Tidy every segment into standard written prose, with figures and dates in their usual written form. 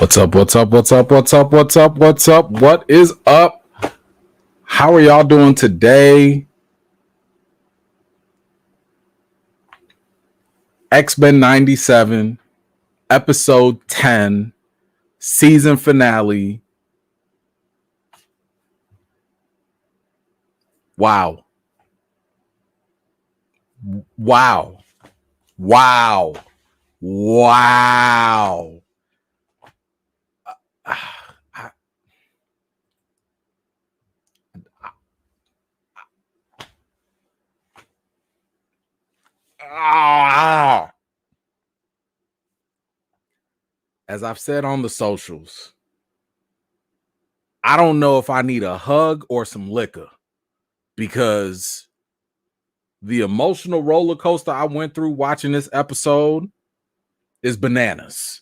What's up? What's up? What's up? What's up? What's up? What's up? What is up? How are y'all doing today? Xmen 97, episode 10, season finale. Wow. Wow. Wow. Wow. As I've said on the socials, I don't know if I need a hug or some liquor because the emotional roller coaster I went through watching this episode is bananas.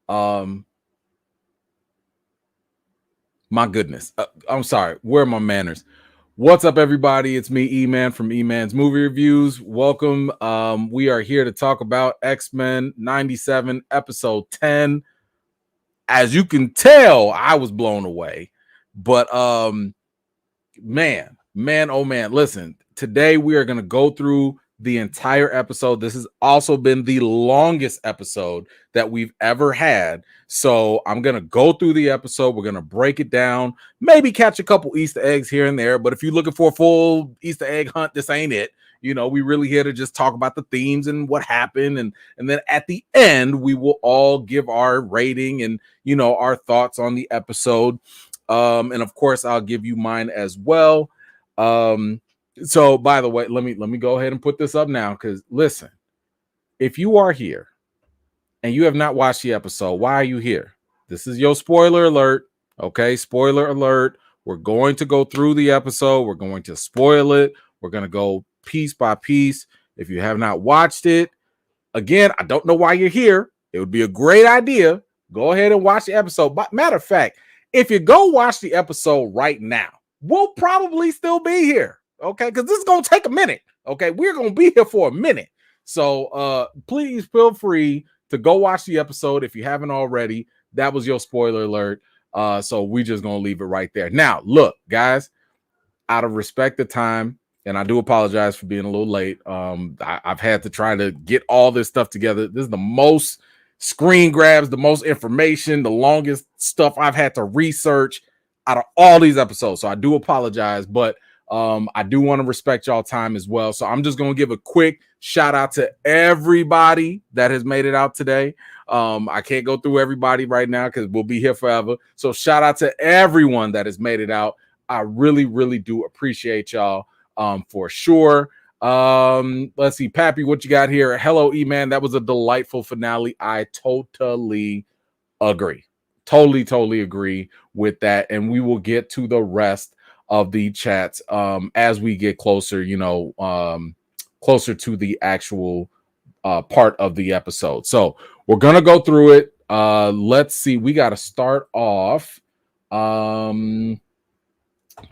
My goodness. I'm sorry. Where are my manners? What's up, everybody? It's me, Eman from Eman's Movie Reviews. Welcome. We are here to talk about Xmen 97, episode 10. As you can tell, I was blown away. But man, oh man, listen, today we are going to go through the entire episode. This has also been the longest episode that we've ever had. So I'm going to go through the episode. We're going to break it down, maybe catch a couple Easter eggs here and there. But if you're looking for a full Easter egg hunt, this ain't it. You know, we really here to just talk about the themes and what happened. And then at the end, we will all give our rating and, you know, our thoughts on the episode. And of course, I'll give you mine as well. So by the way, let me go ahead and put this up now, because listen, if you are here and you have not watched the episode, why are you here? This is your spoiler alert. Okay, spoiler alert. We're going to go through the episode. We're going to spoil it. We're going to go piece by piece. If you have not watched it, again, I don't know why you're here. It would be a great idea. Go ahead and watch the episode. But matter of fact, if you go watch the episode right now, we'll probably still be here. Okay, because this is going to take a minute. Okay, we're going to be here for a minute. So please feel free to go watch the episode if you haven't already. That was your spoiler alert. So we're just going to leave it right there. Now, look, guys, out of respect of time, and I do apologize for being a little late. I've had to try to get all this stuff together. This is the most screen grabs, the most information, the longest stuff I've had to research out of all these episodes. So I do apologize, but I do want to respect y'all time as well. So I'm just going to give a quick shout out to everybody that has made it out today. I can't go through everybody right now because we'll be here forever. So shout out to everyone that has made it out. I really, really do appreciate y'all for sure. Let's see, Pappy, what you got here? Hello, E-Man. That was a delightful finale. I totally agree. Totally agree with that. And we will get to the rest of the chats as we get closer, you know, closer to the actual part of the episode. So we're gonna go through it. Let's see. We got to start off. Hold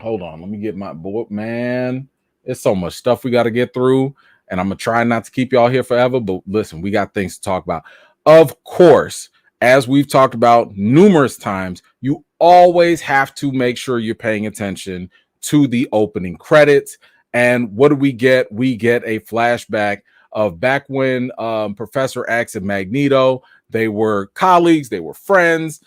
on. Let me get my book, man. It's so much stuff we got to get through, and I'm gonna try not to keep y'all here forever. But listen, we got things to talk about. Of course, as we've talked about numerous times, you always have to make sure you're paying attention to the opening credits. And what do we get? We get a flashback of back when Professor X and Magneto, they were colleagues, they were friends.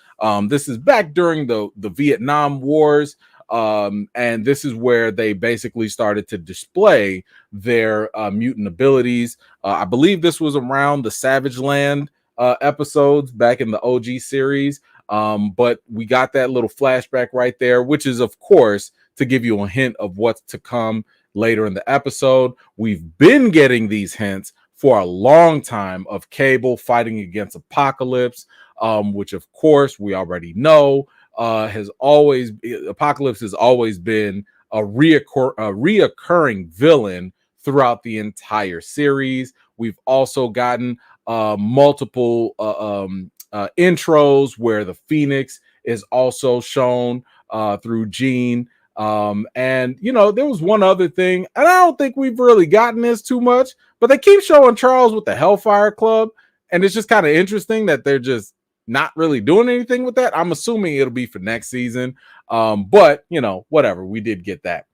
This is back during the Vietnam Wars. And this is where they basically started to display their mutant abilities. I believe this was around the Savage Land episodes back in the OG series. But we got that little flashback right there, which is, of course, to give you a hint of what's to come later in the episode. We've been getting these hints for a long time of Cable fighting against Apocalypse, which, of course, we already know Apocalypse has always been a reoccurring villain throughout the entire series. We've also gotten multiple intros where the Phoenix is also shown through Jean. And you know, there was one other thing, and I don't think we've really gotten this too much, but they keep showing Charles with the Hellfire Club, and it's just kind of interesting that they're just not really doing anything with that. I'm assuming it'll be for next season. But you know, whatever, we did get that.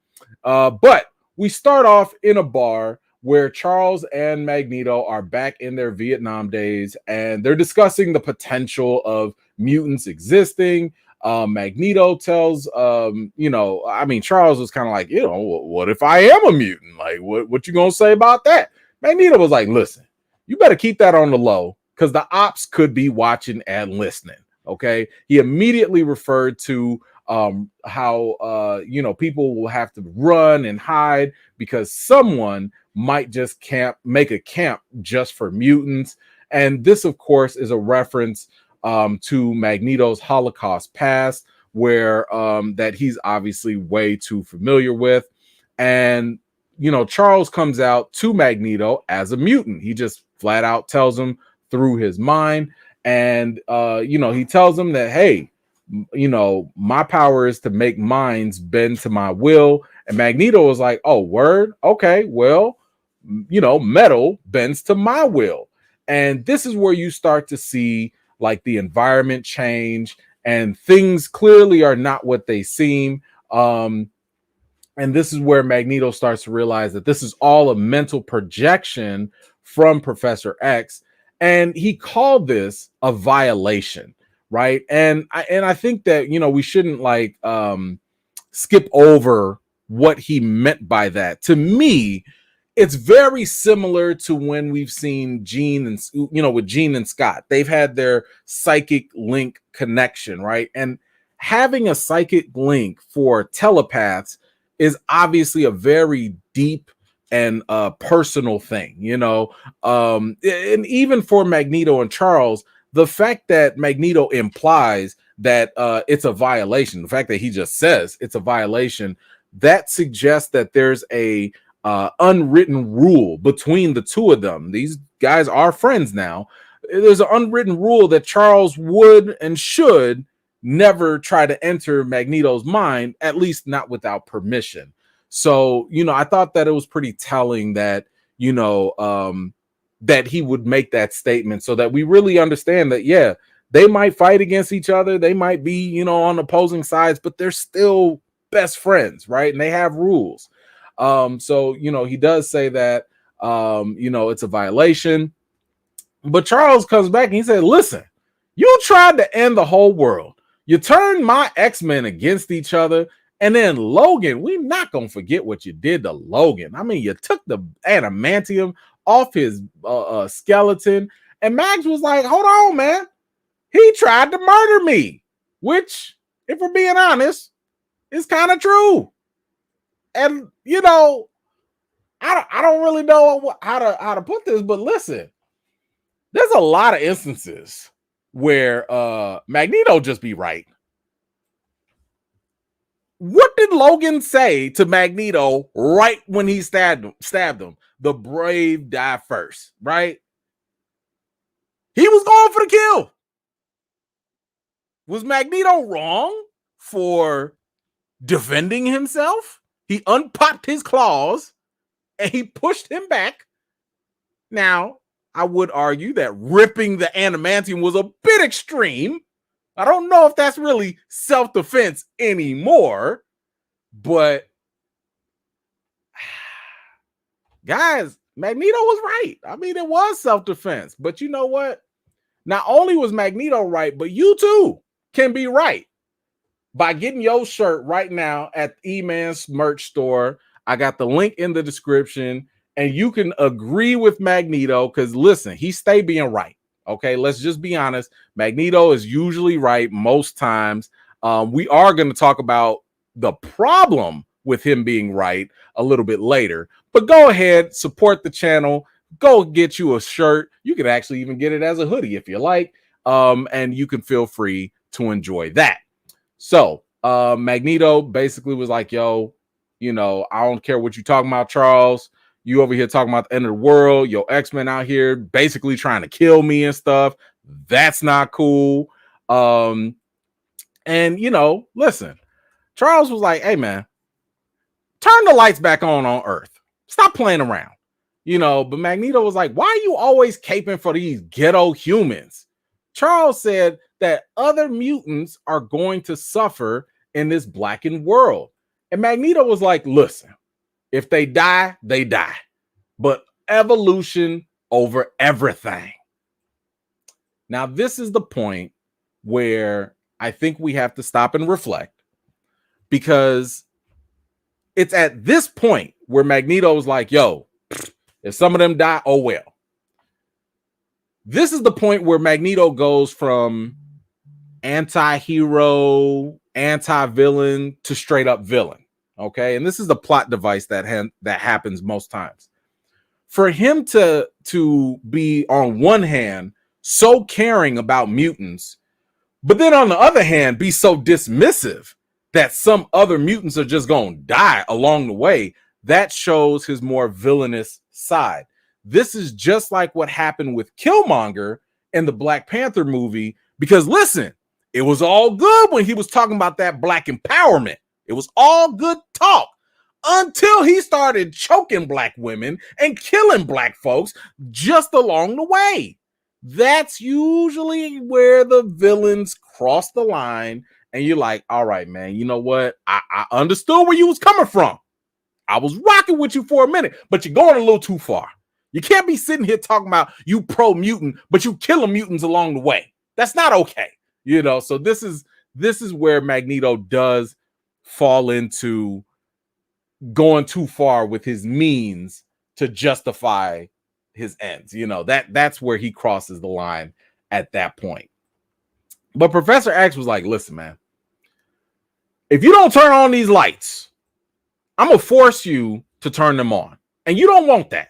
But we start off in a bar where Charles and Magneto are back in their Vietnam days, and they're discussing the potential of mutants existing. Magneto tells, Charles was kind of like, what if I am a mutant? Like, what you gonna say about that? Magneto was like, listen, you better keep that on the low because the ops could be watching and listening. Okay. He immediately referred to how people will have to run and hide because someone might just make a camp just for mutants. And this, of course, is a reference to Magneto's Holocaust past, where that he's obviously way too familiar with. And Charles comes out to Magneto as a mutant. He just flat out tells him through his mind, and he tells him that, hey, my power is to make minds bend to my will. And Magneto was like, oh, word, okay, well, metal bends to my will. And this is where you start to see like the environment change, and things clearly are not what they seem. And this is where Magneto starts to realize that this is all a mental projection from Professor X. And he called this a violation, right? And I think that, we shouldn't like skip over what he meant by that. To me, it's very similar to when we've seen Jean and, with Jean and Scott. They've had their psychic link connection, right? And having a psychic link for telepaths is obviously a very deep and personal thing, and even for Magneto and Charles, the fact that Magneto implies that it's a violation, the fact that he just says it's a violation, that suggests that there's a unwritten rule between the two of them. These guys are friends now. There's an unwritten rule that Charles would and should never try to enter Magneto's mind, at least not without permission. So, I thought that it was pretty telling that, that he would make that statement so that we really understand that, yeah, they might fight against each other. They might be, on opposing sides, but they're still best friends, right? And they have rules. So, he does say that, it's a violation. But Charles comes back and he said, listen, you tried to end the whole world. You turned my X-Men against each other. And then Logan, we're not going to forget what you did to Logan. I mean, you took the adamantium off his skeleton. And Max was like, hold on, man. He tried to murder me, which, if we're being honest, is kind of true. And, I don't really know how to put this, but listen, there's a lot of instances where Magneto just be right. What did Logan say to Magneto right when he stabbed him? The brave die first, right? He was going for the kill. Was Magneto wrong for defending himself? He unpopped his claws and he pushed him back. Now, I would argue that ripping the adamantium was a bit extreme. I don't know if that's really self-defense anymore, but guys, Magneto was right. I mean, it was self-defense, but you know what? Not only was Magneto right, but you too can be right by getting your shirt right now at Eman's merch store. I got the link in the description, and you can agree with Magneto because listen, he stay being right. Okay, let's just be honest. Magneto is usually right most times. We are going to talk about the problem with him being right a little bit later. But go ahead, support the channel. Go get you a shirt. You can actually even get it as a hoodie if you like. And you can feel free to enjoy that. So Magneto basically was like, yo, I don't care what you're talking about, Charles. You over here talking about the end of the world. Your X-Men out here basically trying to kill me and stuff. That's not cool. And, listen, Charles was like, hey, man, turn the lights back on Earth. Stop playing around. But Magneto was like, why are you always caping for these ghetto humans? Charles said that other mutants are going to suffer in this blackened world. And Magneto was like, listen, if they die, they die. But evolution over everything. Now, this is the point where I think we have to stop and reflect, because it's at this point where Magneto is like, yo, if some of them die, oh well. This is the point where Magneto goes from anti-hero, anti-villain to straight up villain. Okay. And this is the plot device that happens most times. For him to be, on one hand, so caring about mutants, but then on the other hand, be so dismissive that some other mutants are just going to die along the way, that shows his more villainous side. This is just like what happened with Killmonger in the Black Panther movie, because listen, it was all good when he was talking about that black empowerment. It was all good talk until he started choking black women and killing black folks just along the way. That's usually where the villains cross the line, and you're like, all right, man, you know what? I understood where you was coming from. I was rocking with you for a minute, but you're going a little too far. You can't be sitting here talking about you pro-mutant, but you killing mutants along the way. That's not okay. You know, so this is where Magneto does fall into going too far with his means to justify his ends. You know, that's where he crosses the line at that point. But Professor X was like, listen, man, if you don't turn on these lights, I'm gonna force you to turn them on, and you don't want that.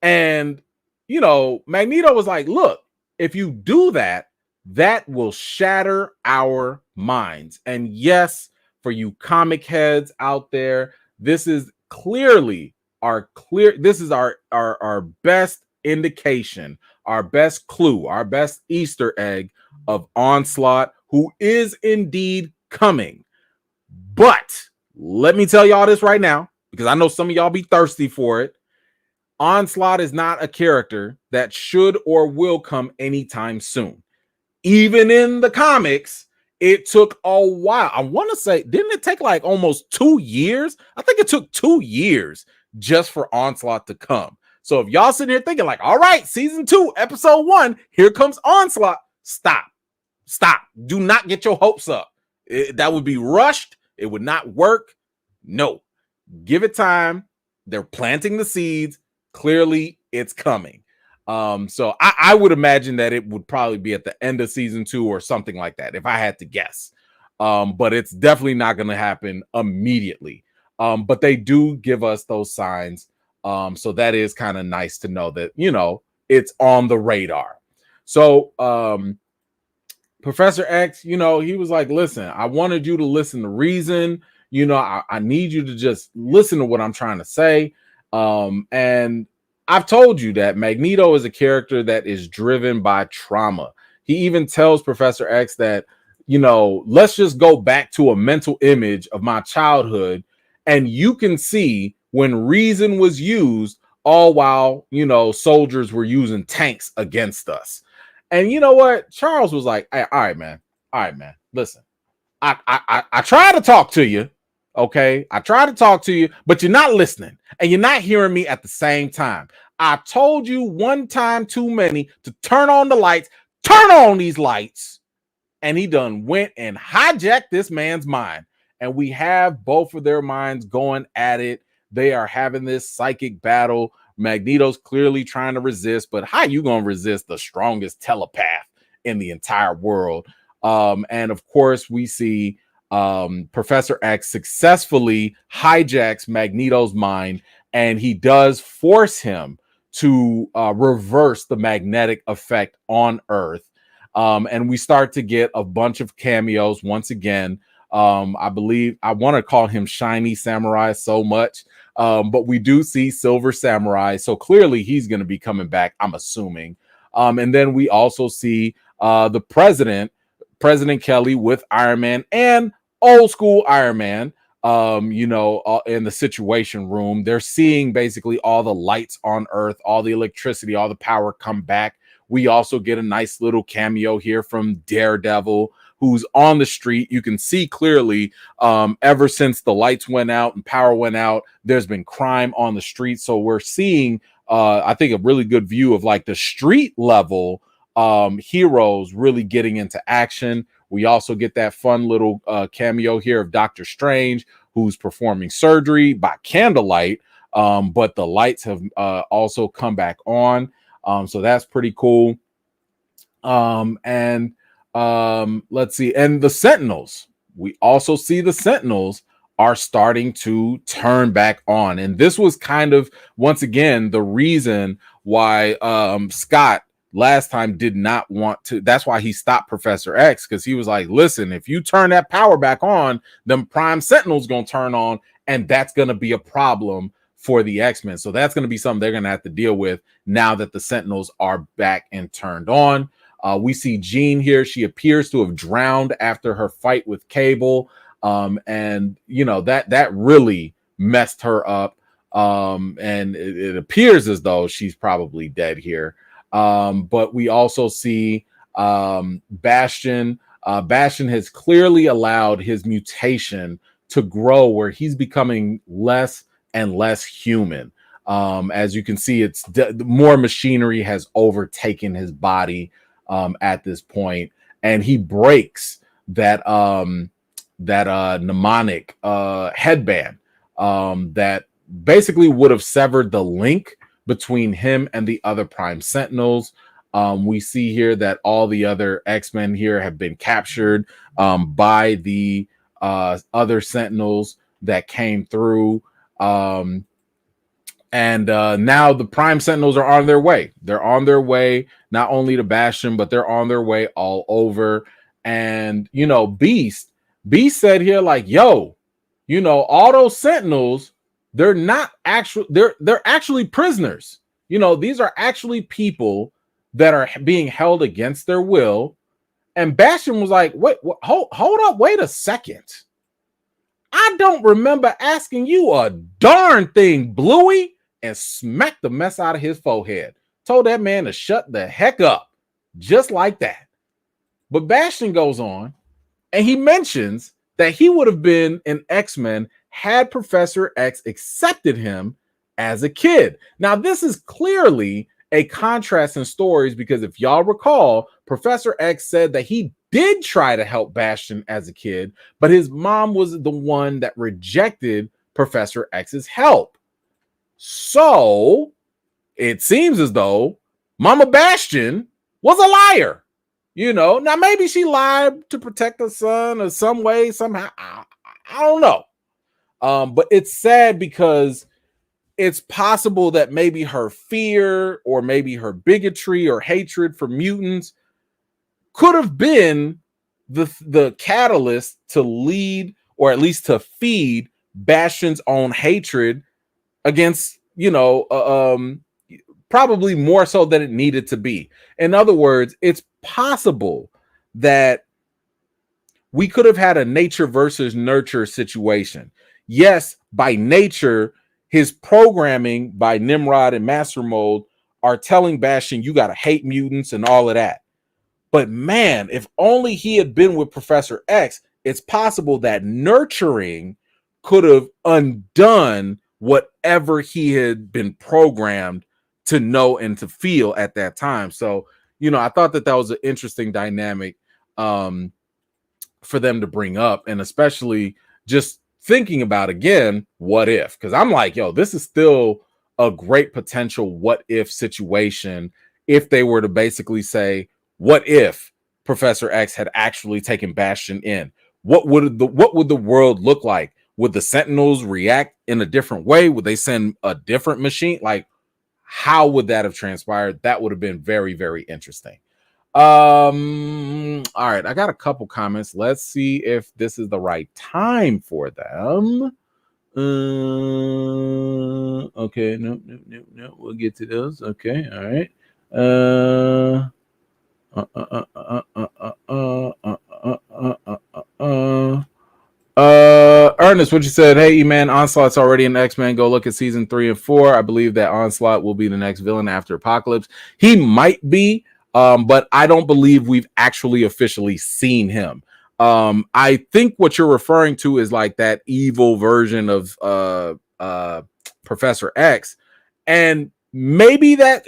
And you know, Magneto was like, look, if you do that, that will shatter our minds. And yes, for you comic heads out there, this is clearly our best indication, our best clue, our best Easter egg of Onslaught, who is indeed coming. But let me tell y'all this right now, because I know some of y'all be thirsty for it. Onslaught is not a character that should or will come anytime soon. Even in the comics, it took a while. I want to say, didn't it take like almost 2 years? I think it took 2 years just for Onslaught to come. So if y'all sitting here thinking like, all right, season 2, episode 1, here comes Onslaught. Stop. Do not get your hopes up. That would be rushed. It would not work. No, give it time. They're planting the seeds. Clearly it's coming. So I would imagine that it would probably be at the end of season 2 or something like that, if I had to guess. But it's definitely not going to happen immediately. But they do give us those signs. So that is kind of nice to know that, you know, it's on the radar. So Professor X, you know, he was like, listen, I wanted you to listen to reason. You know, I need you to just listen to what I'm trying to say. And I've told you that Magneto is a character that is driven by trauma. He even tells Professor X that, you know, let's just go back to a mental image of my childhood, and you can see when reason was used, all while, you know, soldiers were using tanks against us. And you know what? Charles was like, hey, all right, man. Listen, I try to talk to you. Okay, I try to talk to you, but you're not listening and you're not hearing me at the same time. I told you one time too many to turn on the lights. Turn on these lights. And he done went and hijacked this man's mind. And we have both of their minds going at it. They are having this psychic battle. Magneto's clearly trying to resist, but how you gonna resist the strongest telepath in the entire world? And of course, we see Professor X successfully hijacks Magneto's mind, and he does force him to reverse the magnetic effect on Earth. And we start to get a bunch of cameos once again. I believe I want to call him Shiny Samurai so much, but we do see Silver Samurai, so clearly he's going to be coming back, I'm assuming. And then we also see the President Kelly with Iron Man and old school Iron Man, you know, in the Situation Room. They're seeing basically all the lights on Earth, all the electricity, all the power come back. We also get a nice little cameo here from Daredevil, who's on the street. You can see clearly ever since the lights went out and power went out, there's been crime on the street. So we're seeing, I think, a really good view of like the street level heroes really getting into action. We also get that fun little cameo here of Doctor Strange, who's performing surgery by candlelight, but the lights have also come back on. So that's pretty cool. And let's see. And the Sentinels, we also see the Sentinels are starting to turn back on. And this was kind of, once again, the reason why Scott last time did not want to. That's why he stopped Professor X, because he was like, listen, if you turn that power back on, them Prime Sentinels going to turn on, and that's going to be a problem for the X-Men. So that's going to be something they're going to have to deal with now that the Sentinels are back and turned on. We see Jean here. She appears to have drowned after her fight with Cable. And you know, that really messed her up. And it appears as though she's probably dead here. But we also see Bastion. Bastion has clearly allowed his mutation to grow, where he's becoming less and less human. As you can see, it's more machinery has overtaken his body at this point, and he breaks that mnemonic headband that basically would have severed the link between him and the other Prime Sentinels. We see here that all the other X-Men here have been captured by the other Sentinels that came through. And now the Prime Sentinels are on their way. They're on their way, not only to Bastion, but they're on their way all over. And, you know, Beast said here, like, yo, you know, all those Sentinels, they're not actual, they're actually prisoners. You know, these are actually people that are being held against their will. And Bastion was like, wait, hold up, wait a second. I don't remember asking you a darn thing, Bluey, and smacked the mess out of his forehead. Told that man to shut the heck up, just like that. But Bastion goes on, and he mentions that he would have been an X-Men had Professor X accepted him as a kid. Now, this is clearly a contrast in stories, because if y'all recall, Professor X said that he did try to help Bastion as a kid, but his mom was the one that rejected Professor X's help. So it seems as though Mama Bastion was a liar. You know, now maybe she lied to protect her son or some way, somehow. I don't know. But it's sad because it's possible that maybe her fear or maybe her bigotry or hatred for mutants could have been the catalyst to lead, or at least to feed, Bastion's own hatred against, you know, probably more so than it needed to be. In other words, it's possible that we could have had a nature versus nurture situation. Yes, by nature, his programming by Nimrod and Master Mold are telling Bastion, you got to hate mutants and all of that. But man, if only he had been with Professor X, it's possible that nurturing could have undone whatever he had been programmed to know and to feel at that time. So, you know, I thought that was an interesting dynamic for them to bring up, and especially just thinking about, again, what if? Because I'm like, yo, this is still a great potential what if situation if they were to basically say, what if Professor X had actually taken Bastion in? What would the world look like? Would the Sentinels react in a different way? Would they send a different machine? Like, how would that have transpired? That would have been very, very interesting. All right, I got a couple comments. Let's see if this is the right time for them. Okay, no, we'll get to those. Okay, all right. Ernest, what you said? Hey, man, Onslaught's already in X-Men. Go look at season 3 and 4. I believe that Onslaught will be the next villain after Apocalypse. He might be. but I don't believe we've actually officially seen him. I think what you're referring to is like that evil version of Professor X, and maybe that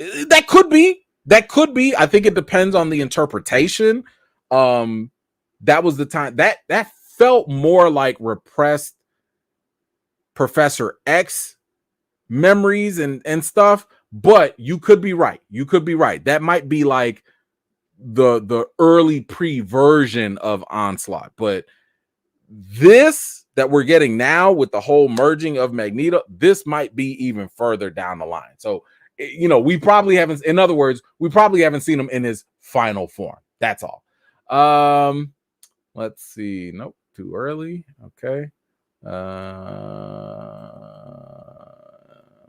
could be. That could be. I think it depends on the interpretation. That was the time that felt more like repressed Professor X memories and stuff, but you could be right. You could be right. That might be like the early pre-version of Onslaught, but this that we're getting now with the whole merging of Magneto, this might be even further down the line. So, we probably haven't, in other words, we probably haven't seen him in his final form. That's all. Let's see. Nope, too early. Okay.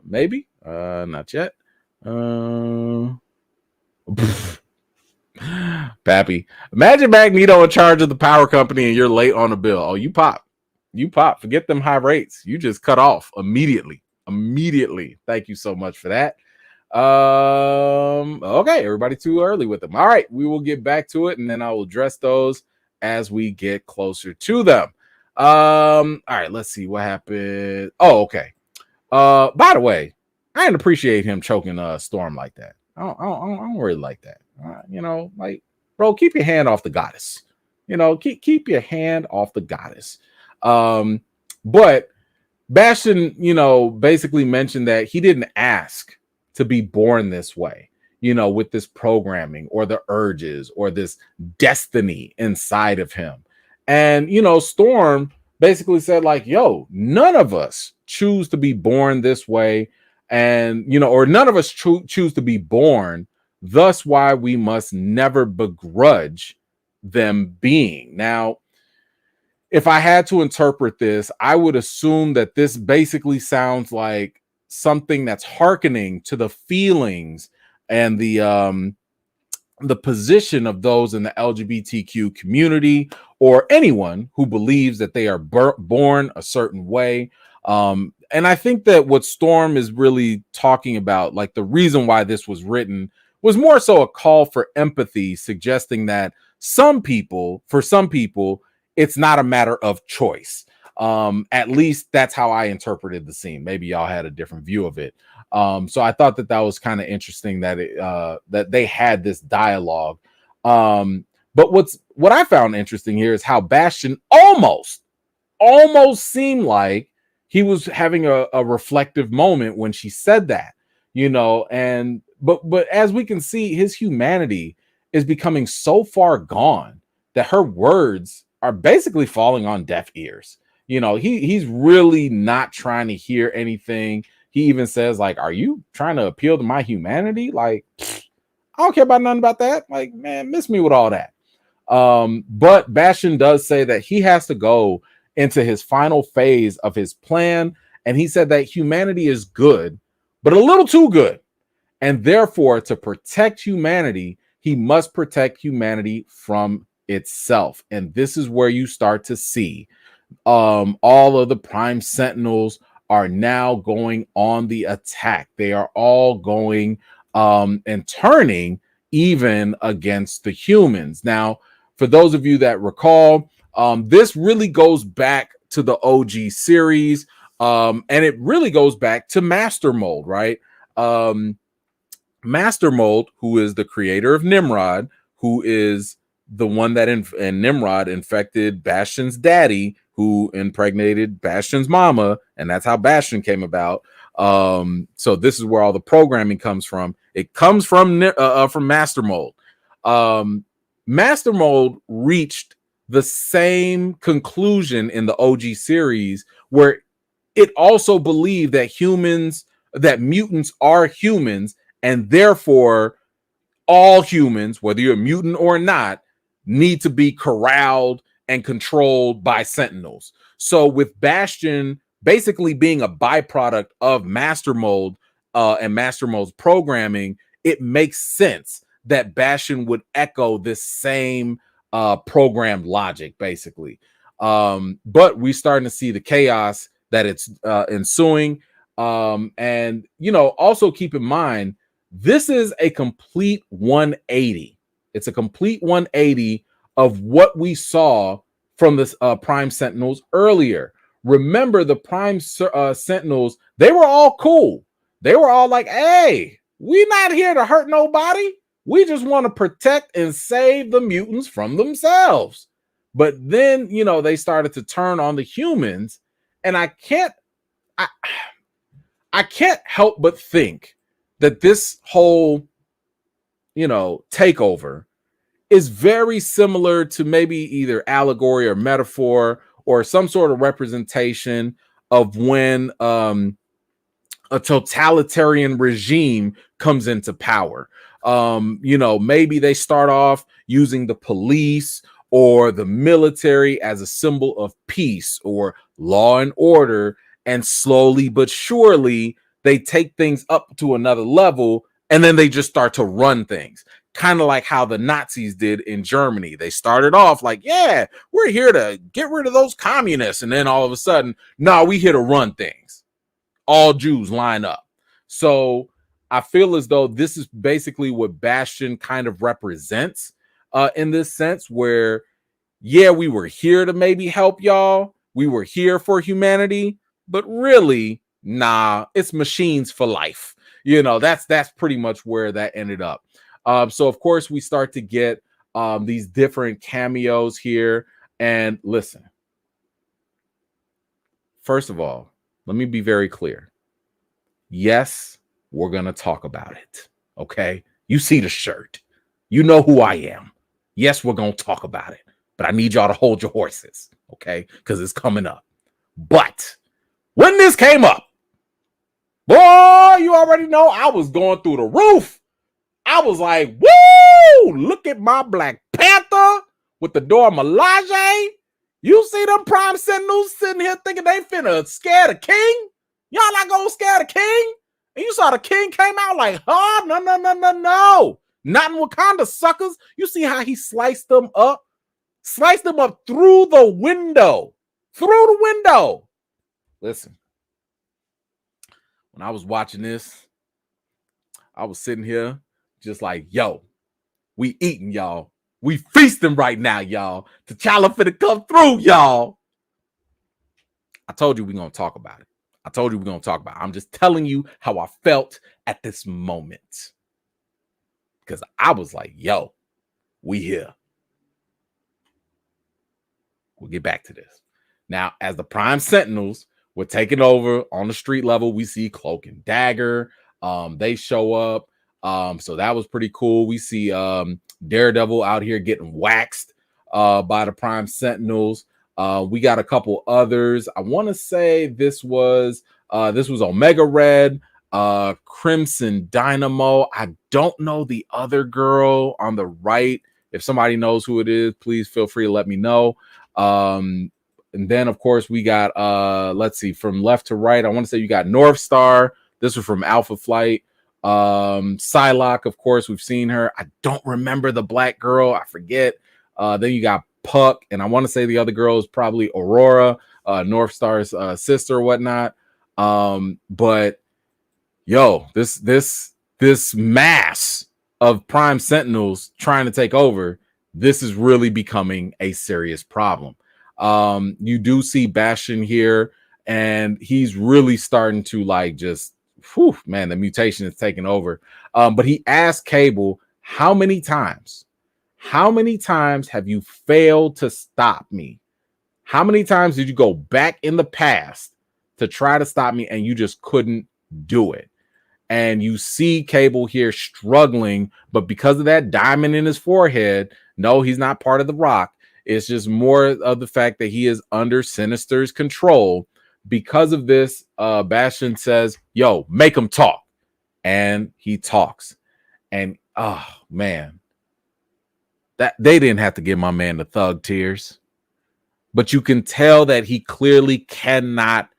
Maybe. Not yet. Pappy, imagine Magneto in charge of the power company and you're late on a bill. Oh, you pop. Forget them high rates. You just cut off immediately. Thank you so much for that. Okay, everybody too early with them. All right, we will get back to it and then I will address those as we get closer to them. All right, let's see what happened. Oh, okay. By the way, I didn't appreciate him choking Storm like that. I don't really like that. Like, bro, keep your hand off the goddess. Keep your hand off the goddess. But Bastion, basically mentioned that he didn't ask to be born this way, with this programming or the urges or this destiny inside of him. And, Storm basically said, like, yo, none of us choose to be born this way. And, or none of us choose to be born. Thus, why we must never begrudge them being. Now, if I had to interpret this, I would assume that this basically sounds like something that's hearkening to the feelings and the position of those in the LGBTQ community or anyone who believes that they are born a certain way. And I think that what Storm is really talking about, like the reason why this was written, was more so a call for empathy, suggesting that for some people, it's not a matter of choice. At least that's how I interpreted the scene. Maybe y'all had a different view of it. So I thought that was kind of interesting that that they had this dialogue. But what I found interesting here is how Bastion almost seemed like he was having a reflective moment when she said that, and but as we can see, his humanity is becoming so far gone that her words are basically falling on deaf ears. He's really not trying to hear anything. He even says, like, are you trying to appeal to my humanity? Like, I don't care about nothing about that. Like, man, miss me with all that. But Bastion does say that he has to go into his final phase of his plan. And he said that humanity is good, but a little too good. And therefore, to protect humanity, he must protect humanity from itself. And this is where you start to see all of the Prime Sentinels are now going on the attack. They are all going and turning even against the humans. Now, for those of you that recall, this really goes back to the OG series, and it really goes back to Master Mold, right? Master Mold, who is the creator of Nimrod, who is the one that and Nimrod infected Bastion's daddy, who impregnated Bastion's mama, and that's how Bastion came about. So this is where all the programming comes from. It comes from Master Mold. Master Mold reached the same conclusion in the OG series, where it also believed that mutants are humans, and therefore all humans, whether you're a mutant or not, need to be corralled and controlled by Sentinels. So with Bastion basically being a byproduct of Master Mold and Master Mold's programming, it makes sense that Bastion would echo this same programmed logic, basically. But we're starting to see the chaos that it's ensuing. And, also keep in mind This is a complete 180. It's a complete 180 of what we saw from the Prime Sentinels earlier. Remember, the Prime Sentinels, they were all cool. They were all like, hey, we're not here to hurt nobody. We just want to protect and save the mutants from themselves. But then, you know, they started to turn on the humans, and I can't help but think that this whole, you know, takeover is very similar to maybe either allegory or metaphor or some sort of representation of when a totalitarian regime comes into power. You know, maybe they start off using the police or the military as a symbol of peace or law and order, and slowly but surely they take things up to another level, and then they just start to run things. Kind of like how the Nazis did in Germany. They started off like, yeah, we're here to get rid of those communists. And then all of a sudden, no, we here to run things. All Jews line up. So I feel as though this is basically what Bastion kind of represents in this sense where, yeah, we were here to maybe help y'all. We were here for humanity, but really, nah, it's machines for life. You know, that's pretty much where that ended up. So of course we start to get these different cameos here. And listen, first of all, let me be very clear. Yes, we're going to talk about it. Okay. You see the shirt. You know who I am. Yes, we're going to talk about it, but I need y'all to hold your horses. Okay. Because it's coming up. But when this came up, boy, you already know I was going through the roof. I was like, woo, look at my Black Panther with the Dora Milaje. You see them Prime Sentinels sitting here thinking they finna scare the king? Y'all not gonna scare the king? And you saw the king came out like, huh? No. Not in Wakanda, suckers. You see how he sliced them up? Sliced them up through the window. Through the window. Listen, when I was watching this, I was sitting here just like, yo, we eating, y'all. We feasting right now, y'all. T'Challa finna come through, y'all. I told you we're going to talk about it. I'm just telling you how I felt at this moment. Because I was like, yo, we here. We'll get back to this. Now, as the Prime Sentinels were taking over on the street level, we see Cloak and Dagger. They show up. So that was pretty cool. We see Daredevil out here getting waxed by the Prime Sentinels. We got a couple others. I want to say this was Omega Red, Crimson Dynamo. I don't know the other girl on the right. If somebody knows who it is, please feel free to let me know. And then of course we got let's see, from left to right, I want to say you got North Star. This was from Alpha Flight. Psylocke, of course, we've seen her. I don't remember the black girl, I forget. Then you got Puck, and I want to say the other girl is probably Aurora, North Star's sister or whatnot. But yo, this mass of Prime Sentinels trying to take over, this is really becoming a serious problem. You do see Bastion here, and he's really starting to like just, whew, man, the mutation is taking over. But he asked Cable, how many times have you failed to stop me? How many times did you go back in the past to try to stop me and you just couldn't do it? And you see Cable here struggling, but because of that diamond in his forehead, no, he's not part of the Rock. It's just more of the fact that he is under Sinister's control. Because of this, Bastion says, yo, make him talk. And he talks. And, oh, man. That they didn't have to give my man the thug tears. But you can tell that he clearly cannot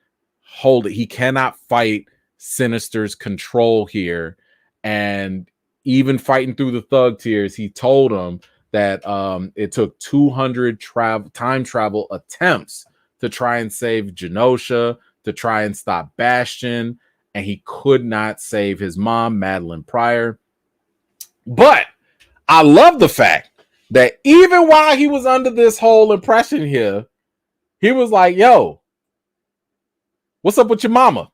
hold it. He cannot fight Sinister's control here. And even fighting through the thug tears, he told him that it took 200 time travel attempts to try and save Genosha, to try and stop Bastion. and he could not save his mom, Madeline Pryor. But I love the fact that even while he was under this whole impression here, he was like, yo, what's up with your mama?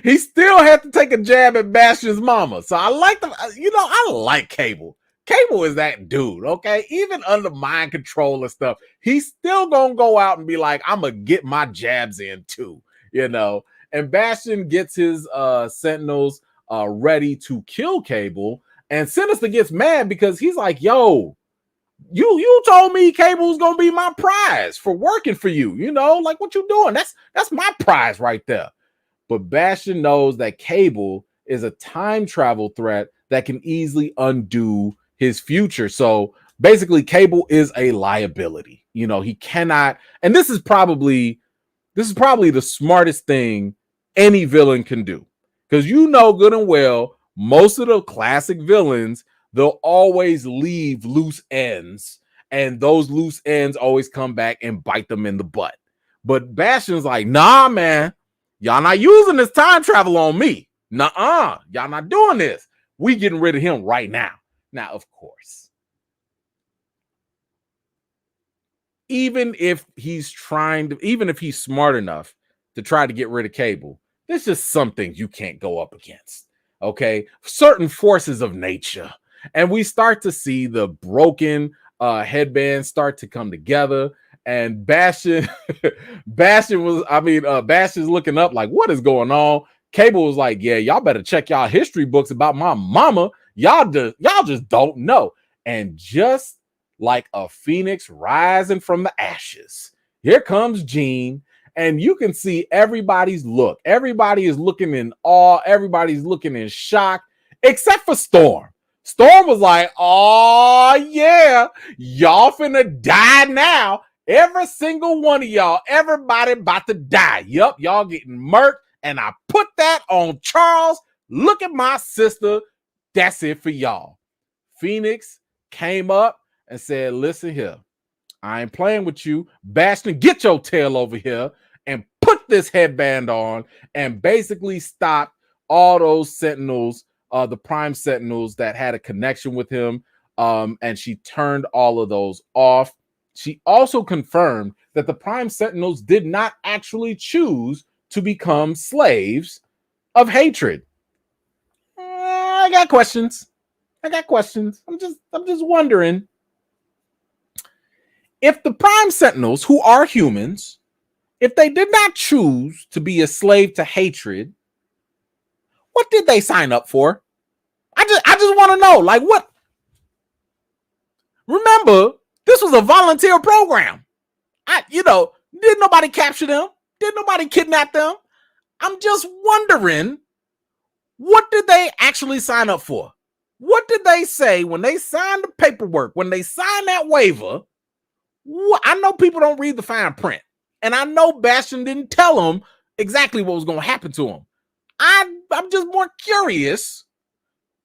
He still had to take a jab at Bastion's mama. So I like I like Cable. Cable is that dude, okay? Even under mind control and stuff, he's still gonna go out and be like, I'm gonna get my jabs in too, And Bastion gets his Sentinels ready to kill Cable, and Sinister gets mad because he's like, yo, you told me Cable's gonna be my prize for working for you, like what you doing? That's my prize right there. But Bastion knows that Cable is a time travel threat that can easily undo his future. So basically, Cable is a liability. He cannot, and this is probably the smartest thing any villain can do. Because good and well, most of the classic villains, they'll always leave loose ends, and those loose ends always come back and bite them in the butt. But Bastion's like, nah, man, y'all not using this time travel on me. Nuh-uh, y'all not doing this. We getting rid of him right now. Now, of course, even if he's smart enough to try to get rid of Cable, there's just some things you can't go up against. Okay, certain forces of nature, and we start to see the broken headbands start to come together. And Bastion's looking up like, what is going on? Cable was like, yeah, y'all better check y'all history books about my mama. Y'all just don't know. And just like a phoenix rising from the ashes, here comes Jean. And you can see everybody's look. Everybody is looking in awe. Everybody's looking in shock, except for Storm. Storm was like, oh, yeah, y'all finna die now. Every single one of y'all, everybody about to die. Yup, y'all getting murked. And I put that on Charles. Look at my sister. That's it for y'all. Phoenix came up and said, listen here. I ain't playing with you. Bastion, get your tail over here and put this headband on and basically stop all those Sentinels, the Prime Sentinels that had a connection with him. And she turned all of those off. She also confirmed that the Prime Sentinels did not actually choose to become slaves of hatred. I got questions. I'm just wondering if the Prime Sentinels, who are humans, if they did not choose to be a slave to hatred, what did they sign up for? I just want to know, like, what? Remember, this was a volunteer program. Didn't nobody capture them? Didn't nobody kidnap them? I'm just wondering, what did they actually sign up for? What did they say when they signed the paperwork, when they signed that waiver? I know people don't read the fine print, and I know Bastion didn't tell them exactly what was going to happen to him. I'm just more curious,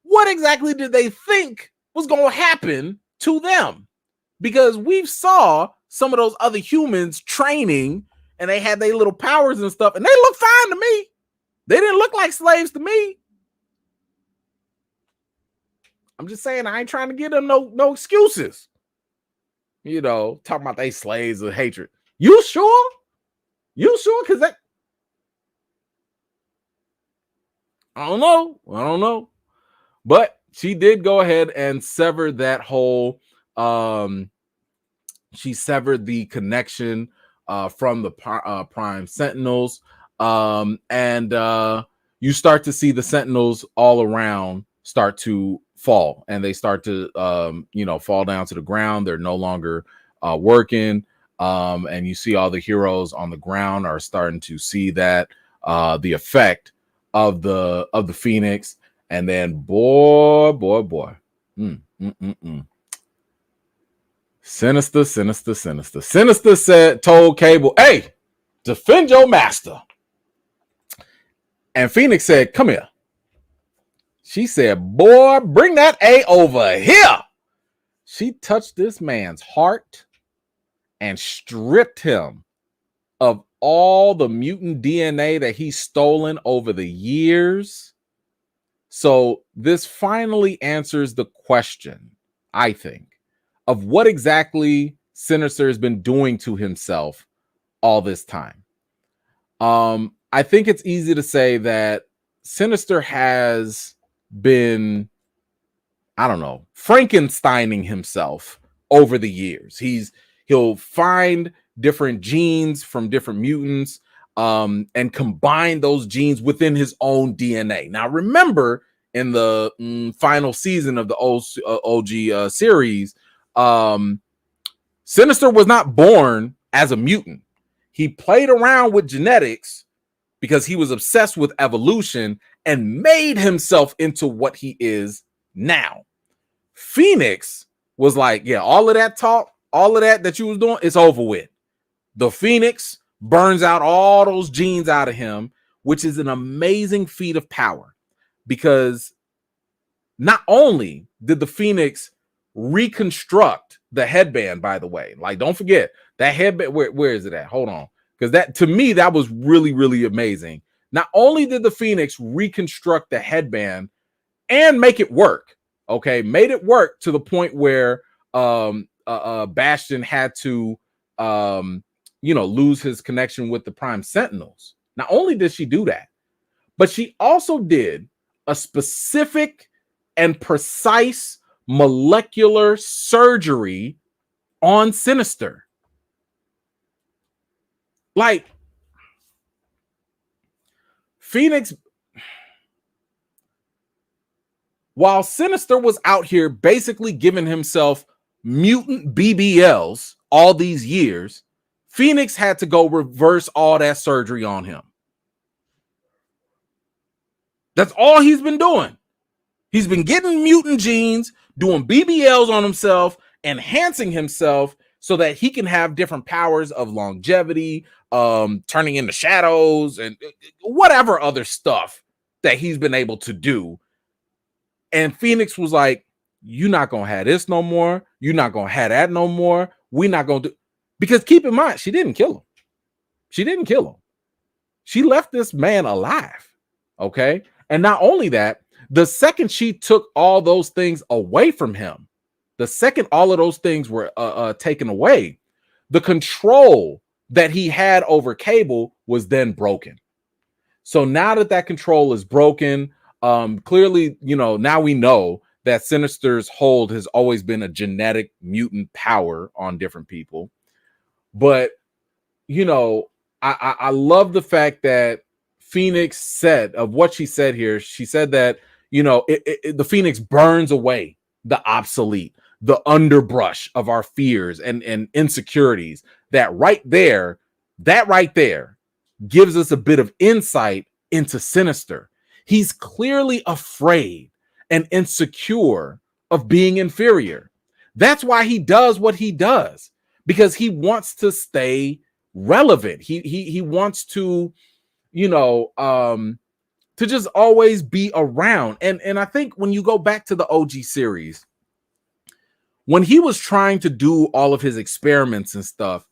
what exactly did they think was going to happen to them? Because we've saw some of those other humans training, and they had their little powers and stuff, and they look fine to me. They didn't look like slaves to me. I'm just saying, I ain't trying to give them no excuses. Talking about they slaves of hatred. You sure? Because that, I don't know. But she did go ahead and sever that whole, she severed the connection from the Prime Sentinels. And you start to see the Sentinels all around start to fall, and they start to fall down to the ground. They're no longer working, and you see all the heroes on the ground are starting to see that the effect of the Phoenix. And then boy Sinister told Cable, hey, defend your master. And Phoenix said, come here. She said, boy, bring that A over here. She touched this man's heart and stripped him of all the mutant DNA that he's stolen over the years. So this finally answers the question, I think, of what exactly Sinister has been doing to himself all this time. I think it's easy to say that Sinister has been, I don't know, Frankensteining himself over the years. He'll find different genes from different mutants and combine those genes within his own DNA. Now, remember, in the final season of the OG series, Sinister was not born as a mutant. He played around with genetics because he was obsessed with evolution and made himself into what he is now. Phoenix was like, yeah, all of that talk, all of that you was doing, it's over with. The Phoenix burns out all those genes out of him, which is an amazing feat of power, because not only did the Phoenix reconstruct the headband, by the way, like, don't forget that headband, where is it at? Hold on. Because that, to me, that was really, really amazing. Not only did the Phoenix reconstruct the headband and make it work, okay, made it work to the point where Bastion had to, lose his connection with the Prime Sentinels. Not only did she do that, but she also did a specific and precise molecular surgery on Sinister. Like, Phoenix, while Sinister was out here basically giving himself mutant BBLs all these years, Phoenix had to go reverse all that surgery on him. That's all he's been doing. He's been getting mutant genes, doing BBLs on himself, enhancing himself so that he can have different powers of longevity, turning into shadows, and whatever other stuff that he's been able to do. And Phoenix was like, you're not going to have this no more. You're not going to have that no more. We're not going to do. Because keep in mind, she didn't kill him. She didn't kill him. She left this man alive. Okay. And not only that, the second she took all those things away from him, the second all of those things were taken away, the control that he had over Cable was then broken. So now that control is broken, clearly, now we know that Sinister's hold has always been a genetic mutant power on different people. But, I love the fact that Phoenix said, of what she said here, she said that, the Phoenix burns away the obsolete, the underbrush of our fears and insecurities. That right there gives us a bit of insight into Sinister. He's clearly afraid and insecure of being inferior. That's why he does what he does, because he wants to stay relevant. He wants to, to just always be around. And I think when you go back to the OG series, when he was trying to do all of his experiments and stuff,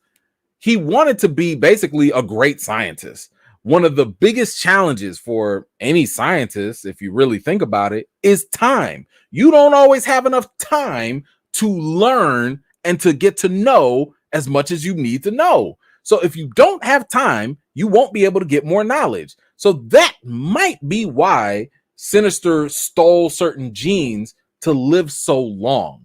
he wanted to be basically a great scientist. One of the biggest challenges for any scientist, if you really think about it, is time. You don't always have enough time to learn and to get to know as much as you need to know. So if you don't have time, you won't be able to get more knowledge. So that might be why Sinister stole certain genes to live so long,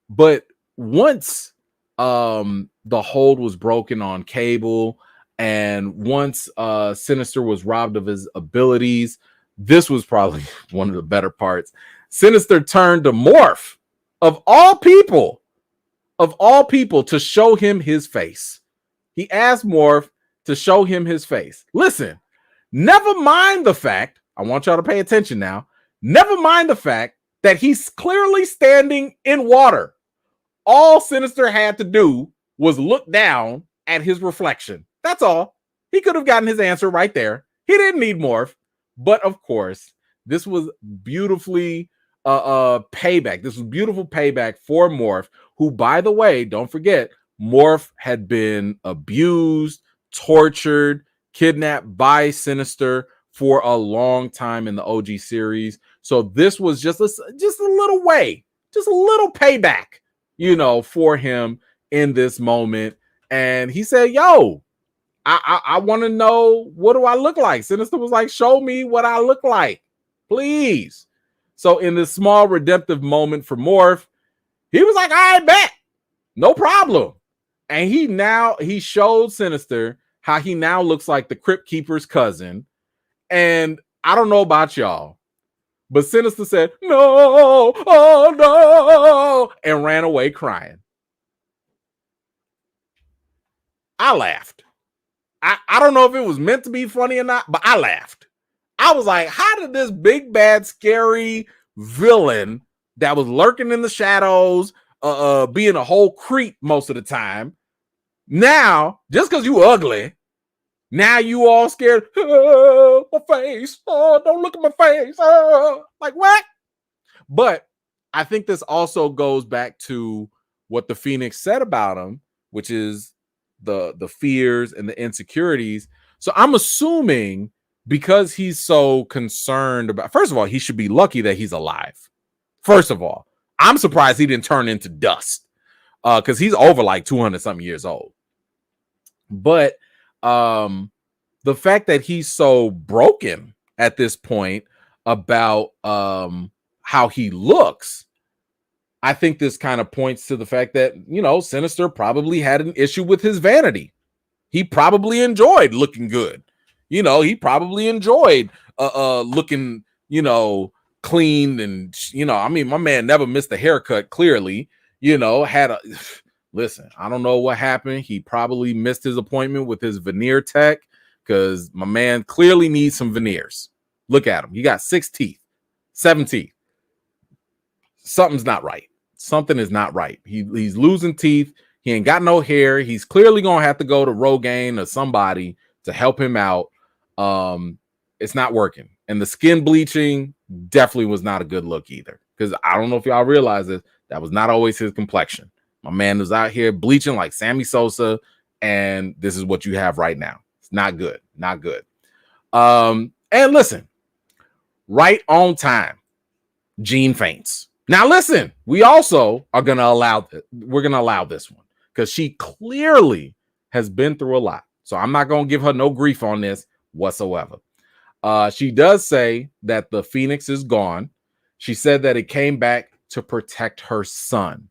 but once the hold was broken on Cable, and once Sinister was robbed of his abilities, this was probably one of the better parts. Sinister turned to Morph, of all people, to show him his face. He asked Morph to show him his face. Listen, never mind the fact, I want y'all to pay attention now, never mind the fact that he's clearly standing in water. All Sinister had to do was look down at his reflection. That's all. He could have gotten his answer right there. He didn't need Morph. But of course, this was beautifully payback. This was beautiful payback for Morph, who, by the way, don't forget, Morph had been abused, tortured, kidnapped by Sinister for a long time in the OG series. So this was just a little way, just a little payback, for him in this moment. And he said, yo, I want to know, what do I look like? Sinister was like, show me what I look like, please. So in this small redemptive moment for Morph, he was like, I bet, no problem. And he showed Sinister how he now looks like the Crypt Keeper's cousin. And I don't know about y'all, but Sinister said, no, oh no, and ran away crying. I laughed. I don't know if it was meant to be funny or not, but I laughed. I was like, how did this big, bad, scary villain that was lurking in the shadows, being a whole creep most of the time, now, just because you ugly, now you all scared, oh, my face, oh, don't look at my face, oh. Like what? But I think this also goes back to what the Phoenix said about him, which is the fears and the insecurities. So I'm assuming because he's so concerned about, first of all, he should be lucky that he's alive. First of all, I'm surprised he didn't turn into dust because he's over like 200 something years old. But the fact that he's so broken at this point about how he looks, I think this kind of points to the fact that, Sinister probably had an issue with his vanity. He probably enjoyed looking good. He probably enjoyed looking, clean and, I mean, my man never missed a haircut, clearly, listen, I don't know what happened. He probably missed his appointment with his veneer tech because my man clearly needs some veneers. Look at him. He got 6 teeth, 7 teeth. Something's not right. Something is not right. He's losing teeth. He ain't got no hair. He's clearly going to have to go to Rogaine or somebody to help him out. It's not working. And the skin bleaching definitely was not a good look either. Because I don't know if y'all realize this, that was not always his complexion. My man was out here bleaching like Sammy Sosa, and this is what you have right now. It's not good. Not good. And listen, right on time, Jean faints. Now, listen, we also are going to allow this one because she clearly has been through a lot. So I'm not going to give her no grief on this whatsoever. She does say that the Phoenix is gone. She said that it came back to protect her son.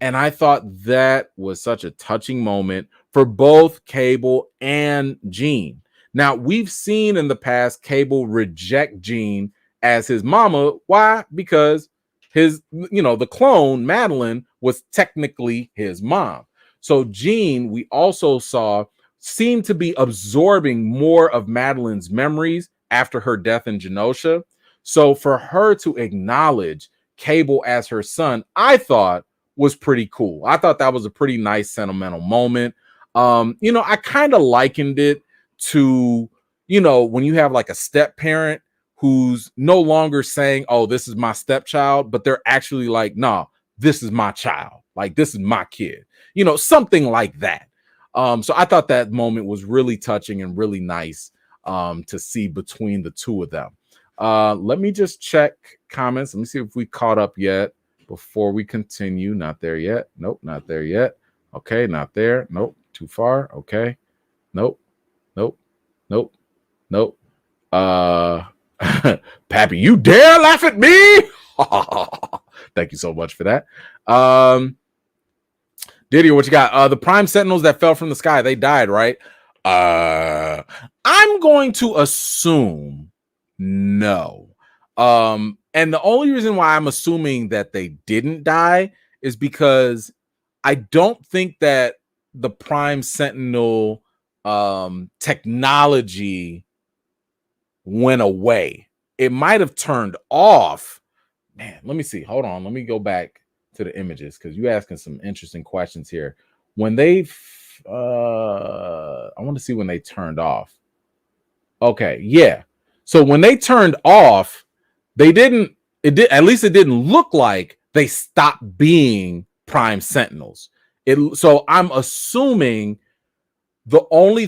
And I thought that was such a touching moment for both Cable and Jean. Now, we've seen in the past Cable reject Jean as his mama. Why? Because the clone, Madeline, was technically his mom. So Jean, we also saw, seemed to be absorbing more of Madeline's memories after her death in Genosha. So for her to acknowledge Cable as her son, I thought was pretty cool. I thought that was a pretty nice sentimental moment. I kind of likened it to, when you have like a step parent who's no longer saying, oh, this is my stepchild, but they're actually like, nah, this is my child. Like, this is my kid, something like that. So I thought that moment was really touching and really nice to see between the two of them. Let me just check comments. Let me see if we caught up yet before we continue. Not there yet. Nope, not there yet. Okay, not there. Nope, too far. Okay. Nope. Pappy, you dare laugh at me? Thank you so much for that. Didier, what you got? The Prime Sentinels that fell from the sky, they died, right? I'm going to assume no. And the only reason why I'm assuming that they didn't die is because I don't think that the Prime Sentinel technology went away. It might have turned off. Man, let me see. Hold on. Let me go back to the images because you're asking some interesting questions here. When they, I want to see when they turned off. Okay, yeah. So when they turned off, at least it didn't look like they stopped being Prime Sentinels. So I'm assuming the only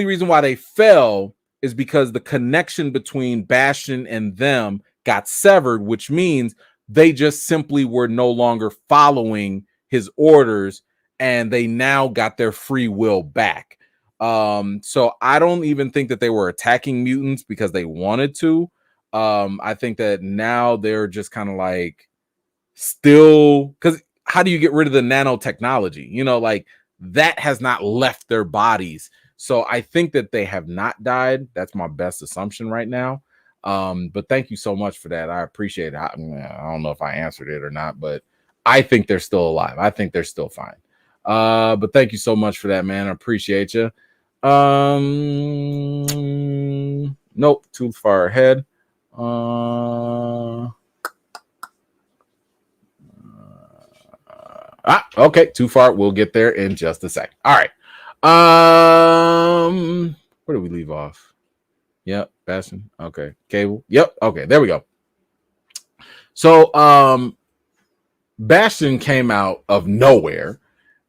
reason why they fell is because the connection between Bastion and them got severed, which means they just simply were no longer following his orders and they now got their free will back. So I don't even think that they were attacking mutants because they wanted to. I think that now they're just kind of like still, because how do you get rid of the nanotechnology? Like that has not left their bodies. So I think that they have not died. That's my best assumption right now. But thank you so much for that. I appreciate it. I don't know if I answered it or not, but I think they're still alive. I think they're still fine. But thank you so much for that, man. I appreciate you. Nope, too far ahead. Okay, too far. We'll get there in just a sec. All right. Where do we leave off? Yep, Bastion. Okay, Cable. Yep. Okay, there we go. So, Bastion came out of nowhere,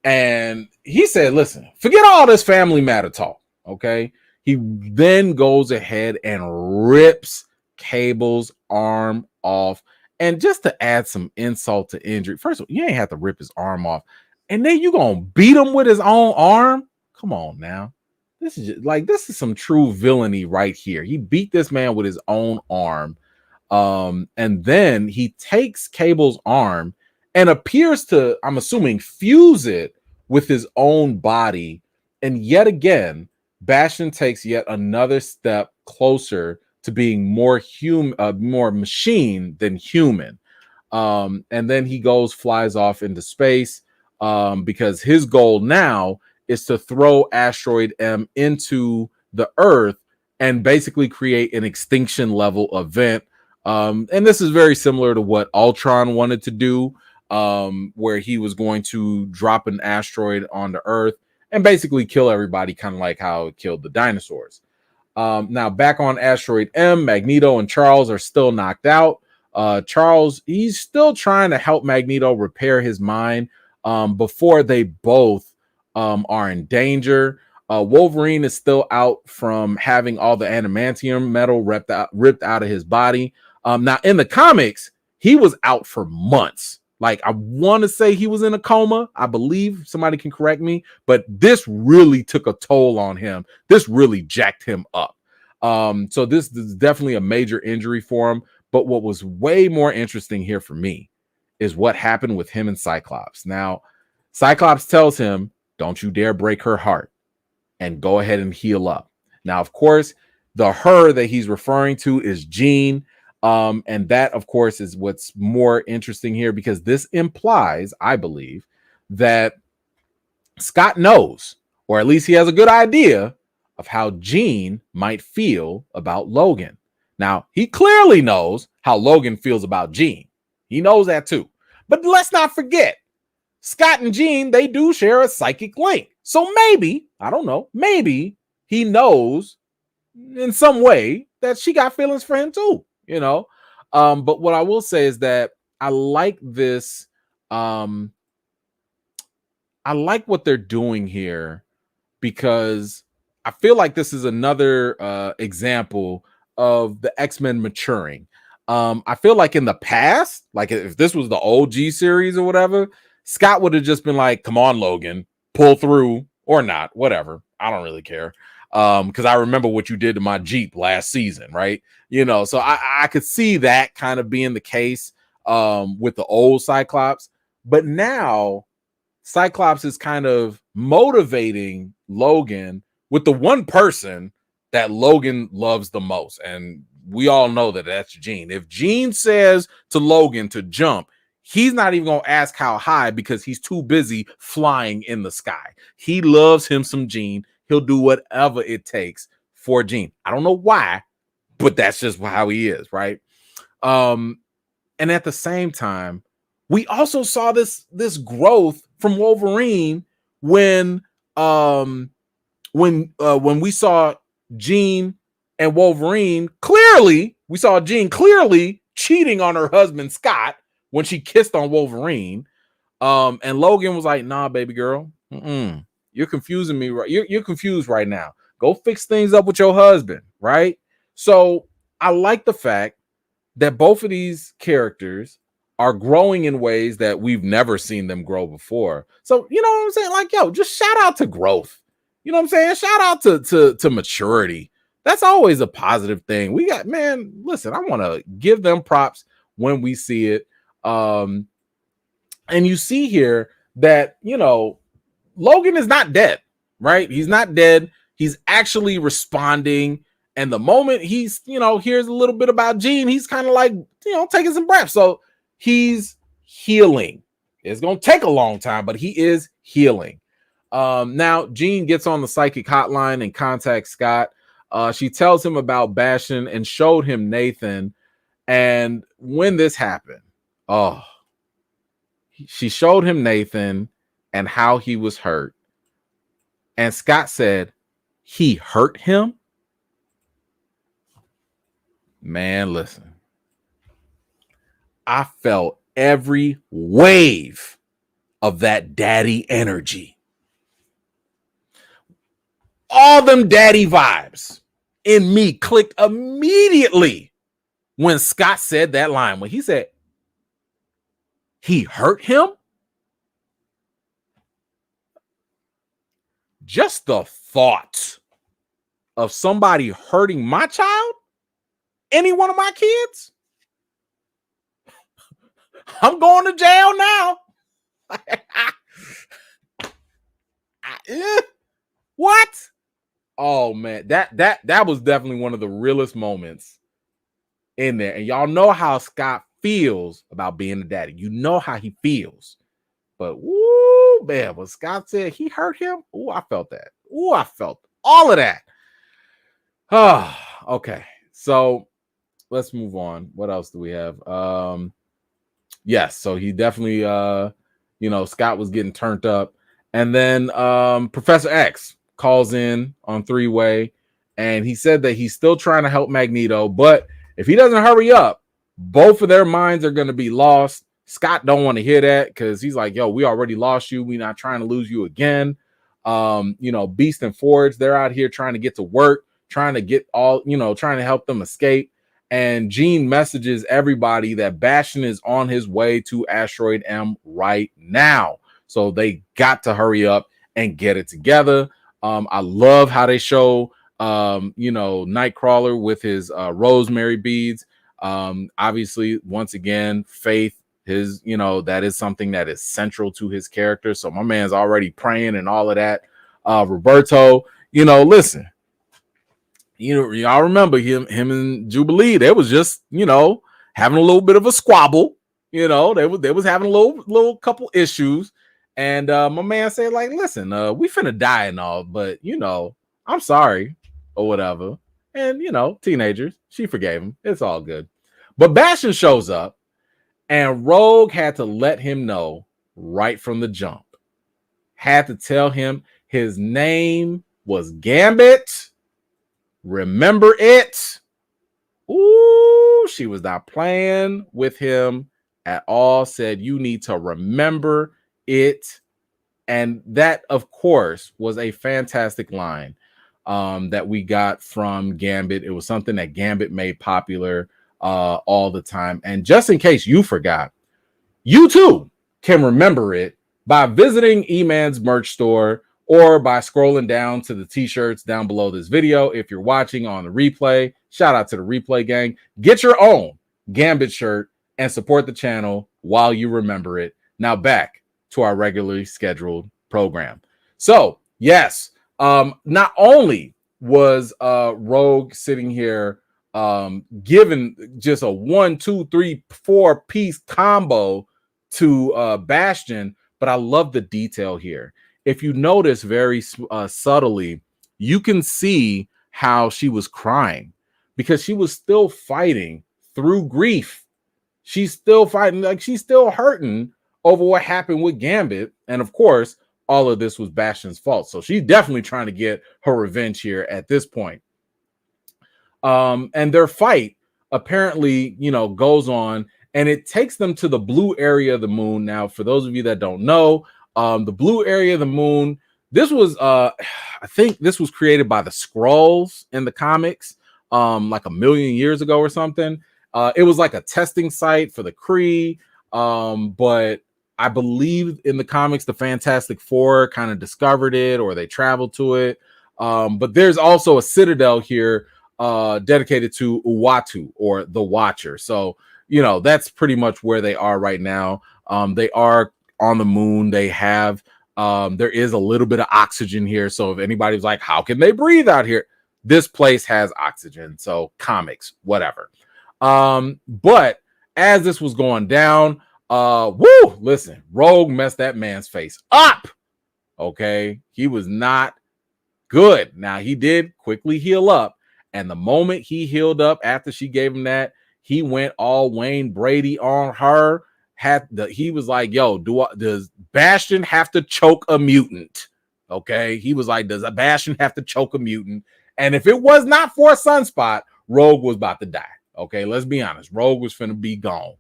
and he said, "Listen, forget all this family matter talk." Okay. He then goes ahead and rips Cable's arm off. And just to add some insult to injury, first of all, you ain't have to rip his arm off. And then you gonna beat him with his own arm? Come on now. This is some true villainy right here. He beat this man with his own arm. And then he takes Cable's arm and appears to, I'm assuming, fuse it with his own body. And yet again, Bastion takes yet another step closer to being more more machine than human. And then he flies off into space because his goal now is to throw asteroid M into the Earth and basically create an extinction level event. And this is very similar to what Ultron wanted to do, where he was going to drop an asteroid onto Earth and basically kill everybody, kind of like how it killed the dinosaurs. Now, back on asteroid M, Magneto and Charles are still knocked out. Charles, he's still trying to help Magneto repair his mind before they both are in danger. Wolverine is still out from having all the adamantium metal ripped out of his body. Now, in the comics, he was out for months. Like, I want to say he was in a coma. I believe, somebody can correct me, but this really took a toll on him. This really jacked him up. So this is definitely a major injury for him. But what was way more interesting here for me is what happened with him and Cyclops. Now, Cyclops tells him, "Don't you dare break her heart and go ahead and heal up." Now, of course, the her that he's referring to is Jean. And that, of course, is what's more interesting here, because this implies, I believe, that Scott knows, or at least he has a good idea of how Jean might feel about Logan. Now, he clearly knows how Logan feels about Jean. He knows that too. But let's not forget, Scott and Jean, they do share a psychic link. So maybe, I don't know, maybe he knows in some way that she got feelings for him too. But what I will say is that I like this. I like what they're doing here, because I feel like this is another example of the Xmen maturing. I feel like in the past, like if this was the OG series or whatever, Scott would have just been like, "Come on, Logan, pull through," or not, whatever. I don't really care. Because I remember what you did to my Jeep last season, right? So I could see that kind of being the case with the old Cyclops. But now Cyclops is kind of motivating Logan with the one person that Logan loves the most. And we all know that that's Jean. If Jean says to Logan to jump, he's not even going to ask how high, because he's too busy flying in the sky. He loves him some Jean. He'll do whatever it takes for Jean. I don't know why, but that's just how he is, right? And at the same time, we also saw this growth from Wolverine when we saw Jean and Wolverine we saw Jean clearly cheating on her husband Scott when she kissed on Wolverine. And Logan was like, nah, baby girl, you're confusing me, right? You're confused right now. Go fix things up with your husband, right? So I like the fact that both of these characters are growing in ways that we've never seen them grow before. So, you know what I'm saying? Like, yo, just shout out to growth. You know what I'm saying? Shout out to maturity. That's always a positive thing. We got, man, listen, I want to give them props when we see it. And you see here that, you know, Logan is not dead, right? He's not dead. He's actually responding. And the moment he's, you know, hears a little bit about Jean, he's kind of like, you know, taking some breath. So he's healing. It's going to take a long time, but he is healing. Now, Jean gets on the psychic hotline and contacts Scott. She tells him about Bastion and showed him Nathan. And when this happened, she showed him Nathan and how he was hurt. And Scott said, he hurt him? Man, listen. I felt every wave of that daddy energy. All them daddy vibes in me clicked immediately when Scott said that line. When he said, he hurt him? Just the thought of somebody hurting my child, any one of my kids, I'm going to jail now. What? Oh man, that was definitely one of the realest moments in there. And y'all know how Scott feels about being a daddy. You know how he feels. But woo, man, when Scott said he hurt him, ooh, I felt that. Ooh, I felt all of that. Oh, okay. So let's move on. What else do we have? Yes, so he definitely you know, Scott was getting turned up. And then Professor X calls in on three-way, and he said that he's still trying to help Magneto, but if he doesn't hurry up, both of their minds are going to be lost. Scott don't want to hear that because he's like, yo, we already lost you. We're not trying to lose you again. You know, Beast and Forge, they're out here trying to get to work, trying to get all, you know, trying to help them escape. And Jean messages everybody that Bastion is on his way to Asteroid M right now. So they got to hurry up and get it together. I love how they show, you know, Nightcrawler with his rosemary beads. Obviously, once again, faith, his, you know, that is something that is central to his character. So my man's already praying and all of that. Roberto, you know, listen, you know, y'all remember him and Jubilee, they was just, you know, having a little bit of a squabble. You know, they was having a little couple issues. And my man said, like, listen, we finna die and all, but you know, I'm sorry or whatever. And you know, teenagers, she forgave him. It's all good. But Bastion shows up, and Rogue had to let him know right from the jump. Had to tell him his name was Gambit. Remember it? Ooh, she was not playing with him at all. Said, you need to remember it. And that, of course, was a fantastic line that we got from Gambit. It was something that Gambit made popular all the time. And just in case you forgot, you too can remember it by visiting E-Man's merch store or by scrolling down to the t-shirts down below this video. If you're watching on the replay, shout out to the replay gang. Get your own Gambit shirt and support the channel while you remember it. Now back to our regularly scheduled program. So yes, not only was Rogue sitting here given just a 1, 2, 3, 4 piece combo to Bastion, but I love the detail here. If you notice very subtly, you can see how she was crying because she was still fighting through grief. She's still fighting, like she's still hurting over what happened with Gambit. And of course, all of this was Bastion's fault. So she's definitely trying to get her revenge here at this point. And their fight apparently, you know, goes on. and it takes them to the blue area of the moon. Now, for those of you that don't know, the blue area of the moon, this was I think this was created by the Skrulls in the comics, like a million years ago or something. It was like a testing site for the Kree, but I believe in the comics the Fantastic Four kind of discovered it, or they traveled to it. But there's also a citadel here dedicated to Uatu, or the Watcher. So that's pretty much where they are right now. They are on the moon. They have there is a little bit of oxygen here. So if anybody's like, how can they breathe out here? This place has oxygen. So comics, whatever. But as this was going down, listen, Rogue messed that man's face up. Okay, he was not good. Now, he did quickly heal up, and the moment he healed up after she gave him that, he went all Wayne Brady on her. He was like, yo, does Bastion have to choke a mutant? Okay, he was like, does a Bastion have to choke a mutant? And if it was not for a sunspot, Rogue was about to die. Okay, let's be honest, Rogue was finna be gone.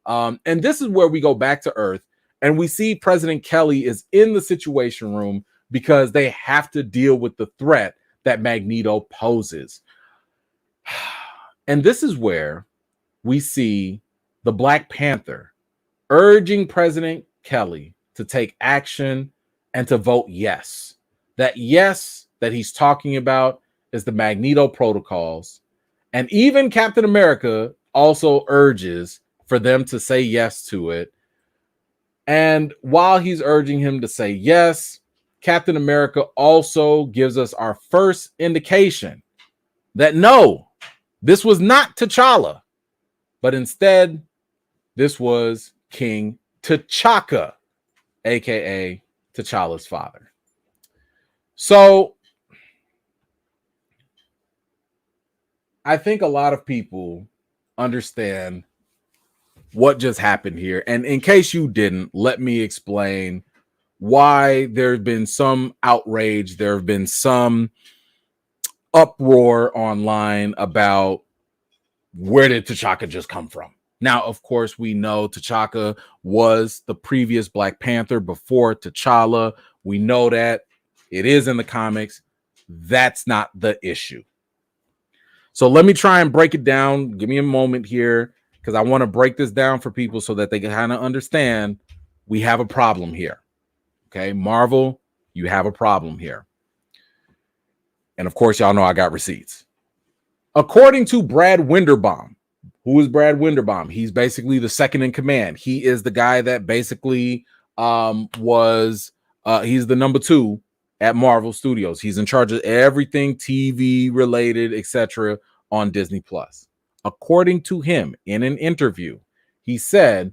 And this is where we go back to Earth, and we see President Kelly is in the Situation Room because they have to deal with the threat that Magneto poses. And this is where we see the Black Panther urging President Kelly to take action and to vote yes. That yes that he's talking about is the Magneto protocols. And even Captain America also urges for them to say yes to it. And while he's urging him to say yes, Captain America also gives us our first indication that no, this was not T'Challa, but instead, this was King T'Chaka, aka T'Challa's father. So I think a lot of people understand what just happened here. And in case you didn't, let me explain why there's been some outrage. There have been some uproar online about where did T'Chaka just come from? Now, of course, we know T'Chaka was the previous Black Panther before T'Challa. We know that. It is in the comics. That's not the issue. So let me try and break it down. Give me a moment here, because I want to break this down for people so that they can kind of understand we have a problem here. Okay, Marvel, you have a problem here. And of course, y'all know I got receipts. According to Brad Winderbaum, who is Brad Winderbaum? He's basically the second in command. He is the guy that basically he's the number 2 at Marvel Studios. He's in charge of everything TV related, etc. on Disney Plus. According to him, in an interview, he said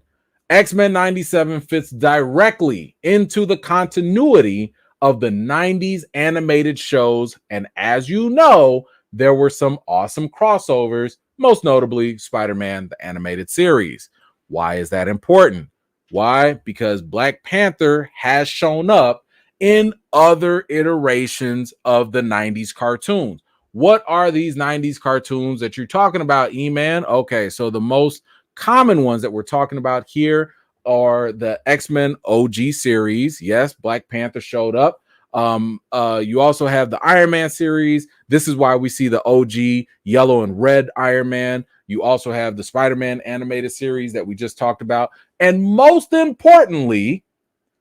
X-Men 97 fits directly into the continuity of the 90s animated shows, and as you know, there were some awesome crossovers, most notably Spider-Man the animated series. Why is that important? Why? Because Black Panther has shown up in other iterations of the 90s cartoons. What are these 90s cartoons that you're talking about, E-Man? Okay, so the most common ones that we're talking about here are the X-Men OG series. Yes, Black Panther showed up. You also have the Iron Man series. This is why we see the OG yellow and red Iron Man. You also have the Spider-Man animated series that we just talked about. And most importantly,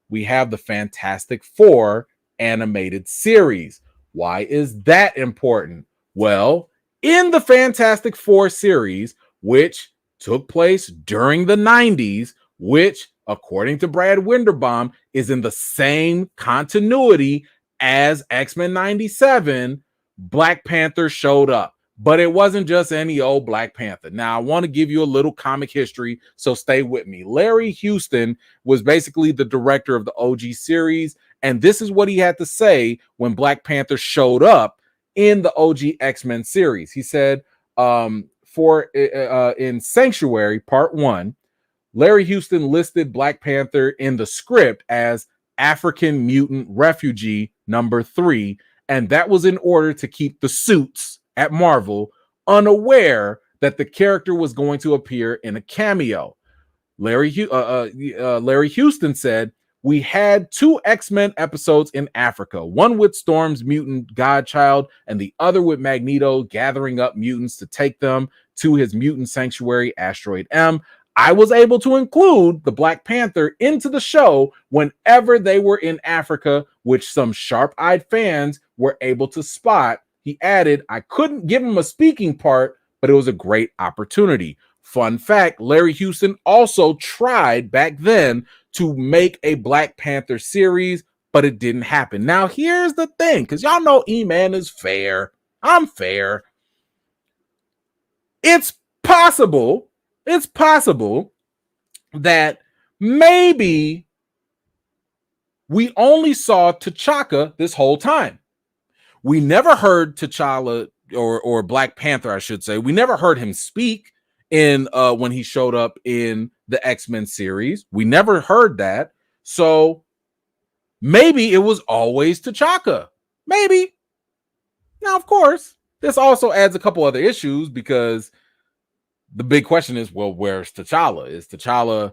we have the Fantastic Four animated series. Why is that important? Well, in the Fantastic Four series, which took place during the 90s, which, according to Brad Winderbaum, is in the same continuity as X-Men 97, Black Panther showed up. But it wasn't just any old Black Panther. Now, I want to give you a little comic history, so stay with me. Larry Houston was basically the director of the OG series, and this is what he had to say when Black Panther showed up in the OG X-Men series. He said, in Sanctuary Part 1, Larry Houston listed Black Panther in the script as African Mutant Refugee number 3, and that was in order to keep the suits at Marvel unaware that the character was going to appear in a cameo. Larry Houston said, we had 2 X-Men episodes in Africa, one with Storm's mutant godchild and the other with Magneto gathering up mutants to take them to his mutant sanctuary, Asteroid M. I was able to include the Black Panther into the show whenever they were in Africa, which some sharp-eyed fans were able to spot. He added, I couldn't give him a speaking part, but it was a great opportunity. Fun fact, Larry Houston also tried back then to make a Black Panther series, but it didn't happen. Now, here's the thing, because y'all know E-Man is fair. I'm fair. It's possible that maybe we only saw T'Chaka this whole time. We never heard T'Challa or Black Panther, I should say. We never heard him speak in when he showed up in the X-Men series. We never heard that. So maybe it was always T'Chaka. Maybe. Now, of course, this also adds a couple other issues because the big question is, well, where's T'Challa? Is T'Challa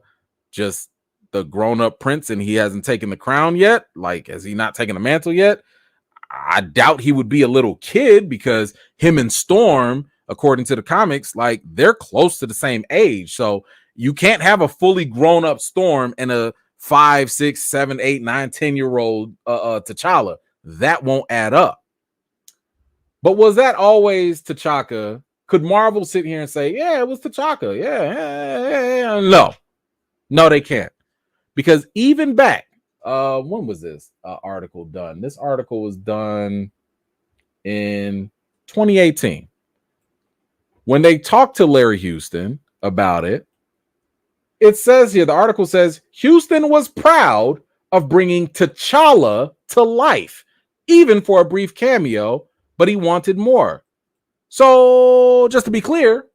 just the grown-up prince and he hasn't taken the crown yet? Like, has he not taken the mantle yet? I doubt he would be a little kid because him and Storm, according to the comics, like they're close to the same age. So you can't have a fully grown-up Storm and a 5, 6, 7, 8, 9, 10-year-old T'Challa. That won't add up. But was that always T'Chaka? Could Marvel sit here and say, yeah, it was T'Chaka? Yeah. No, they can't. Because even back, when was this article done? This article was done in 2018. When they talked to Larry Houston about it, it says here, the article says, Houston was proud of bringing T'Challa to life, even for a brief cameo, but he wanted more. So, just to be clear,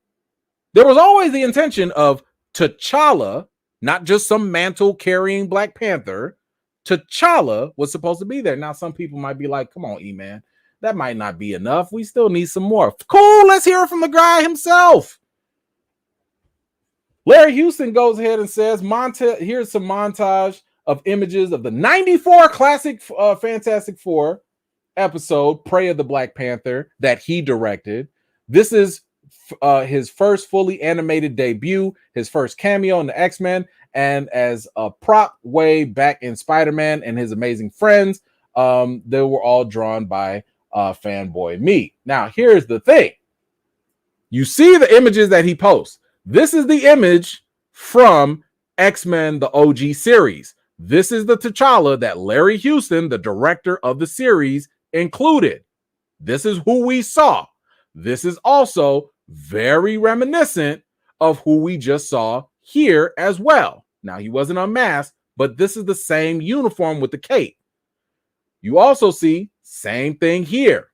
there was always the intention of T'Challa, not just some mantle-carrying Black Panther. T'Challa was supposed to be there. Now, some people might be like, come on, E-Man, that might not be enough. We still need some more. Cool, let's hear it from the guy himself. Larry Houston goes ahead and says, here's some montage of images of the 94 classic Fantastic Four episode, Prey of the Black Panther, that he directed. This is his first fully animated debut, his first cameo in the X-Men, and as a prop way back in Spider-Man and His Amazing Friends, they were all drawn by fanboy me. Now, here's the thing. You see the images that he posts. This is the image from X-Men, the OG series. This is the T'Challa that Larry Houston, the director of the series, included. This is who we saw. This is also very reminiscent of who we just saw here as well. Now, he wasn't unmasked, but this is the same uniform with the cape. You also see same thing here.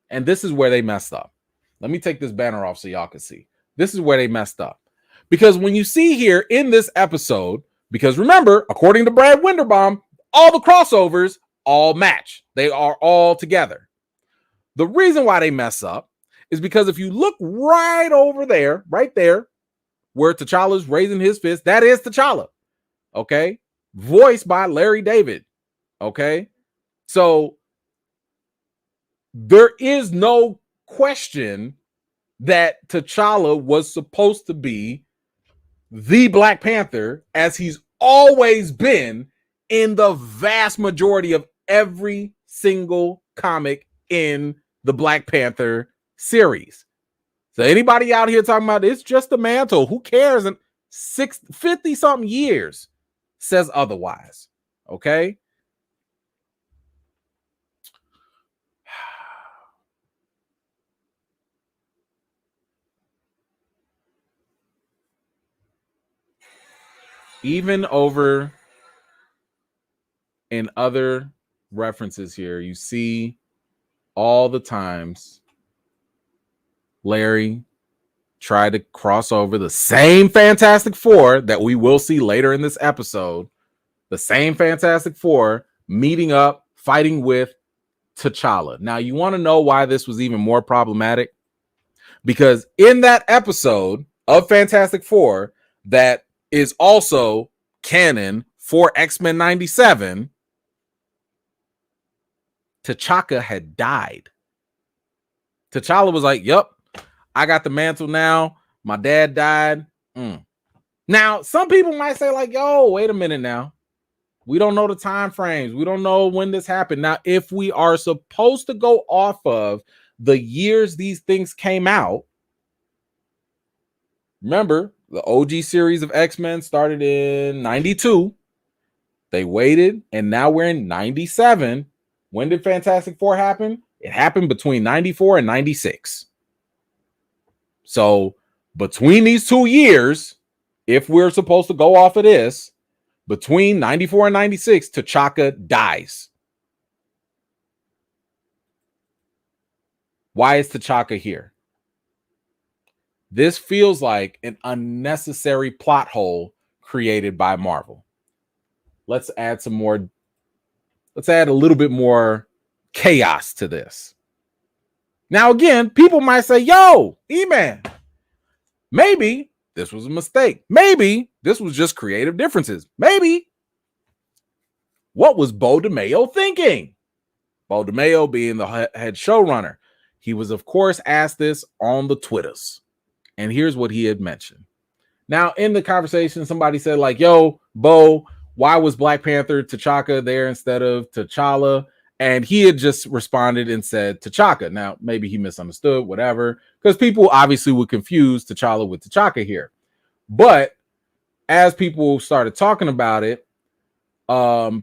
And this is where they messed up. Let me take this banner off so y'all can see. This is where they messed up. Because when you see here in this episode, because remember, according to Brad Winderbaum, all the crossovers all match. They are all together. The reason why they mess up is because if you look right over there, right there, where T'Challa's raising his fist, that is T'Challa. Okay? Voiced by Larry David. Okay? So there is no question that T'Challa was supposed to be the Black Panther, as he's always been in the vast majority of every single comic in the Black Panther series. So anybody out here talking about it's just a mantle, who cares? And 50 something years says otherwise. Okay. Even over in other references here, you see all the times Larry tried to cross over the same Fantastic Four that we will see later in this episode. The same Fantastic Four meeting up, fighting with T'Challa. Now, you want to know why this was even more problematic? Because in that episode of Fantastic Four, that is also canon for X-Men 97, T'Chaka had died. T'Challa was like, yep, I got the mantle now. My dad died. Now, some people might say like, yo, wait a minute now. We don't know the time frames. We don't know when this happened. Now, if we are supposed to go off of the years these things came out, remember, the OG series of X-Men started in 92. They waited, and now we're in 97. When did Fantastic Four happen? It happened between 94 and 96. So between these 2 years, if we're supposed to go off of this, between 94 and 96, T'Chaka dies. Why is T'Chaka here? This feels like an unnecessary plot hole created by Marvel. Let's add a little bit more chaos to this. Now, again, people might say, yo, E-Man, maybe this was a mistake. Maybe this was just creative differences. Maybe. What was Bo DeMayo thinking? Bo DeMayo being the head showrunner. He was, of course, asked this on the Twitters. And here's what he had mentioned. Now, in the conversation, somebody said like, yo, Bo, why was Black Panther T'Chaka there instead of T'Challa? And he had just responded and said T'Chaka. Now, maybe he misunderstood, whatever, because people obviously would confuse T'Challa with T'Chaka here. But as people started talking about it,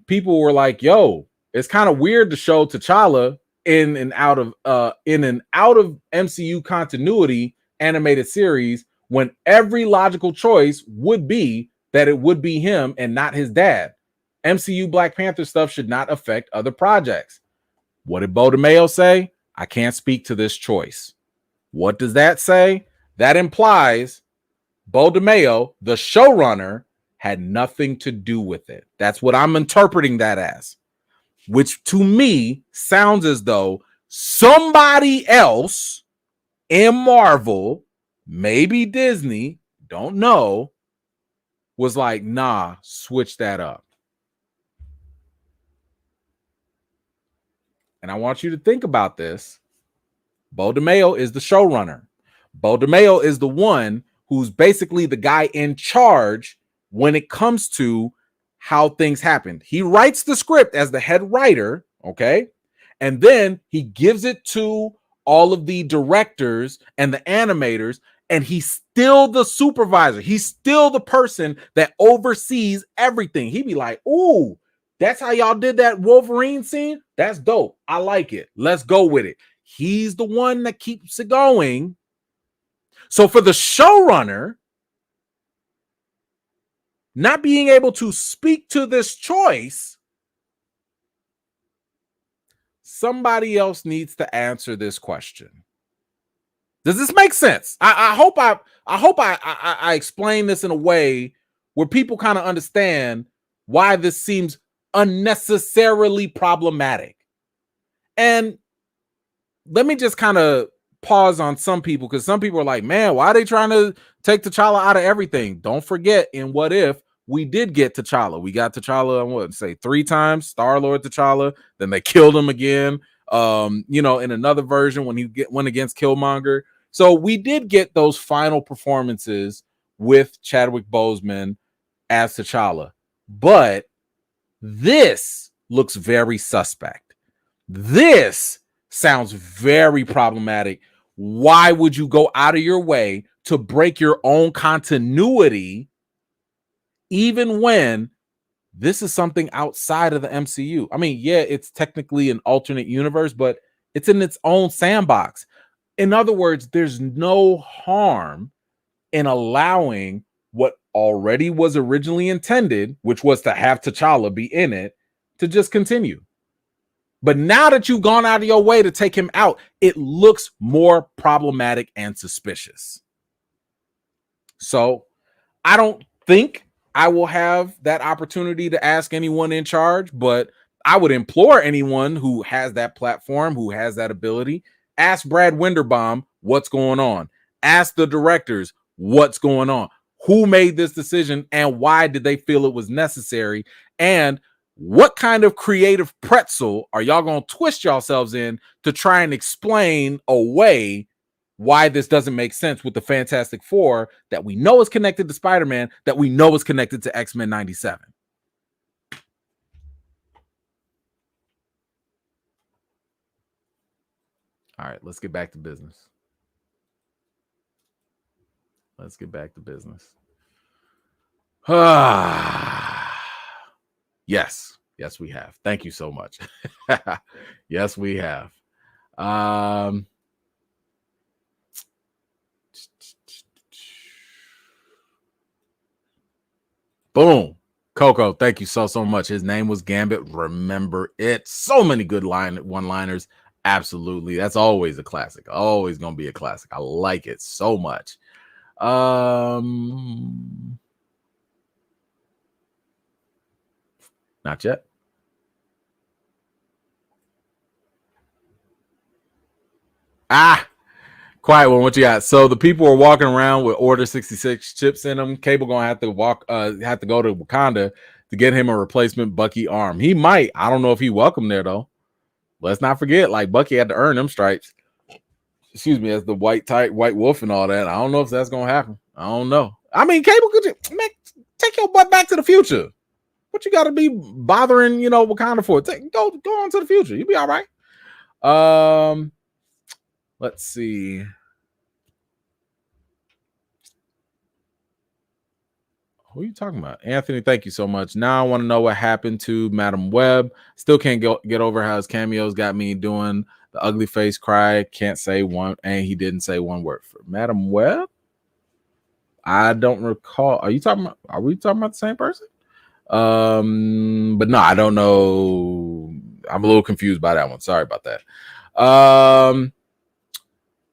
people were like, yo, it's kind of weird to show T'Challa in an out of MCU continuity animated series when every logical choice would be that it would be him and not his dad. MCU Black Panther stuff should not affect other projects. What did Bo DeMayo say? I can't speak to this choice. What does that say? That implies Bo DeMayo, the showrunner, had nothing to do with it. That's what I'm interpreting that as, which to me sounds as though somebody else in Marvel, maybe Disney, don't know, was like, nah, switch that up. And I want you to think about this. Bo DeMayo is the showrunner. Bo DeMayo is the one who's basically the guy in charge when it comes to how things happen. He writes the script as the head writer, okay? And then he gives it to all of the directors and the animators, and he's still the supervisor. He's still the person that oversees everything. He'd be like, ooh, that's how y'all did that Wolverine scene? That's dope. I like it. Let's go with it. He's the one that keeps it going. So for the showrunner not being able to speak to this choice, somebody else needs to answer this question. Does this make sense? I hope I explain this in a way where people kind of understand why this seems unnecessarily problematic. And let me just kind of pause on some people, because some people are like, man, why are they trying to take T'Challa out of everything? Don't forget, in What If, we did get T'Challa. We got T'Challa, I want to say 3 times, Star-Lord T'Challa. Then they killed him again, in another version when he went against Killmonger. So we did get those final performances with Chadwick Boseman as T'Challa. But this looks very suspect. This sounds very problematic. Why would you go out of your way to break your own continuity, even when this is something outside of the MCU? I mean, yeah, it's technically an alternate universe, but it's in its own sandbox. In other words, there's no harm in allowing what already was originally intended, which was to have T'Challa be in it, to just continue. But now that you've gone out of your way to take him out, it looks more problematic and suspicious. So I don't think I will have that opportunity to ask anyone in charge, but I would implore anyone who has that platform, who has that ability, ask Brad Winderbaum what's going on. Ask the directors what's going on. who made this decision and why did they feel it was necessary, and what kind of creative pretzel are y'all gonna twist yourselves in to try and explain away why this doesn't make sense with the Fantastic Four that we know is connected to Spider-Man, that we know is connected to X-Men 97. All right, let's get back to business. Let's get back to business. Yes, we have. Thank you so much. Yes, we have. Boom. Coco, thank you so much. His name was Gambit. Remember it. So many good one-liners. Absolutely. That's always a classic. Always going to be a classic. I like it so much. Not yet. Quiet one. What you got? So the people are walking around with Order 66 chips in them. Cable gonna have to go to Wakanda to get him a replacement Bucky arm. He might. I don't know if he welcome there though. Let's not forget, like Bucky had to earn them stripes. Excuse me, as the white wolf and all that. I don't know if that's gonna happen. I don't know. I mean, Cable, could you take your butt back to the future? What you got to be bothering, Wakanda for? Go on to the future. You'll be all right. Let's see. Who are you talking about? Anthony, thank you so much. Now I want to know what happened to Madam Web. Still can't get over how his cameos got me doing the ugly face cry. Can't say one, and he didn't say one word for Madam Web. I don't recall. Are we talking about the same person? But no, I don't know. I'm a little confused by that one. Sorry about that.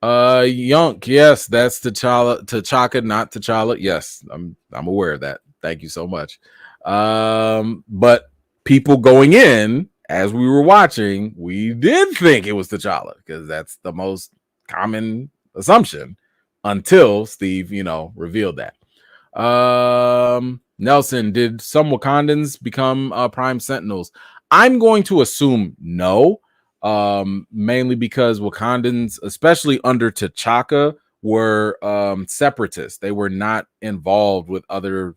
Yunk, yes, that's T'Chaka, not T'Challa. Yes, I'm aware of that. Thank you so much. But people going in as we were watching, we did think it was T'Challa because that's the most common assumption until Steve, revealed that. Nelson, did some Wakandans become Prime Sentinels? I'm going to assume no. Mainly because Wakandans, especially under T'Chaka, were separatists. They were not involved with other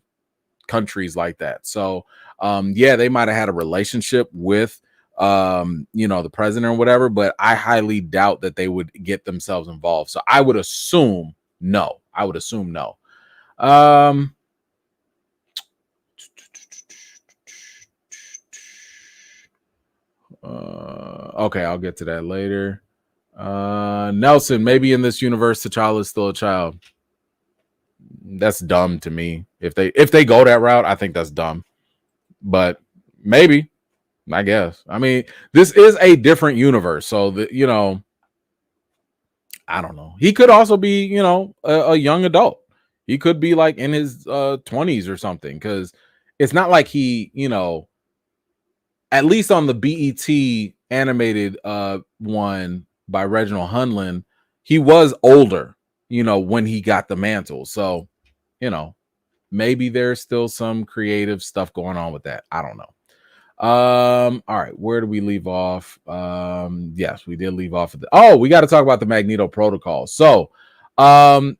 countries like that. So they might have had a relationship with the president or whatever, but I highly doubt that they would get themselves involved. So I would assume no. Okay, I'll get to that later. Nelson, maybe in this universe, T'Challa is still a child. That's dumb to me. If they go that route, I think that's dumb. But maybe, I guess. I mean, this is a different universe, so I don't know. He could also be, a young adult. He could be like in his 20s or something, because it's not like he, at least on the BET animated one by Reginald Hunlin, he was older, when he got the mantle. So, maybe there's still some creative stuff going on with that. I don't know. All right, where do we leave off? Yes, we did leave off we got to talk about the Magneto protocol. So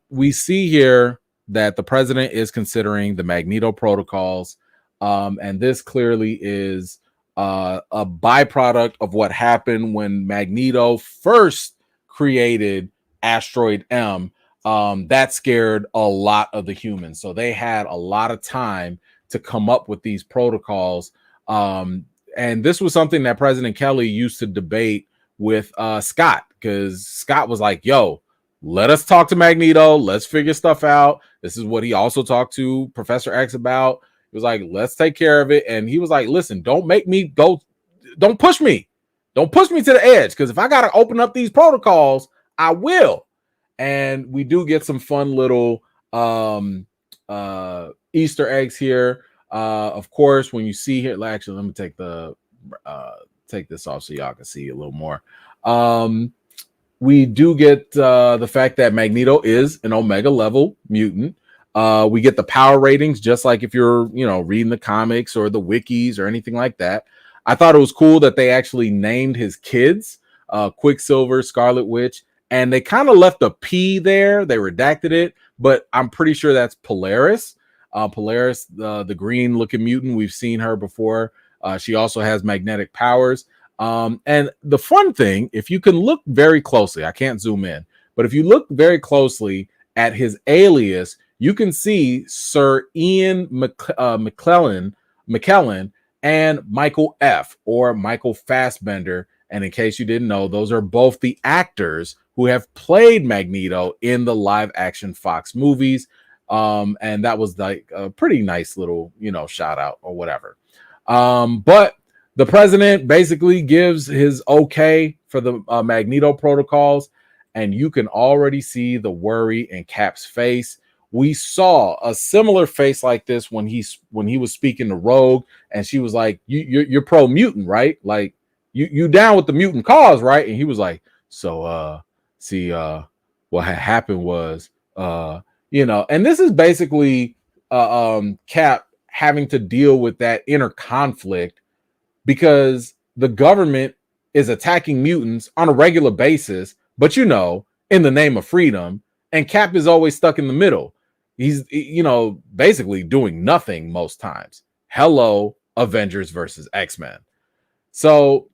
we see here that the president is considering the Magneto protocols, and this clearly is a byproduct of what happened when Magneto first created Asteroid M. That scared a lot of the humans, so they had a lot of time to come up with these protocols. And this was something that President Kelly used to debate with Scott, because Scott was like, yo, let us talk to Magneto. Let's figure stuff out. This is what he also talked to Professor X about. He was like, let's take care of it. And he was like, listen, don't make me go. Don't push me. Don't push me to the edge, because if I got to open up these protocols, I will. And we do get some fun little Easter eggs here. Of course, when you see here, actually, let me take this off so y'all can see a little more. We do get the fact that Magneto is an Omega level mutant. We get the power ratings, just like if you're, reading the comics or the wikis or anything like that. I thought it was cool that they actually named his kids Quicksilver, Scarlet Witch, and they kind of left a P there. They redacted it, but I'm pretty sure that's Polaris. Polaris, the green looking mutant. We've seen her before. She also has magnetic powers. And the fun thing, if you can look very closely, I can't zoom in, but if you look very closely at his alias, you can see Sir Ian McKellen and Michael F. or Michael Fassbender. And in case you didn't know, those are both the actors who have played Magneto in the live action Fox movies. And that was like a pretty nice little, shout out or whatever. But the president basically gives his okay for the Magneto protocols, and you can already see the worry in Cap's face. We saw a similar face like this when he was speaking to Rogue, and she was like, "You're pro mutant, right? Like you down with the mutant cause, right?" And he was like, "So, what had happened was, and this is basically Cap having to deal with that inner conflict because the government is attacking mutants on a regular basis, but in the name of freedom, and Cap is always stuck in the middle. He's basically doing nothing most times. Hello, Avengers versus X-Men. So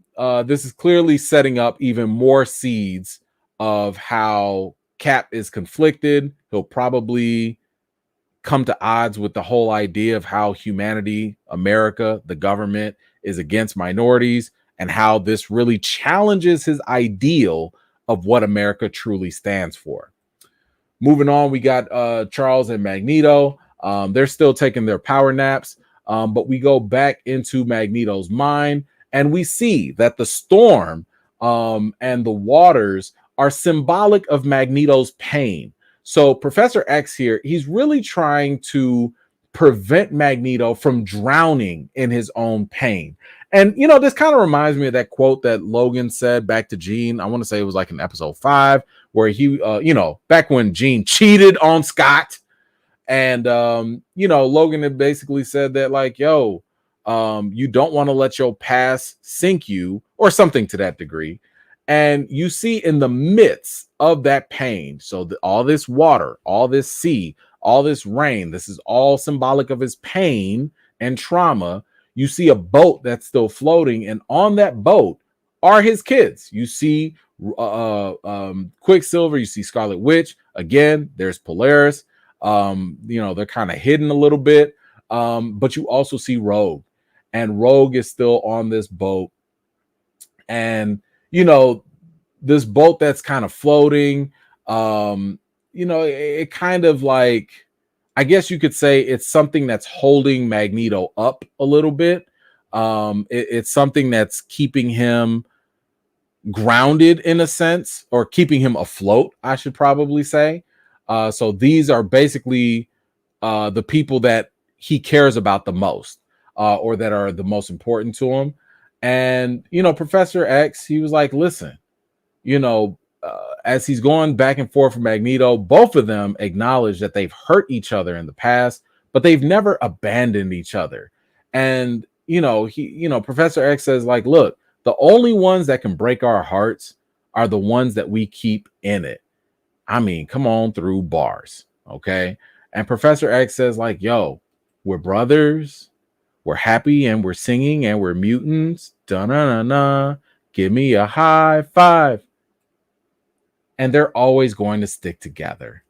this is clearly setting up even more seeds of how Cap is conflicted. He'll probably come to odds with the whole idea of how humanity, America, the government is against minorities, and how this really challenges his ideal of what America truly stands for. Moving on, we got Charles and Magneto. They're still taking their power naps, but we go back into Magneto's mind, and we see that the storm and the waters are symbolic of Magneto's pain. So Professor X here, he's really trying to prevent Magneto from drowning in his own pain. And, this kind of reminds me of that quote that Logan said back to Jean. I want to say it was like in episode 5, where he, back when Jean cheated on Scott. And, Logan had basically said that, like, yo, you don't want to let your past sink you, or something to that degree. And you see in the midst of that pain, so all this water, all this sea, all this rain, this is all symbolic of his pain and trauma. You see a boat that's still floating, and on that boat are his kids. You see Quicksilver, you see Scarlet Witch. Again, there's Polaris. They're kind of hidden a little bit. But you also see Rogue, and Rogue is still on this boat. And this boat that's kind of floating, it kind of like, I guess you could say it's something that's holding Magneto up a little bit. It's something that's keeping him grounded in a sense, or keeping him afloat, I should probably say. So these are basically the people that he cares about the most, or that are the most important to him. And, Professor X, he was like, listen, as he's going back and forth with Magneto, both of them acknowledge that they've hurt each other in the past, but they've never abandoned each other. And, Professor X says, like, look, the only ones that can break our hearts are the ones that we keep in it. I mean, come on through bars. Okay. And Professor X says, like, yo, we're brothers. We're happy and we're singing and we're mutants. Da-na-na-na. Give me a high five. And they're always going to stick together.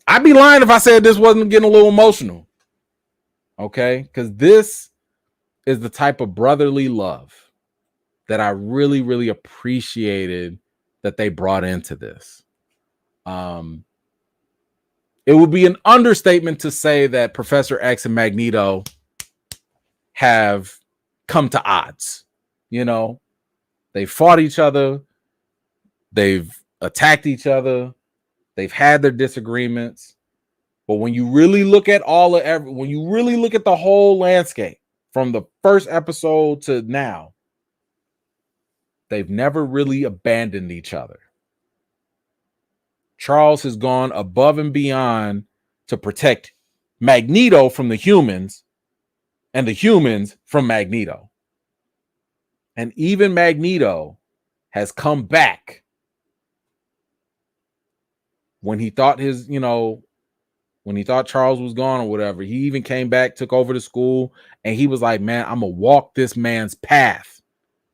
I'd be lying if I said this wasn't getting a little emotional. Okay? Because this is the type of brotherly love that I really, really appreciated that they brought into this. It would be an understatement to say that Professor X and Magneto have come to odds. They fought each other. They've attacked each other. They've had their disagreements. But when you really look at when you really look at the whole landscape from the first episode to now, they've never really abandoned each other. Charles has gone above and beyond to protect Magneto from the humans and the humans from Magneto. And even Magneto has come back when he thought when he thought Charles was gone or whatever. He even came back, took over the school, and he was like, man, I'm going to walk this man's path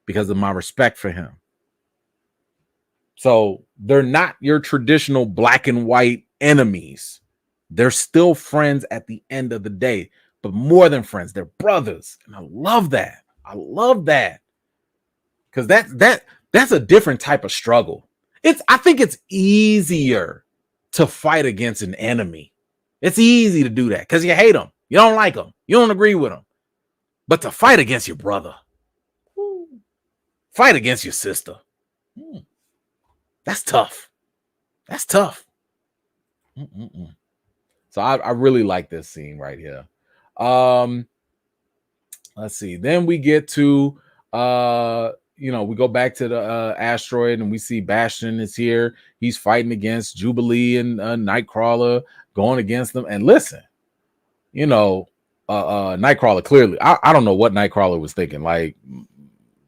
because of my respect for him. So they're not your traditional black and white enemies. They're still friends at the end of the day, but more than friends, they're brothers. And I love that. I love that. Because that's a different type of struggle. I think it's easier to fight against an enemy. It's easy to do that because you hate them. You don't like them. You don't agree with them. But to fight against your brother, fight against your sister, that's tough. That's tough. So I really like this scene right here. Let's see. Then we get to we go back to the asteroid and we see Bastion is here. He's fighting against Jubilee and Nightcrawler, going against them. And listen, Nightcrawler clearly, I don't know what Nightcrawler was thinking. Like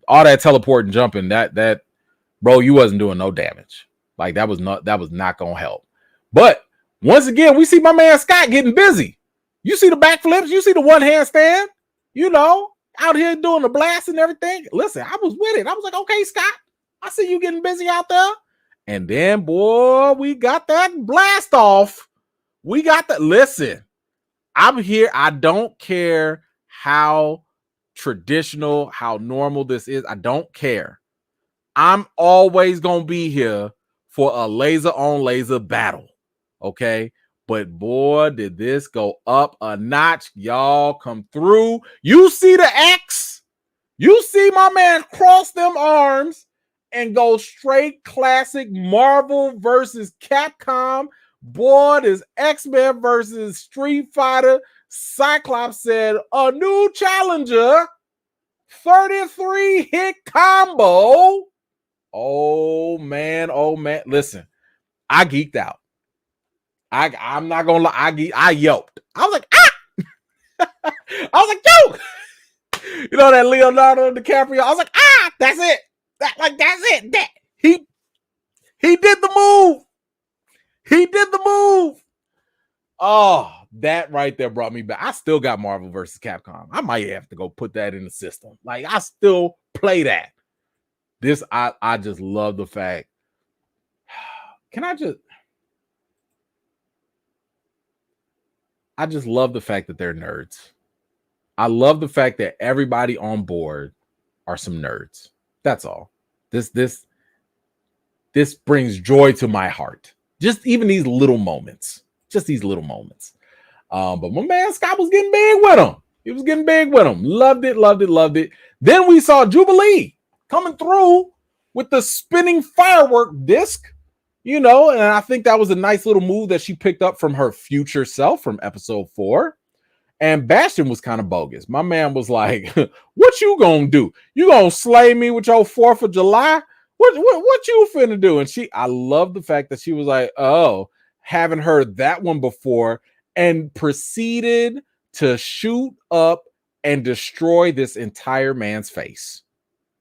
all that teleporting, jumping, that bro, you wasn't doing no damage. Like that was not gonna help. But once again, we see my man Scott getting busy. You see the backflips, you see the one handstand, out here doing the blast and everything. Listen, I was with it. I was like, okay, Scott, I see you getting busy out there. And then, boy, we got that blast off. We got that. Listen, I'm here. I don't care how traditional, how normal this is. I don't care. I'm always going to be here for a laser on laser battle. Okay. But boy, did this go up a notch. Y'all come through. You see the X. You see my man cross them arms and go straight classic Marvel versus Capcom. Boy, this X-Men versus Street Fighter. Cyclops said, a new challenger. 33 hit combo. Oh, man. Listen, I geeked out. I'm not gonna lie, I yelped. I was like, ah! I was like, yo! That Leonardo DiCaprio. I was like, ah, that's it. That's it. That he did the move. He did the move. Oh, that right there brought me back. I still got Marvel versus Capcom. I might have to go put that in the system. Like, I still play that. This, I just love the fact. I just love the fact that they're nerds. I love the fact that everybody on board are some nerds. That's all. This brings joy to my heart. Just even these little moments. Just these little moments. But my man Scott was getting big with him. He was getting big with him. Loved it. Then we saw Jubilee coming through with the spinning firework disc. And I think that was a nice little move that she picked up from her future self from episode 4. And Bastion was kind of bogus. My man was like, what you gonna do? You gonna slay me with your 4th of July? What you finna do? And I love the fact that she was like, oh, haven't heard that one before, and proceeded to shoot up and destroy this entire man's face.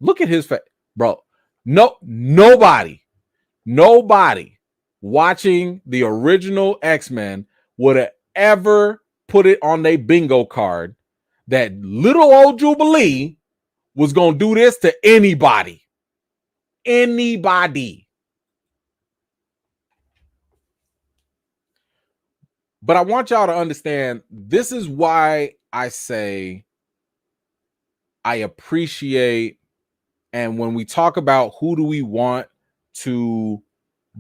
Look at his face, bro. Nobody watching the original X-Men would have ever put it on their bingo card that little old Jubilee was going to do this to anybody. But I want y'all to understand, this is why I say I appreciate, and when we talk about who do we want to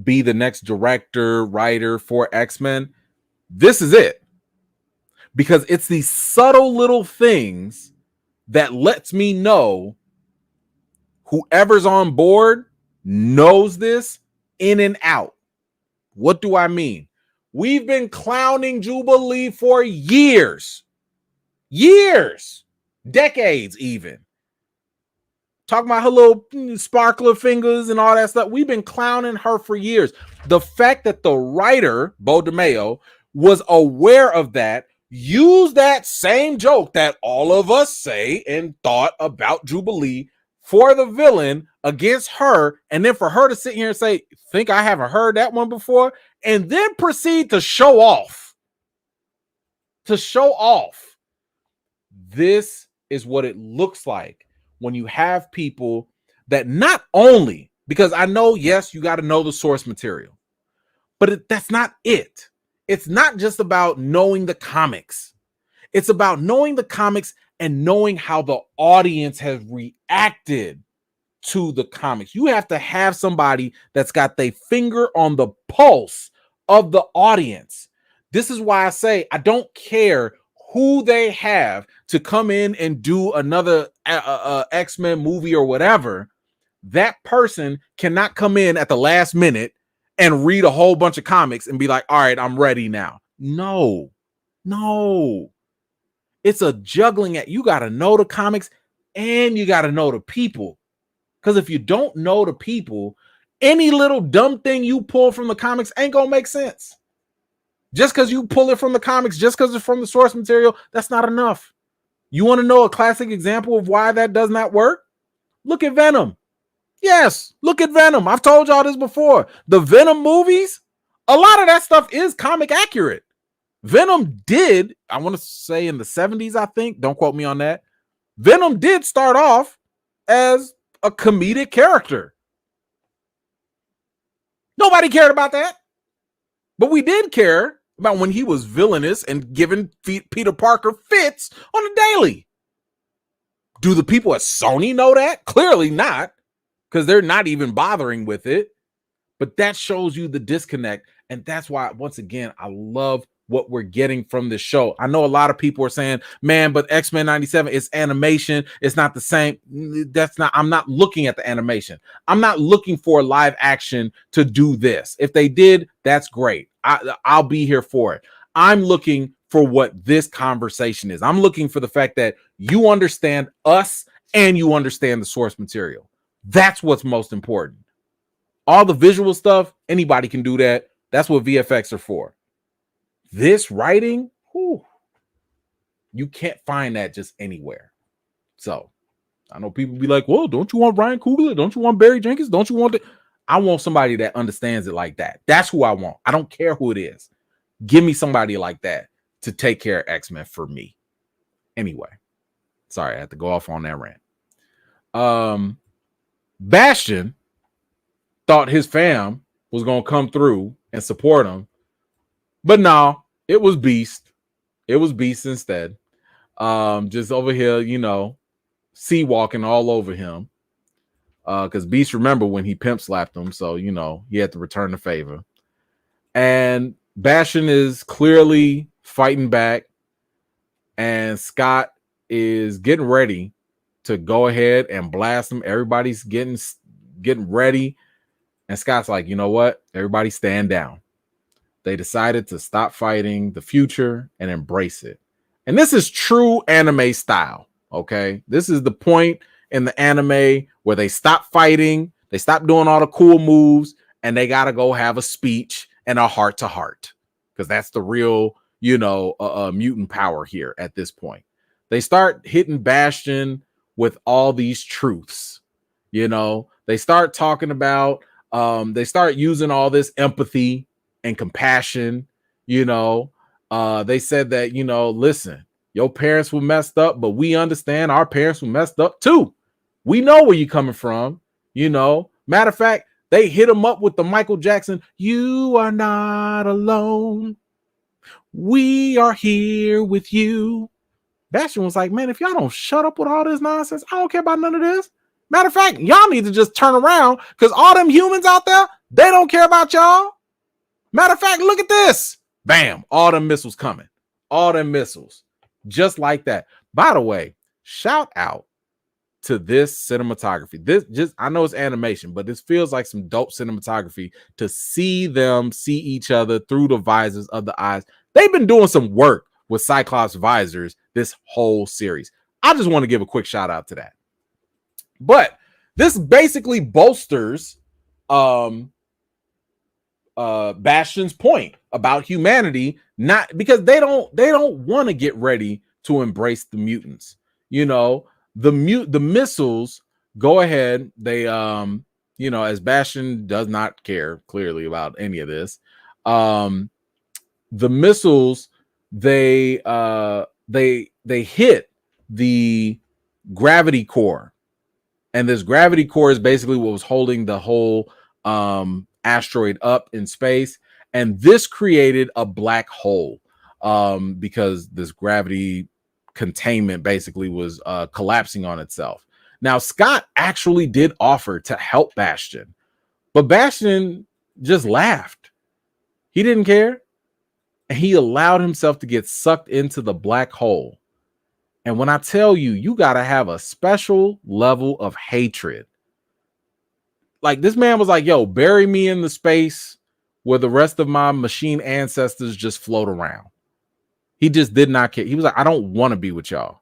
be the next director, writer for X-Men, this is it. Because it's these subtle little things that lets me know whoever's on board knows this in and out. What do I mean? We've been clowning Jubilee for years, decades even. Talking about her little sparkler fingers and all that stuff. We've been clowning her for years. The fact that the writer, Bo DeMayo, was aware of that, used that same joke that all of us say and thought about Jubilee for the villain against her, and then for her to sit here and say, think I haven't heard that one before, and then proceed to show off. This is what it looks like when you have people that not only, because I know, yes, you got to know the source material, but that's not it. It's not just about knowing the comics. It's about knowing the comics and knowing how the audience has reacted to the comics. You have to have somebody that's got their finger on the pulse of the audience. This is why I say I don't care who they have to come in and do another X-Men movie or whatever. That person cannot come in at the last minute and read a whole bunch of comics and be like, all right, I'm ready now. No. It's a juggling act. You got to know the comics and you got to know the people. Because if you don't know the people, any little dumb thing you pull from the comics ain't going to make sense. Just because you pull it from the comics, just because it's from the source material, that's not enough. You want to know a classic example of why that does not work? Look at Venom. Yes, look at Venom. I've told y'all this before. The Venom movies, a lot of that stuff is comic accurate. Venom did, I want to say in the 70s, I think. Don't quote me on that. Venom did start off as a comedic character. Nobody cared about that. But we did care about when he was villainous and giving Peter Parker fits on a daily. Do the people at Sony know that? Clearly not, because they're not even bothering with it. But that shows you the disconnect. And that's why, once again, I love what we're getting from this show. I know a lot of people are saying, man, but X-Men 97 is animation. It's not the same. I'm not looking at the animation. I'm not looking for live action to do this. If they did, that's great. I'll be here for it. I'm looking for what this conversation is. I'm looking for the fact that you understand us and you understand the source material. That's what's most important. All the visual stuff, anybody can do that. That's what VFX are for. This writing, you can't find that just anywhere. So I know people be like, well, don't you want Ryan Coogler? Don't you want Barry Jenkins? Don't you want I want somebody that understands it like that. That's who I want. I don't care who it is. Give me somebody like that to take care of X-Men for me. Anyway, sorry, I had to go off on that rant. Bastion thought his fam was going to come through and support him. But no, it was Beast. It was Beast instead. Just over here, sea walking all over him. Because Beast, remember when he pimp slapped him, so he had to return the favor. And Bastion is clearly fighting back, and Scott is getting ready to go ahead and blast him. Everybody's getting ready, and Scott's like, you know what? Everybody stand down. They decided to stop fighting the future and embrace it. And this is true anime style, okay? This is the point in the anime where they stop fighting, they stop doing all the cool moves, and they got to go have a speech and a heart-to-heart, because that's the real, mutant power here at this point. They start hitting Bastion with all these truths, They start talking about, they start using all this empathy and compassion. They said that, listen, your parents were messed up, but we understand our parents were messed up too. We know where you're coming from. Matter of fact, they hit him up with the Michael Jackson, "You are not alone. We are here with you." Bastion was like, man, if y'all don't shut up with all this nonsense, I don't care about none of this. Matter of fact, y'all need to just turn around, because all them humans out there, they don't care about y'all. Matter of fact, look at this. Bam. All them missiles coming. All them missiles. Just like that. By the way, shout out to this cinematography. I know it's animation, but this feels like some dope cinematography to see them see each other through the visors of the eyes. They've been doing some work with Cyclops visors this whole series. I just want to give a quick shout out to that. But this basically bolsters Bastion's point about humanity, not because they don't want to get ready to embrace the mutants. You know, the missiles go ahead. They as Bastion does not care clearly about any of this. The missiles they hit the gravity core, and this gravity core is basically what was holding the whole asteroid up in space, and this created a black hole because this gravity containment basically was collapsing on itself. Now, Scott actually did offer to help Bastion, but Bastion just laughed. He didn't care. And he allowed himself to get sucked into the black hole. And when I tell you, you got to have a special level of hatred. Like, this man was like, yo, bury me in the space where the rest of my machine ancestors just float around. He just did not care. He was like, I don't want to be with y'all.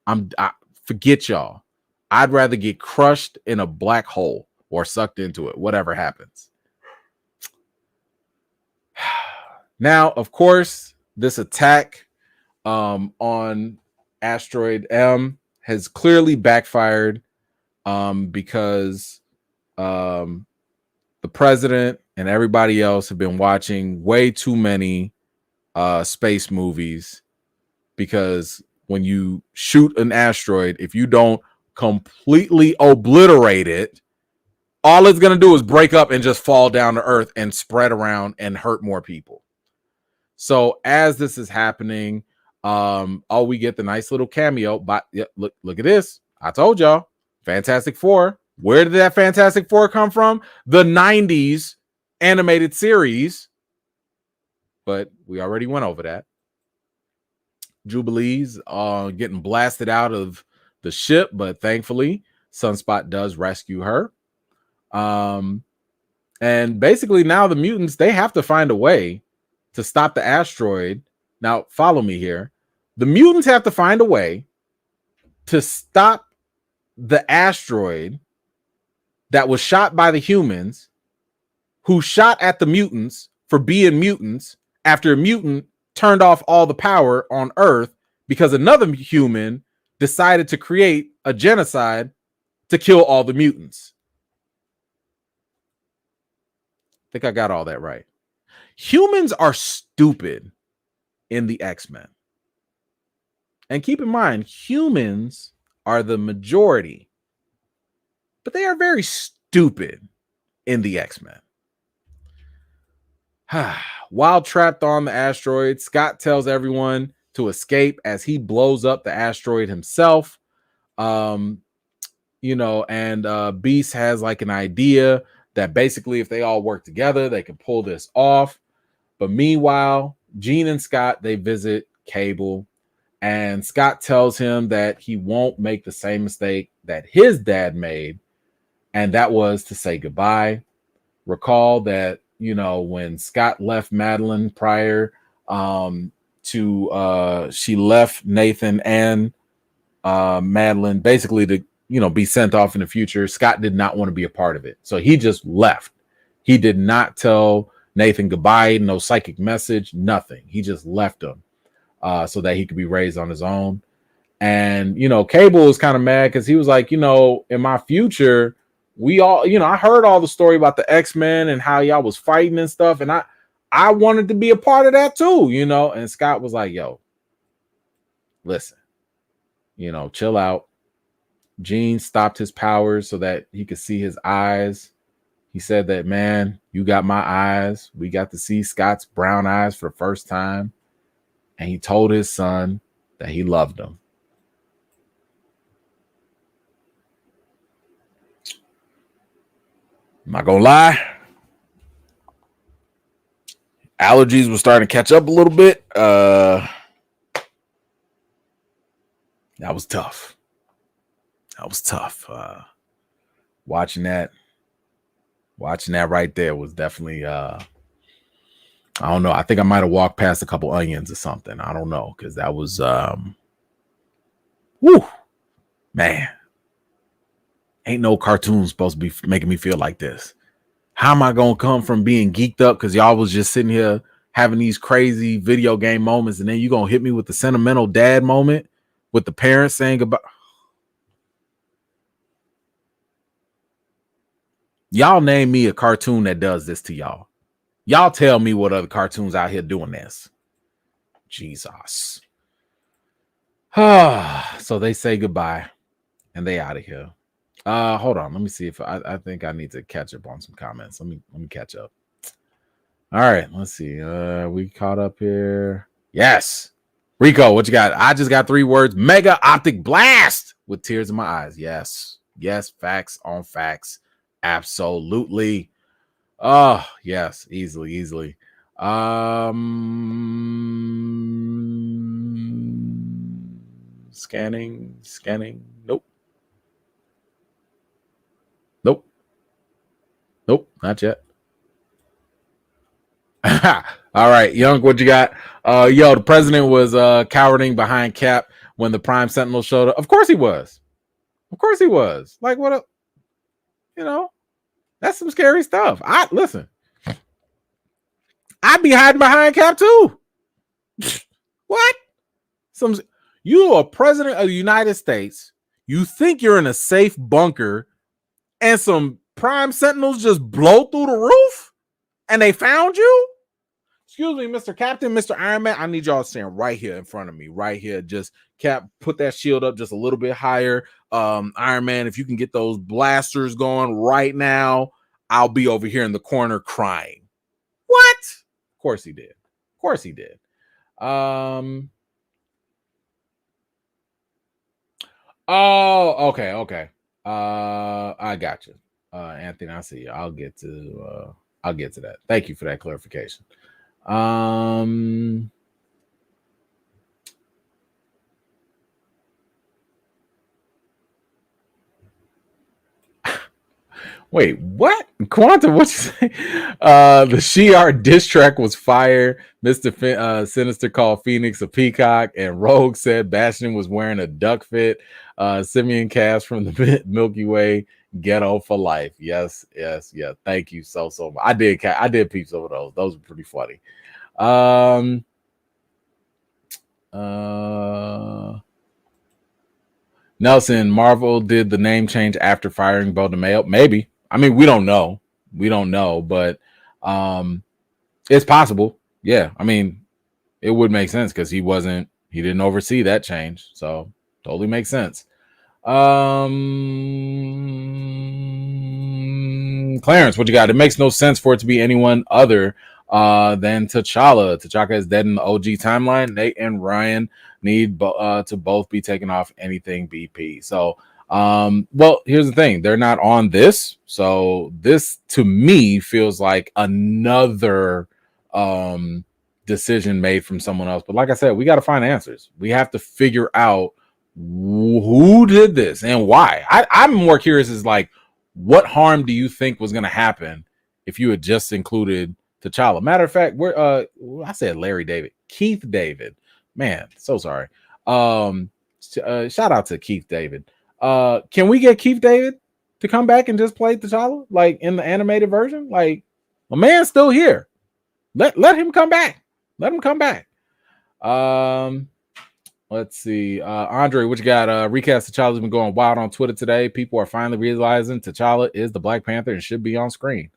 I forget y'all. I'd rather get crushed in a black hole or sucked into it, whatever happens. Now, of course, this attack on asteroid M has clearly backfired because the president and everybody else have been watching way too many space movies, because when you shoot an asteroid, if you don't completely obliterate it, all it's going to do is break up and just fall down to Earth and spread around and hurt more people. So as this is happening, we get the nice little cameo. But look at this. I told y'all, Fantastic Four. Where did that Fantastic Four come from? The 90s animated series. But we already went over that. Jubilee's getting blasted out of the ship, but thankfully, Sunspot does rescue her. And basically now the mutants, they have to find a way to stop the asteroid. Now, follow me here. The mutants have to find a way to stop the asteroid that was shot by the humans, who shot at the mutants for being mutants after a mutant turned off all the power on Earth because another human decided to create a genocide to kill all the mutants. I think I got all that right. Humans are stupid in the Xmen. And keep in mind, humans are the majority, but they are very stupid in the Xmen. While trapped on the asteroid, Scott tells everyone to escape as he blows up the asteroid himself. And Beast has like an idea that basically if they all work together, they can pull this off. But meanwhile, Jean and Scott, they visit Cable, and Scott tells him that he won't make the same mistake that his dad made, and that was to say goodbye. Recall that, when Scott left Madeline prior she left Nathan and Madeline basically to, be sent off in the future. Scott did not want to be a part of it. So he just left. He did not tell Nathan goodbye, no psychic message, nothing. He just left him so that he could be raised on his own. And, Cable was kind of mad because he was like, in my future, we all, I heard all the story about the X-Men and how y'all was fighting and stuff. And I wanted to be a part of that too, and Scott was like, yo, listen, chill out. Jean stopped his powers so that he could see his eyes. He said that, man, you got my eyes. We got to see Scott's brown eyes for the first time. And he told his son that he loved him. I'm not gonna lie. Allergies were starting to catch up a little bit. That was tough. Watching that right there was definitely I don't know. I think I might have walked past a couple onions or something. I don't know, because that was man. Ain't no cartoon supposed to be making me feel like this. How am I gonna come from being geeked up because y'all was just sitting here having these crazy video game moments, and then you gonna hit me with the sentimental dad moment with the parents saying goodbye? Y'all name me a cartoon that does this to y'all. Y'all tell me what other cartoons out here doing this. Jesus. So they say goodbye and they out of here. Hold on. Let me see if I think I need to catch up on some comments. Let me catch up. All right, let's see. We caught up here. Yes. Rico, what you got? I just got 3 words. Mega optic blast with tears in my eyes. Yes. Yes, facts on facts. Absolutely. Oh, yes, easily. Scanning. Nope, not yet. All right, Young, what you got? The president was cowering behind Cap when the Prime Sentinel showed up. Of course he was. Like, what up? That's some scary stuff. Listen. I'd be hiding behind Cap too. What? You are president of the United States. You think you're in a safe bunker, and some Prime Sentinels just blow through the roof, and they found you? Excuse me, Mr. Captain, Mr. Iron Man. I need y'all standing right here in front of me, right here. Just Cap, put that shield up just a little bit higher. Iron Man, if you can get those blasters going right now, I'll be over here in the corner crying. What? Of course he did. Oh, okay. I got you. Anthony, I see you. I'll get to that. Thank you for that clarification. Wait, what? Quantum, what you say? The Shi'ar diss track was fire. Mr. Sinister called Phoenix a peacock, and Rogue said Bastion was wearing a duck fit. Simeon Cass from the Milky Way, ghetto for life. Yes. Thank you so much. I did peep some of those. Those were pretty funny. Nelson, Marvel did the name change after firing Bo DeMayo? Maybe. I mean, we don't know, but it's possible. Yeah, I mean, it would make sense because he didn't oversee that change, so totally makes sense. Clarence, what you got? It makes no sense for it to be anyone other than T'Challa. T'Chaka is dead in the OG timeline. Nate and Ryan need to both be taken off anything BP. So, well, here's the thing. They're not on this. So this, to me, feels like another decision made from someone else. But like I said, we got to find answers. We have to figure out who did this and why. I'm more curious is like, what harm do you think was going to happen if you had just included T'Challa? Matter of fact, I said Larry David, Keith David, man, so sorry. Shout out to Keith David. Can we get Keith David to come back and just play T'Challa like in the animated version? Like, my man's still here. Let him come back. Let's see. Andre, what you got? Recast T'Challa's been going wild on Twitter today. People are finally realizing T'Challa is the Black Panther and should be on screen.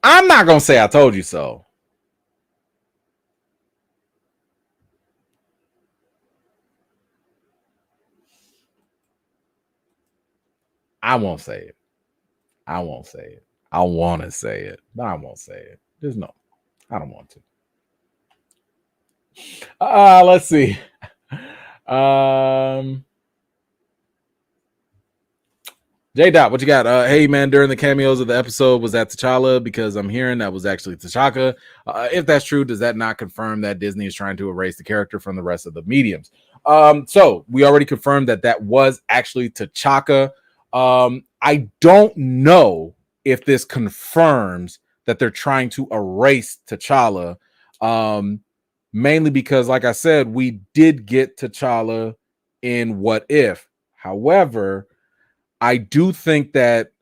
I'm not going to say I told you so. I won't say it. I want to say it, but I won't say it. I don't want to. Let's see. J Dot, what you got? Hey man, during the cameos of the episode, was that T'Challa? Because I'm hearing that was actually T'Chaka. If that's true, does that not confirm that Disney is trying to erase the character from the rest of the mediums? So we already confirmed that was actually T'Chaka. I don't know if this confirms that they're trying to erase T'Challa. Mainly because, like I said, we did get T'Challa in What If. However, I do think that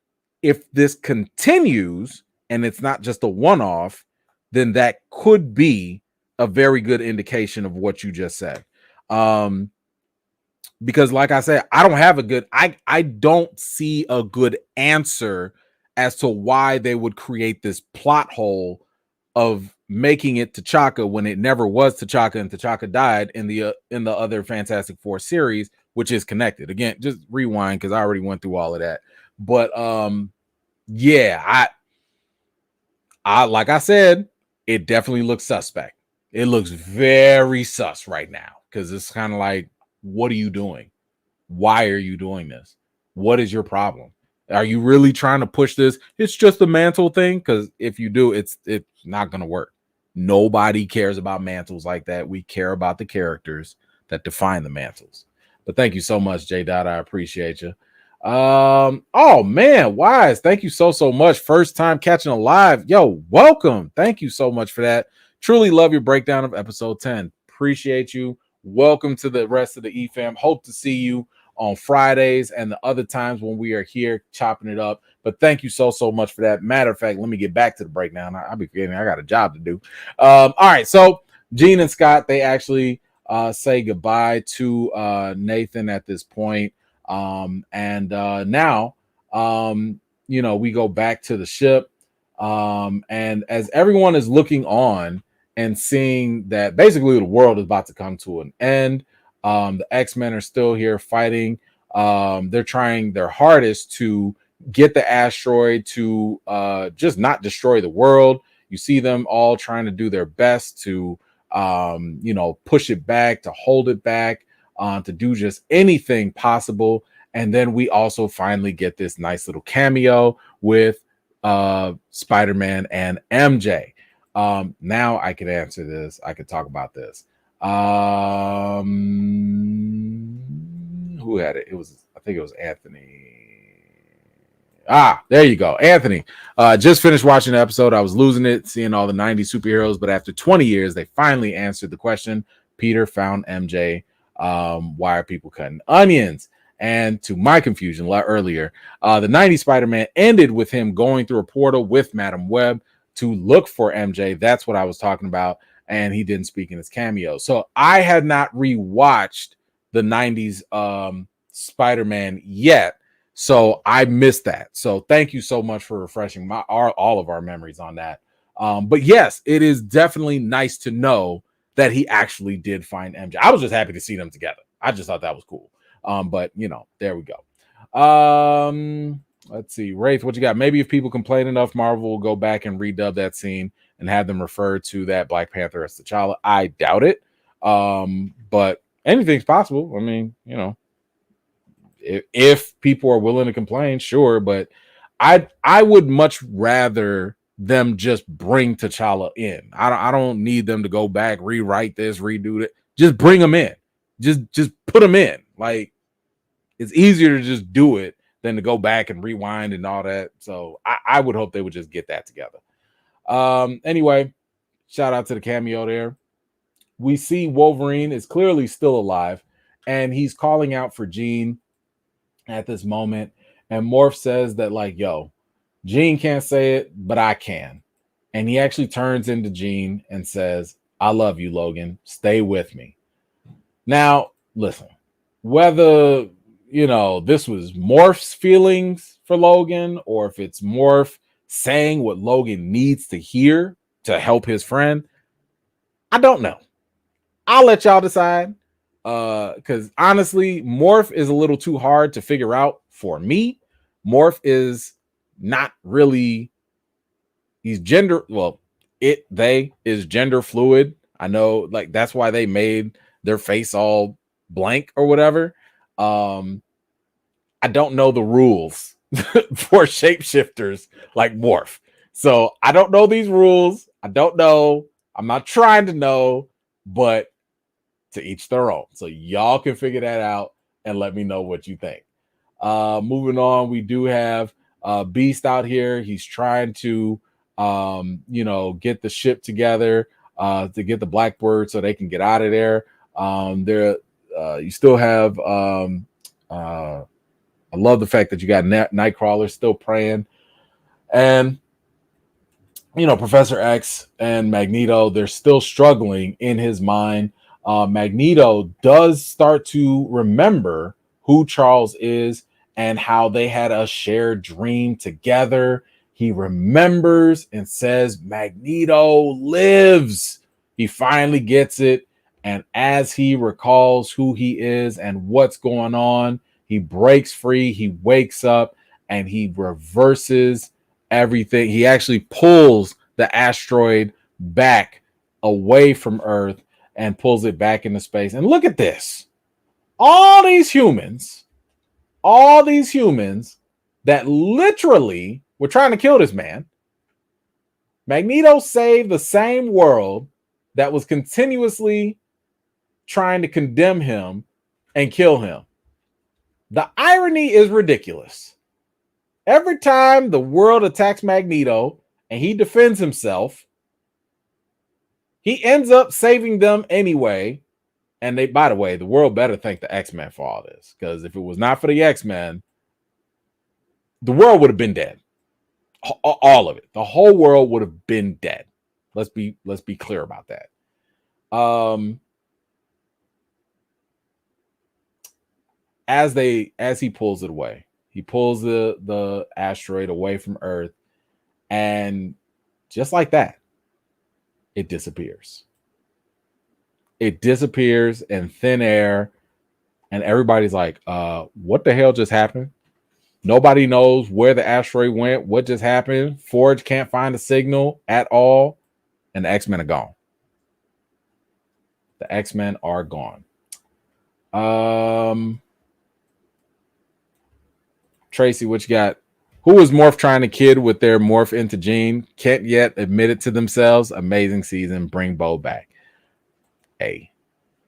if this continues and it's not just a one-off, then that could be a very good indication of what you just said. Because like I said, I don't see a good answer as to why they would create this plot hole of making it T'Chaka when it never was T'Chaka, and T'Chaka died in the other Fantastic Four series, which is connected. Again, just rewind because I already went through all of that. But yeah, I like I said, it definitely looks suspect. It looks very sus right now because it's kind of like, what are you doing? Why are you doing this? What is your problem? Are you really trying to push this? It's just a mantle thing, because if you do, it's not going to work. Nobody cares about mantles like that. We care about the characters that define the mantles. But thank you so much, J. Dot. I appreciate you. Oh man, Wise, thank you so much. First time catching a live. Yo, welcome. Thank you so much for that. Truly love your breakdown of episode 10. Appreciate you. Welcome to the rest of the EFAM. Hope to see you on Fridays and the other times when we are here chopping it up. But thank you so much for that. Matter of fact, let me get back to the breakdown. I'll be forgetting. I got a job to do. All right, so Gene and Scott, they actually say goodbye to Nathan at this point. And now, we go back to the ship. And as everyone is looking on and seeing that basically the world is about to come to an end, the Xmen are still here fighting. They're trying their hardest to get the asteroid to just not destroy the world. You see them all trying to do their best to, push it back, to hold it back, to do just anything possible. And then we also finally get this nice little cameo with Spider-Man and MJ. Now I can answer this. I could talk about this. Who had it? I think it was Anthony. There you go. Anthony. Just finished watching the episode. I was losing it, seeing all the 90s superheroes, but after 20 years, they finally answered the question. Peter found MJ. Why are people cutting onions? And to my confusion earlier, the 90s Spider-Man ended with him going through a portal with Madam Web to look for MJ. That's what I was talking about. And he didn't speak in his cameo. So I had not rewatched the 90s Spider-Man yet. So I missed that. So thank you so much for refreshing all of our memories on that. But yes, it is definitely nice to know that he actually did find MJ. I was just happy to see them together. I just thought that was cool. But there we go. Let's see, Wraith, what you got? Maybe if people complain enough, Marvel will go back and redub that scene and have them refer to that Black Panther as T'Challa. I doubt it. But anything's possible. I mean, if people are willing to complain, sure. But I would much rather them just bring T'Challa in. I don't need them to go back, rewrite this, redo it. Just bring them in. Just put them in. Like, it's easier to just do it than to go back and rewind and all that. So I would hope they would just get that together. Anyway, shout out to the cameo there. We see Wolverine is clearly still alive, and he's calling out for Jean at this moment. And Morph says that, like, yo, Jean can't say it, but I can. And he actually turns into Jean and says, I love you, Logan. Stay with me. Now, listen, whether this was Morph's feelings for Logan, or if it's Morph saying what Logan needs to hear to help his friend, I don't know. I'll let y'all decide. Because honestly, Morph is a little too hard to figure out for me. Morph is not really, he's gender, they is gender fluid. I know, like, that's why they made their face all blank or whatever. I don't know the rules for shapeshifters like Morph. So I don't know these rules. I don't know. I'm not trying to know, but to each their own. So y'all can figure that out and let me know what you think. Moving on, we do have Beast out here. He's trying to, get the ship together to get the Blackbird so they can get out of there. you still have I love the fact that you got Nightcrawler still praying, and Professor X and Magneto, they're still struggling in his mind. Magneto does start to remember who Charles is and how they had a shared dream together. He remembers and says, Magneto lives. He finally gets it. And as he recalls who he is and what's going on, he breaks free. He wakes up and he reverses everything. He actually pulls the asteroid back away from Earth and pulls it back into space. And look at this. All these humans that literally were trying to kill this man. Magneto saved the same world that was continuously trying to condemn him and kill him. The irony is ridiculous. Every time the world attacks Magneto and he defends himself, he ends up saving them anyway. And they, by the way, the world better thank the Xmen for all this, because if it was not for the Xmen, the world would have been dead. All of it. The whole world would have been dead. Let's be clear about that. As he pulls it away, he pulls the asteroid away from Earth, and just like that, it disappears. It disappears in thin air, and everybody's like, what the hell just happened? Nobody knows where the asteroid went, what just happened. Forge can't find a signal at all, and the X-Men are gone. The X-Men are gone. Tracy, what you got? Who was Morph trying to kid with their morph into Jean? Can't yet admit it to themselves. Amazing season. Bring Bo back. Hey,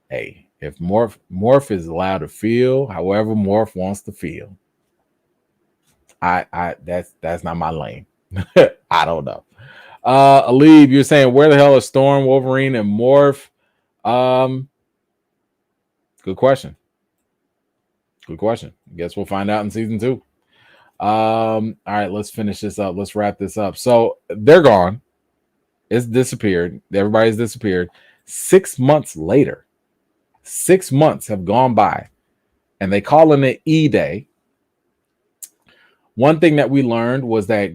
if Morph is allowed to feel however Morph wants to feel, that's not my lane. I don't know. Alib, you're saying where the hell is Storm, Wolverine, and Morph? Good question. I guess we'll find out in season 2. All right, let's finish this up. Let's wrap this up. So they're gone. It's disappeared. Everybody's disappeared. 6 months later, 6 months have gone by, and they calling it E-Day. One thing that we learned was that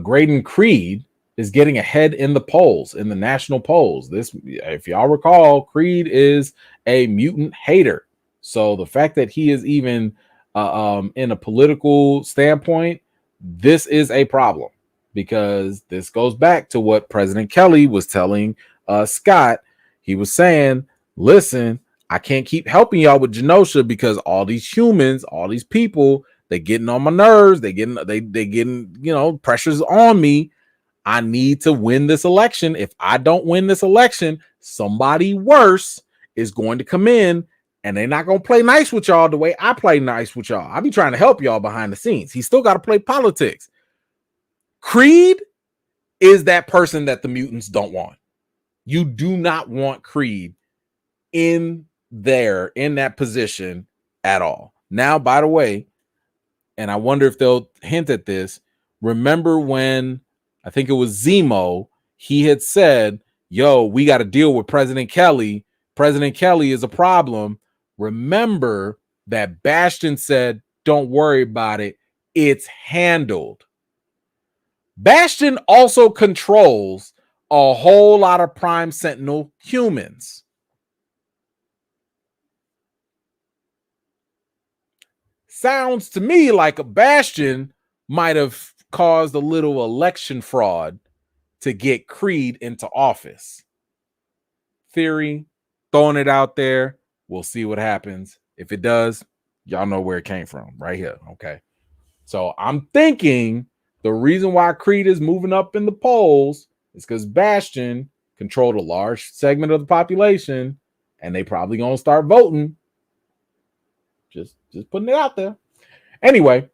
Graydon Creed is getting ahead in the polls, in the national polls. This, if y'all recall, Creed is a mutant hater. So the fact that he is even in a political standpoint, this is a problem, because this goes back to what President Kelly was telling Scott. He was saying, listen, I can't keep helping y'all with Genosha because all these humans, all these people, they're getting on my nerves. They getting, pressures on me. I need to win this election. If I don't win this election, somebody worse is going to come in, and they're not going to play nice with y'all the way I play nice with y'all. I be trying to help y'all behind the scenes. He still got to play politics. Creed is that person that the mutants don't want. You do not want Creed in that position at all. Now, by the way, and I wonder if they'll hint at this, remember when, I think it was Zemo, he had said, yo, we got to deal with President Kelly. President Kelly is a problem. Remember that Bastion said, don't worry about it. It's handled. Bastion also controls a whole lot of Prime Sentinel humans. Sounds to me like a Bastion might have caused a little election fraud to get Creed into office. Theory, throwing it out there. We'll see what happens. If it does, y'all know where it came from, right here. Okay. So I'm thinking the reason why Creed is moving up in the polls is because Bastion controlled a large segment of the population, and they probably gonna start voting. Just putting it out there. Anyway,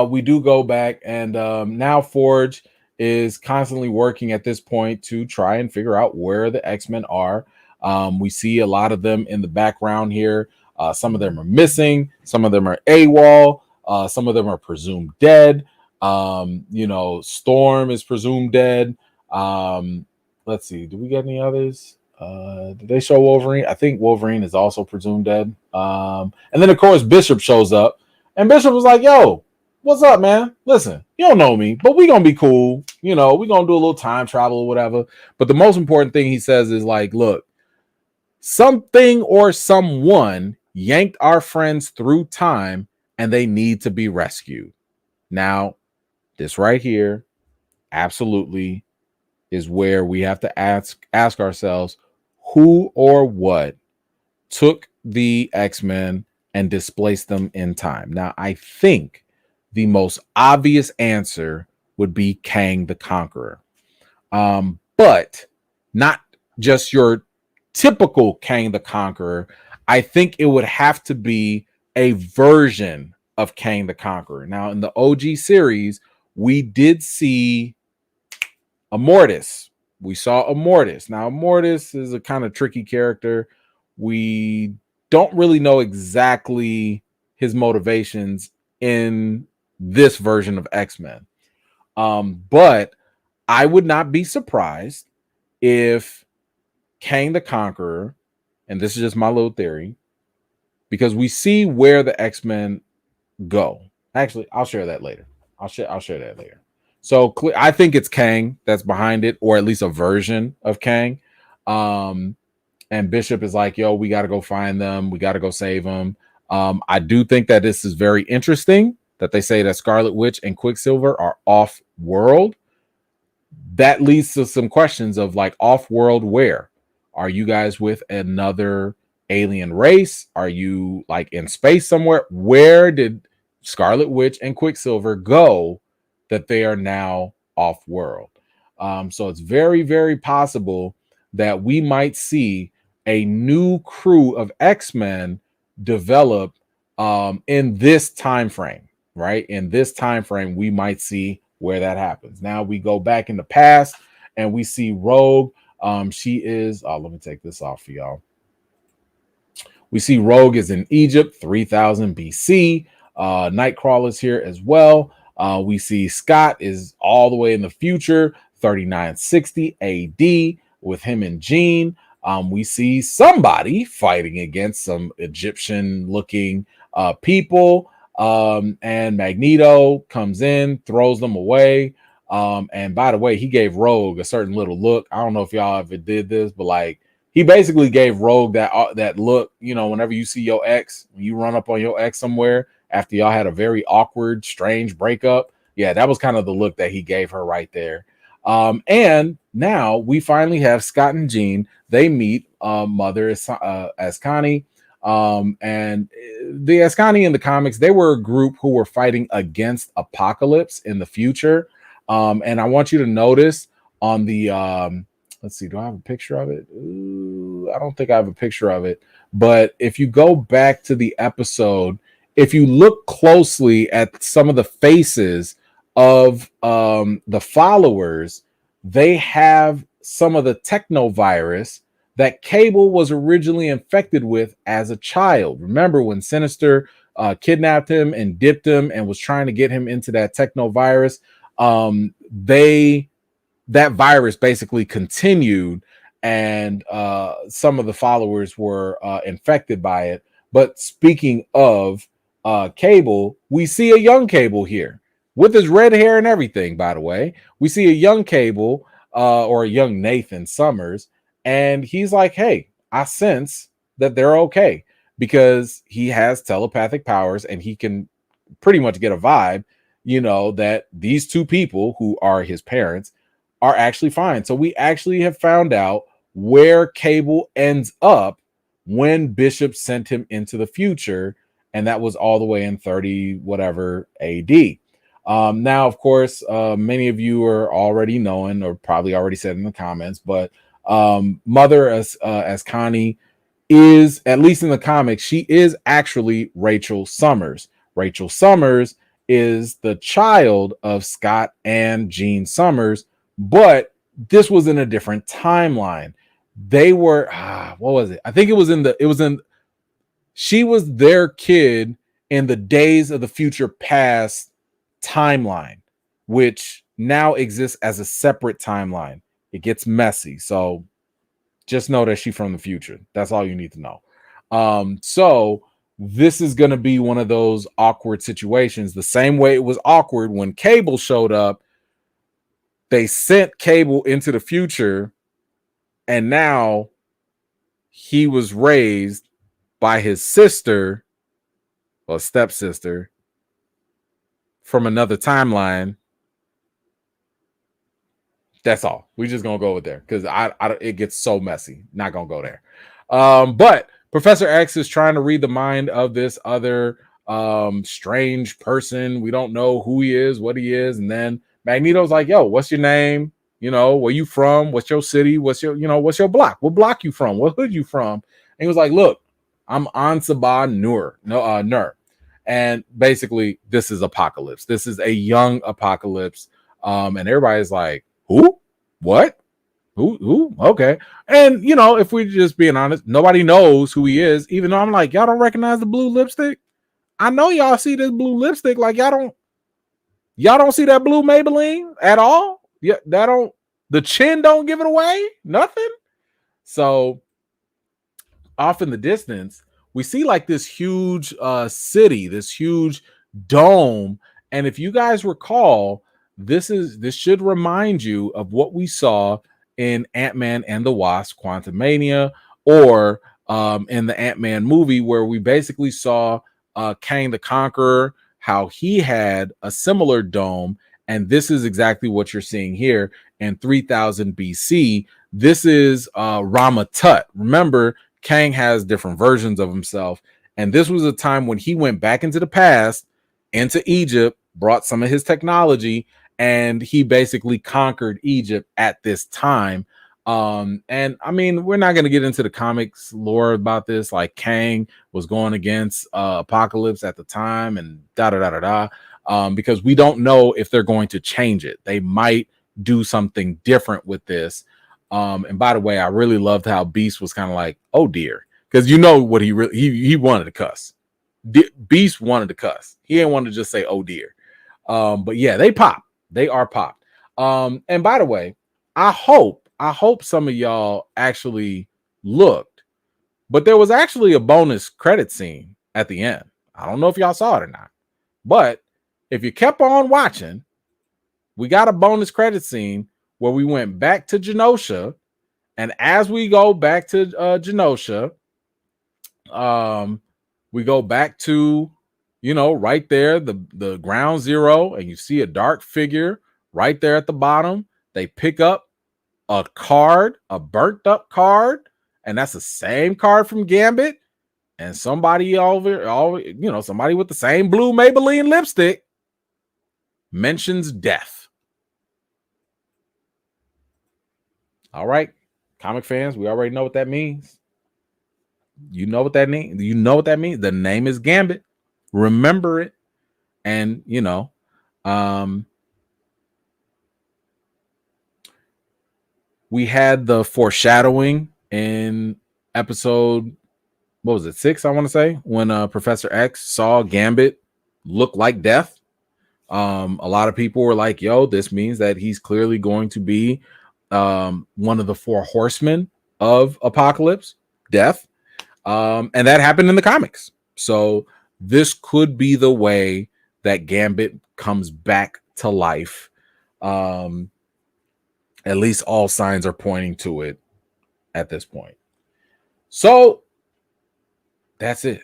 we do go back, and now Forge is constantly working at this point to try and figure out where the X-Men are. We see a lot of them in the background here. Some of them are missing. Some of them are AWOL. Some of them are presumed dead. Storm is presumed dead. Let's see. Do we get any others? Did they show Wolverine? I think Wolverine is also presumed dead. And then, of course, Bishop shows up. And Bishop was like, yo, what's up, man? Listen, you don't know me, but we going to be cool. We're going to do a little time travel or whatever. But the most important thing he says is like, look, something or someone yanked our friends through time and they need to be rescued. Now, this right here absolutely is where we have to ask ourselves who or what took the X-Men and displaced them in time. Now, I think the most obvious answer would be Kang the Conqueror. But not just your typical Kang the Conqueror. I think it would have to be a version of Kang the Conqueror. Now, in the OG series, we did see Immortus. We saw Immortus. Now, Immortus is a kind of tricky character. We don't really know exactly his motivations in this version of X-Men. But I would not be surprised if Kang the Conqueror, and this is just my little theory, because we see where the X-Men go. Actually, I'll share that later. I'll share that later. So I think it's Kang that's behind it, or at least a version of Kang. And Bishop is like, yo, we got to go find them. We got to go save them. I do think that this is very interesting that they say that Scarlet Witch and Quicksilver are off-world. That leads to some questions of like, off-world where? Are you guys with another alien race? Are you like in space somewhere? Where did Scarlet Witch and Quicksilver go that they are now off-world? So it's very, very possible that we might see a new crew of X-Men develop in this time frame, right? In this time frame, we might see where that happens. Now we go back in the past and we see Rogue. She is, let me take this off for y'all. We see Rogue is in Egypt, 3000 BC. Nightcrawler's here as well. We see Scott is all the way in the future, 3960 AD, with him and Jean. We see somebody fighting against some Egyptian-looking people, and Magneto comes in, throws them away. And by the way, he gave Rogue a certain little look. I don't know if y'all ever did this, but like he basically gave Rogue that look. Whenever you see your ex, when you run up on your ex somewhere after y'all had a very awkward, strange breakup. Yeah, that was kind of the look that he gave her right there. And now we finally have Scott and Jean. They meet Mother Ascani. And the Ascani in the comics, they were a group who were fighting against Apocalypse in the future. And I want you to notice on the, let's see, do I have a picture of it? Ooh, I don't think I have a picture of it. But if you go back to the episode, if you look closely at some of the faces of the followers, they have some of the technovirus that Cable was originally infected with as a child. Remember when Sinister kidnapped him and dipped him and was trying to get him into that technovirus? That virus basically continued, and some of the followers were infected by it. But speaking of Cable, we see a young Cable here with his red hair and everything. By the way, we see a young Cable or a young Nathan Summers, and he's like, hey, I sense that they're okay, because he has telepathic powers and he can pretty much get a vibe, that these two people who are his parents are actually fine. So we actually have found out where Cable ends up when Bishop sent him into the future, and that was all the way in 30 whatever AD. Now, of course, many of you are already knowing, or probably already said in the comments, but Mother Ascani is, at least in the comics, she is actually Rachel Summers. Rachel Summers is the child of Scott and Jean Summers, but this was in a different timeline. they were what was it? I think it was in she was their kid in the Days of the Future Past timeline, which now exists as a separate timeline. It gets messy. So just know that she's from the future. That's all you need to know. So this is going to be one of those awkward situations. The same way it was awkward when Cable showed up. They sent Cable into the future, and now he was raised by his sister or stepsister from another timeline. That's all. We just gonna go with there because I it gets so messy. Not gonna go there. But Professor X is trying to read the mind of this other strange person. We don't know who he is, what he is, and then Magneto's like, "Yo, what's your name? You know, where you from? What's your city? What's your, what's your block? What block you from? What hood you from?" And he was like, "Look, I'm Ansaba Nur, and basically this is Apocalypse. This is a young Apocalypse, and everybody's like, who? What? Who? Okay. And if we're just being honest, nobody knows who he is, even though I'm like, y'all don't recognize the blue lipstick. I know y'all see this blue lipstick, like y'all don't see that blue Maybelline at all. Yeah, the chin don't give it away, nothing. So off in the distance, we see like this huge city, this huge dome. And if you guys recall, this should remind you of what we saw in Ant-Man and the Wasp: Quantumania, or in the Ant-Man movie, where we basically saw Kang the Conqueror, how he had a similar dome. And this is exactly what you're seeing here in 3000 BC. This is Rama Tut. Remember, Kang has different versions of himself. And this was a time when he went back into the past, into Egypt, brought some of his technology, and he basically conquered Egypt at this time. And I mean, we're not going to get into the comics lore about this. Like, Kang was going against Apocalypse at the time, and because we don't know if they're going to change it. They might do something different with this. And by the way, I really loved how Beast was kind of like, "Oh dear," because what he wanted to cuss. Beast wanted to cuss. He didn't want to just say, "Oh dear." But yeah, they are popped. And by the way, I hope some of y'all actually looked, but there was actually a bonus credit scene at the end. I don't know if y'all saw it or not, but if you kept on watching, we got a bonus credit scene where we went back to Genosha, and as we go back to Genosha, we go back to right there, the ground zero, and you see a dark figure right there at the bottom. They pick up a card, a burnt up card, and that's the same card from Gambit. And somebody somebody with the same blue Maybelline lipstick mentions death. All right, comic fans, we already know what that means. You know what that means. You know what that means. The name is Gambit. Remember it. And we had the foreshadowing in episode, what was it, 6? I want to say, when Professor X saw Gambit look like death. A lot of people were like, "Yo, this means that he's clearly going to be one of the 4 horsemen of Apocalypse, death." And that happened in the comics. So this could be the way that Gambit comes back to life. At least all signs are pointing to it at this point. So that's it.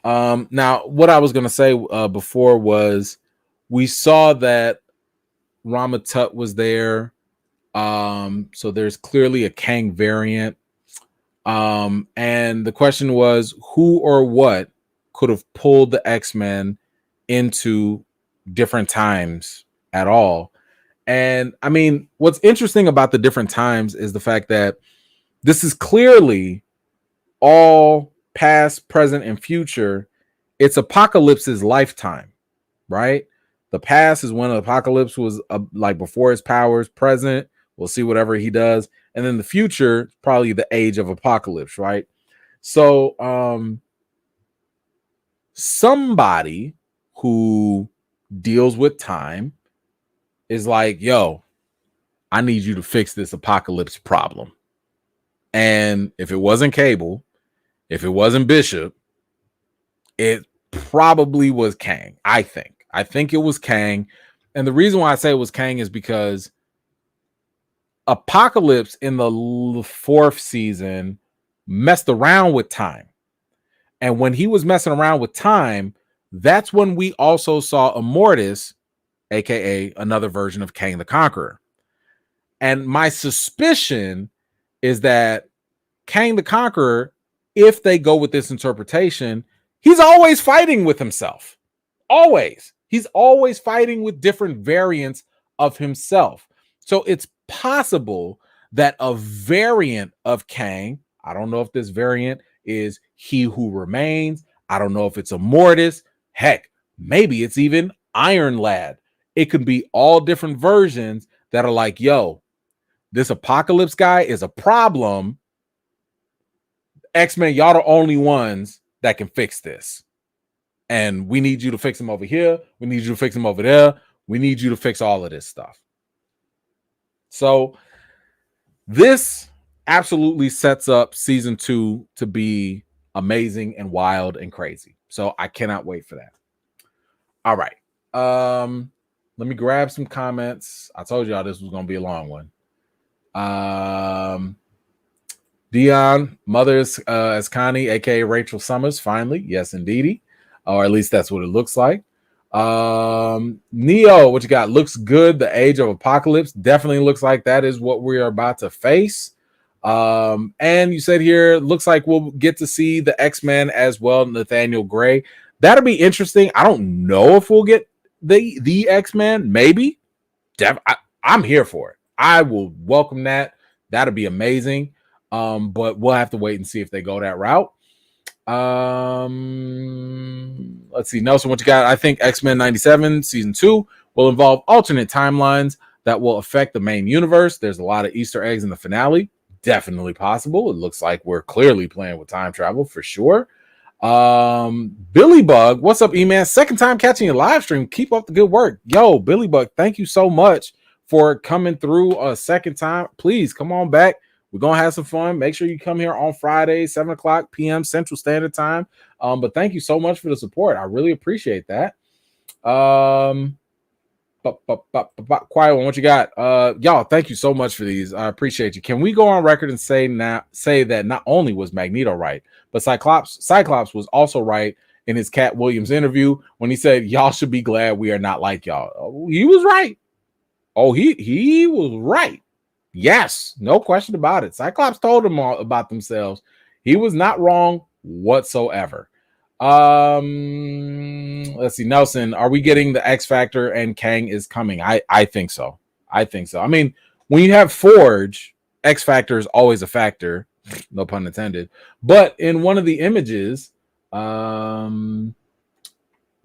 Now, what I was going to say before was, we saw that Rama Tut was there. So there's clearly a Kang variant. And the question was, who or what could have pulled the X-Men into different times at all? And I mean, what's interesting about the different times is the fact that this is clearly all past, present, and future. It's Apocalypse's lifetime, right? The past is when Apocalypse was like before his powers. Present We'll see whatever he does. And then the future, probably the age of apocalypse, right? So somebody who deals with time is like, yo, I need you to fix this apocalypse problem. And if it wasn't Cable, if it wasn't Bishop, it probably was Kang. I think it was Kang. And the reason why I say it was Kang is because Apocalypse in the fourth season messed around with time. And when he was messing around with time, that's when we also saw Immortus, aka another version of Kang the Conqueror. And my suspicion is that Kang the Conqueror, if they go with this interpretation, he's always fighting with himself. Always. He's always fighting with different variants of himself. So it's possible that a variant of Kang, I don't know if this variant is He Who Remains. I don't know if it's Immortus. Heck, maybe it's even Iron Lad. It could be all different versions that are like, yo, this Apocalypse guy is a problem. X-Men, y'all the only ones that can fix this. And we need you to fix him over here. We need you to fix him over there. We need you to fix all of this stuff. So this absolutely sets up season 2 to be amazing and wild and crazy. So I cannot wait for that. All right. Let me grab some comments. I told y'all this was going to be a long one. Dion, mother as Connie, aka Rachel Summers, finally. Yes, indeedy. Or at least that's what it looks like. Neo, what you got? Looks good. The Age of Apocalypse definitely looks like that is what we are about to face. And you said here, looks like we'll get to see the X-Men as well, Nathaniel Gray. That'll be interesting. I don't know if we'll get the X-Men. Maybe. I'm here for it. I will welcome that. That'll be amazing. But we'll have to wait and see if they go that route. Let's see, Nelson, what you got? I think X-Men 97 season 2 will involve alternate timelines that will affect the main universe. There's a lot of Easter eggs in the finale. Definitely possible. It looks like we're clearly playing with time travel for sure. Billy Bug, what's up, E-Man? Second time catching your live stream. Keep up the good work. Yo, Billy Bug, thank you so much for coming through a second time. Please come on back. We're going to have some fun. Make sure you come here on Friday, 7 o'clock p.m. Central Standard Time. But thank you so much for the support. I really appreciate that. Quiet one, what you got? Y'all, thank you so much for these. I appreciate you. Can we go on record and say that not only was Magneto right, but Cyclops was also right in his Cat Williams interview when he said, y'all should be glad we are not like y'all. Oh, he was right. Oh, he was right. Yes, no question about it. Cyclops told them all about themselves. He was not wrong whatsoever. Let's see, Nelson, are we getting the X Factor and Kang is coming? I think so. I mean, when you have Forge, X Factor is always a factor, no pun intended. But in one of the images,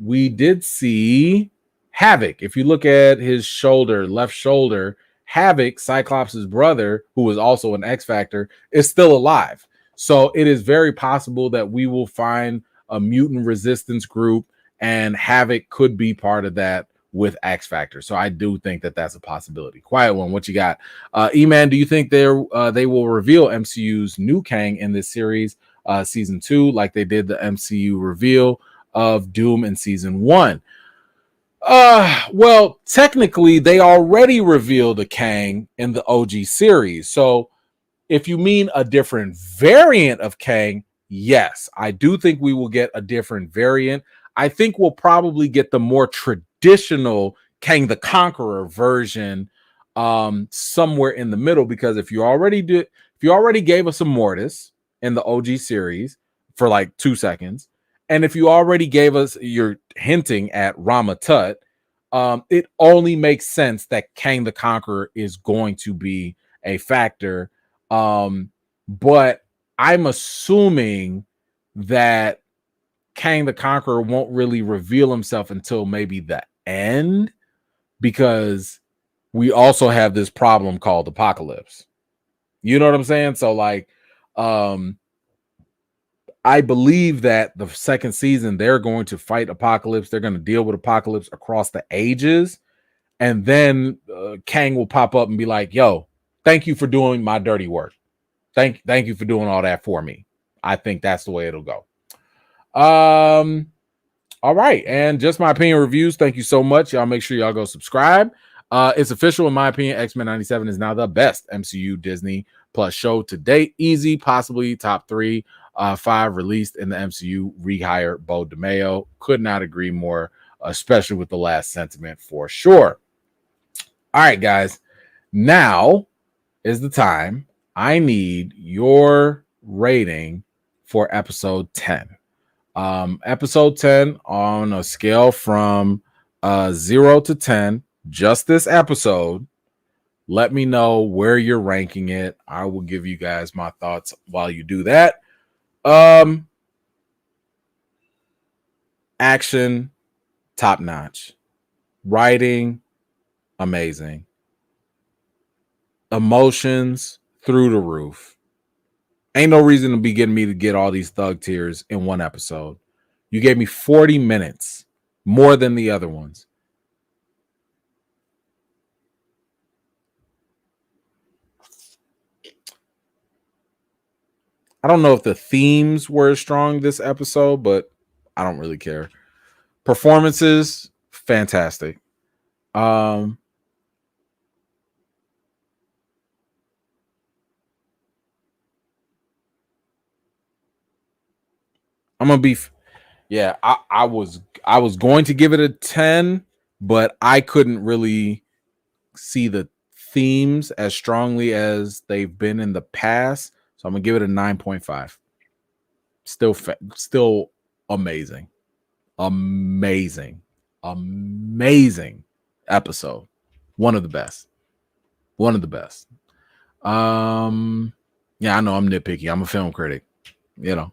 we did see Havoc. If you look at his shoulder, left shoulder, Havoc, Cyclops' brother, who was also an X Factor, is still alive. So it is very possible that we will find a mutant resistance group, and Havoc could be part of that with X Factor. So I do think that that's a possibility. Quiet one, what you got? E-Man, do you think they will reveal MCU's new Kang in this series, season 2, like they did the MCU reveal of Doom in season 1? Well, technically, they already revealed a Kang in the OG series. So if you mean a different variant of Kang, yes, I do think we will get a different variant. I think we'll probably get the more traditional Kang the Conqueror version somewhere in the middle, because if you already gave us a Mortis in the OG series for like 2 seconds, and if you already gave us, you're hinting at Rama Tut, it only makes sense that Kang the Conqueror is going to be a factor. But I'm assuming that Kang the Conqueror won't really reveal himself until maybe the end, because we also have this problem called Apocalypse. You know what I'm saying? So like, I believe that the second season they're going to fight Apocalypse. They're going to deal with Apocalypse across the ages, and then Kang will pop up and be like, "Yo, thank you for doing my dirty work. Thank you for doing all that for me." I think that's the way it'll go. All right, and just my opinion reviews. Thank you so much. Y'all make sure y'all go subscribe. It's official, in my opinion. X-Men 97 is now the best MCU Disney Plus show to date. Easy, possibly top 3, 5 released in the MCU. Rehire Bo DeMeo. Could not agree more, especially with the last sentiment for sure. All right, guys. Now is the time. I need your rating for episode 10. Episode 10 on a scale from 0 to 10, just this episode. Let me know where you're ranking it. I will give you guys my thoughts while you do that. Action, top notch. Writing, amazing. Emotions, through the roof. Ain't no reason to be getting me to get all these thug tears in one episode. You gave me 40 minutes, more than the other ones. I don't know if the themes were strong this episode, but I don't really care. Performances, fantastic. I'm gonna be, yeah. I was going to give it a 10, but I couldn't really see the themes as strongly as they've been in the past, so I'm gonna give it a 9.5. Still amazing. Amazing episode. One of the best. Yeah, I know I'm nitpicky. I'm a film critic, you know.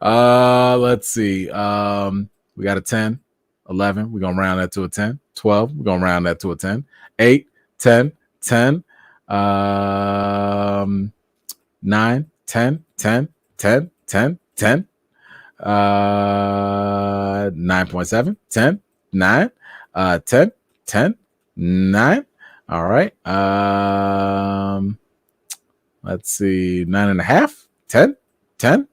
Let's see. We got a 10, 11. We're gonna round that to a 10. 12. We're gonna round that to a 10. 8, 10, 10. 9, 10, 10, 10, 10, 10. 9.7, 10, 9, 10, 10, 9. All right. Let's see, 9.5, 10, 10.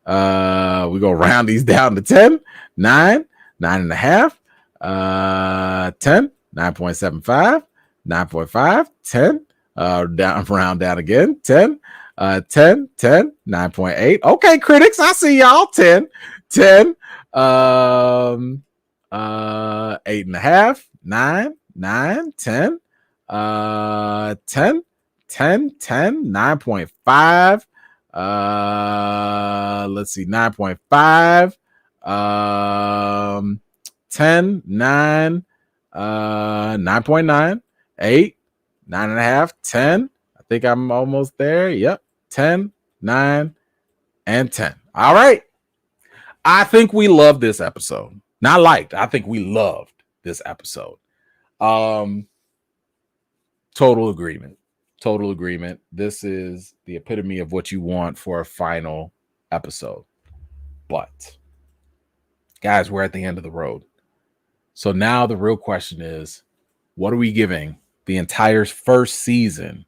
We're gonna round these down to 10, 9, 9.5, 10, 9.75, 9.5, 10. Round down again, 10. 10, 10, 9.8. Okay, critics, I see y'all. 10, 10, 8.5, 9, 9, 10, 10, 10, 10, 9.5. Let's see, 9.5, 10, 9, 9.9, 8, 9.5, 10. I think I'm almost there. Yep. 10, 9, and 10. All right. I think we love this episode. Not liked. I think we loved this episode. Total agreement. Total agreement. This is the epitome of what you want for a final episode. But, guys, we're at the end of the road. So now the real question is, what are we giving the entire first season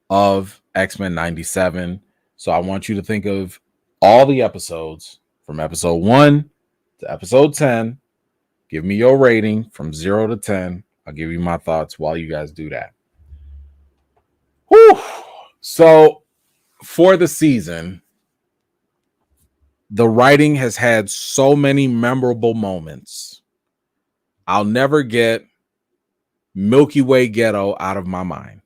of X-Men 97? So I want you to think of all the episodes from episode 1 to episode 10. Give me your rating from 0 to 10. I'll give you my thoughts while you guys do that. Whew. So for the season, the writing has had so many memorable moments. I'll never get Milky Way Ghetto out of my mind.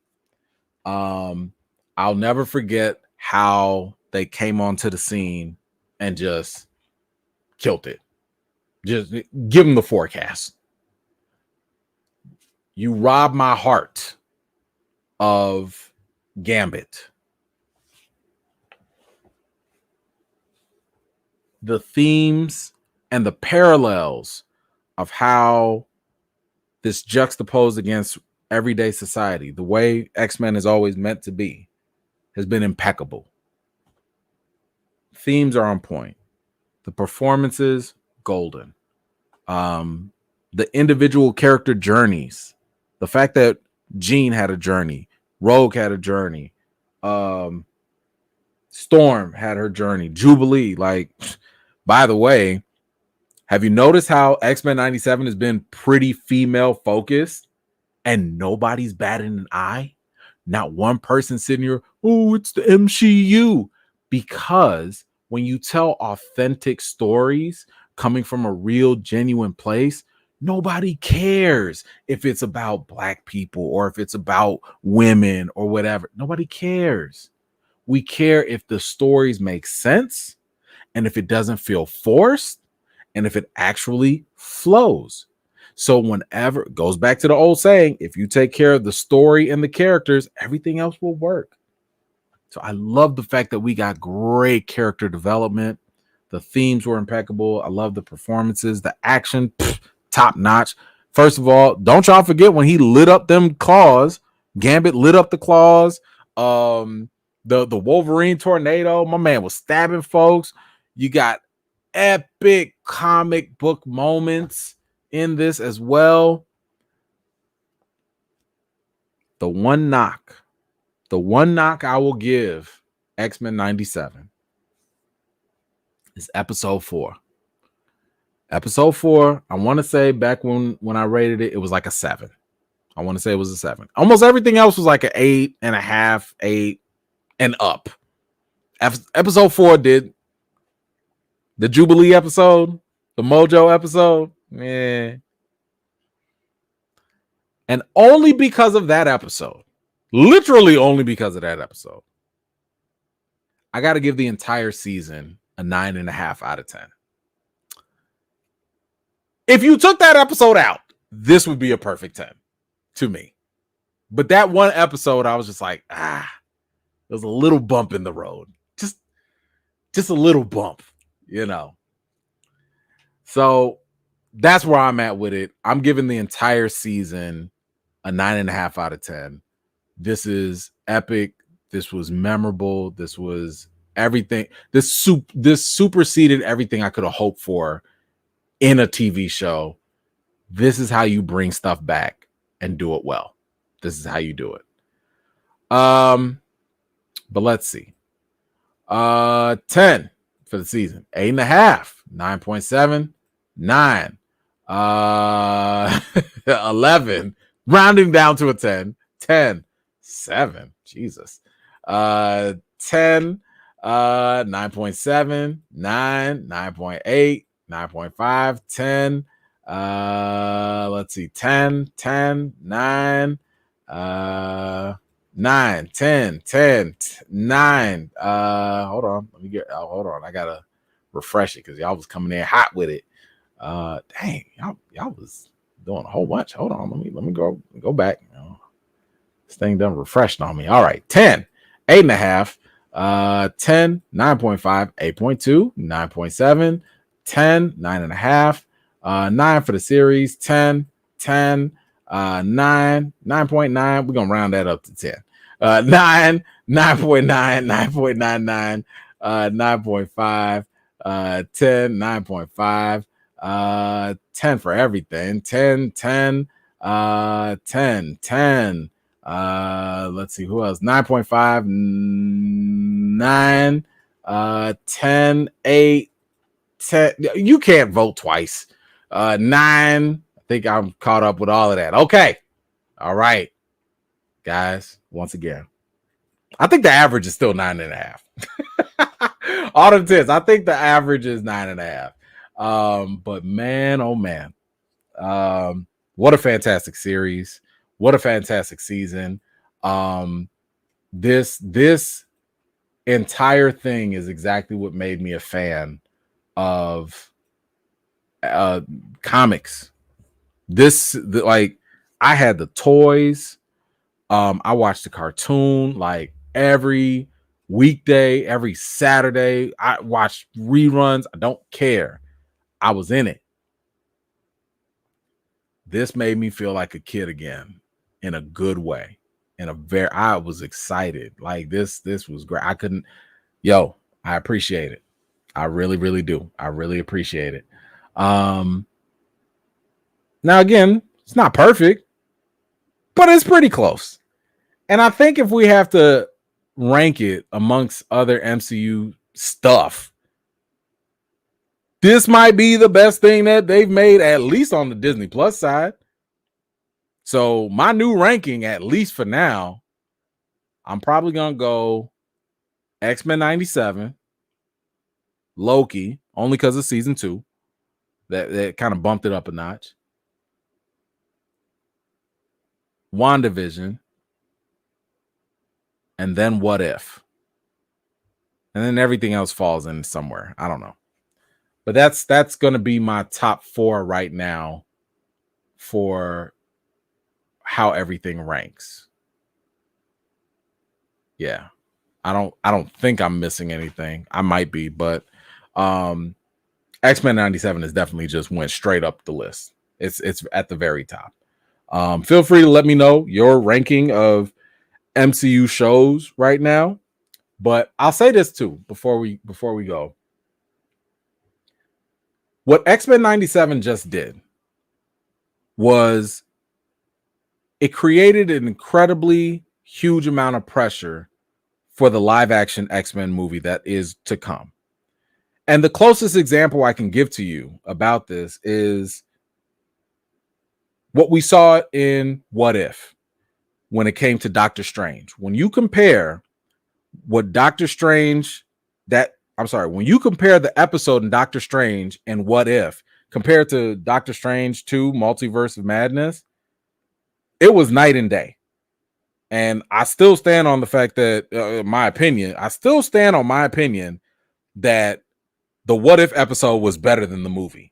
I'll never forget how they came onto the scene and just killed it. Just give them the forecast. You robbed my heart of Gambit. The themes and the parallels of how this juxtaposed against everyday society, the way X-Men is always meant to be, has been impeccable. Themes are on point. The performances, golden. The individual character journeys, the fact that Jean had a journey, Rogue had a journey, Storm had her journey, Jubilee. Like, by the way, have you noticed how X-Men 97 has been pretty female focused and nobody's batting an eye? Not one person sitting here, oh, it's the MCU. Because when you tell authentic stories coming from a real, genuine place, nobody cares if it's about Black people or if it's about women or whatever. Nobody cares. We care if the stories make sense and if it doesn't feel forced and if it actually flows. So whenever it goes back to the old saying, if you take care of the story and the characters, everything else will work. So I love the fact that we got great character development. The themes were impeccable. I love the performances, the action, top notch. First of all, don't y'all forget when he lit up them claws. Gambit lit up the claws. The Wolverine tornado. My man was stabbing folks. You got epic comic book moments in this as well. The one knock I will give X-Men 97 is episode 4. Episode 4, I want to say back when I rated it, it was like a 7. I want to say it was a 7. Almost everything else was like an 8.5, 8 and up. Episode 4 did. The Jubilee episode, the Mojo episode, man. And only because of that episode, literally only because of that episode, I got to give the entire season a 9.5 out of 10. If you took that episode out, this would be a perfect 10 to me. But that one episode, I was just like, there's a little bump in the road. Just a little bump, you know. So that's where I'm at with it. I'm giving the entire season a 9.5 out of 10. This is epic. This was memorable. This was everything. This superseded everything I could have hoped for in a TV show. This is how you bring stuff back and do it well. This is how you do it. But let's see. 10 for the season. 8.5. 9.7. 9. 11. Rounding down to a 10. 10. 7. Jesus. 10. 9.7. 9. 9.8. 9.5. 10. Let's see. 10. 10. 9. 9, 10, 10, 9. Hold on. Hold on. I gotta refresh it because y'all was coming in hot with it. Dang, y'all was doing a whole bunch. Hold on. Let me go back. This thing done refreshed on me. All right, 10, 8.5, 10, 9.5, 8.2, 9.7, 10, 9.5, 9 for the series, 10, 10. 9, 9.9. We're gonna round that up to 10. 9, 9.9, 9.99, 9.5, 10, 9.5, 10 for everything. 10, 10, 10, 10. Let's see who else. 9.5, 9, 10, 8, 10. You can't vote twice. 9. I think I'm caught up with all of that. Okay. All right. Guys, once again, I think the average is still 9.5. All the 10s. I think the average is 9.5. But man, oh man. What a fantastic series. What a fantastic season. This entire thing is exactly what made me a fan of comics. I had the toys. I watched the cartoon like every weekday, every Saturday. I watched reruns. I don't care. I was in it. This made me feel like a kid again. in a good way. I was excited. Like this was great. I appreciate it. I really, really do. I really appreciate it. Now again, it's not perfect, but it's pretty close. And I think if we have to rank it amongst other MCU stuff, this might be the best thing that they've made, at least on the Disney Plus side. So my new ranking, at least for now, I'm probably going to go Xmen 97, Loki, only because of season 2. That kind of bumped it up a notch. WandaVision, and then What If. And then everything else falls in somewhere. I don't know. But that's going to be my top 4 right now for how everything ranks. Yeah. I don't think I'm missing anything. I might be, but Xmen 97 is definitely just went straight up the list. It's at the very top. Feel free to let me know your ranking of MCU shows right now. But I'll say this too before we go. What Xmen 97 just did was it created an incredibly huge amount of pressure for the live action X-Men movie that is to come. And the closest example I can give to you about this is what we saw in What If when it came to Doctor Strange. When you compare when you compare the episode in Doctor Strange and What If compared to Doctor Strange 2 Multiverse of Madness, it was night and day. And I still stand on the fact that, I still stand on my opinion that the What If episode was better than the movie.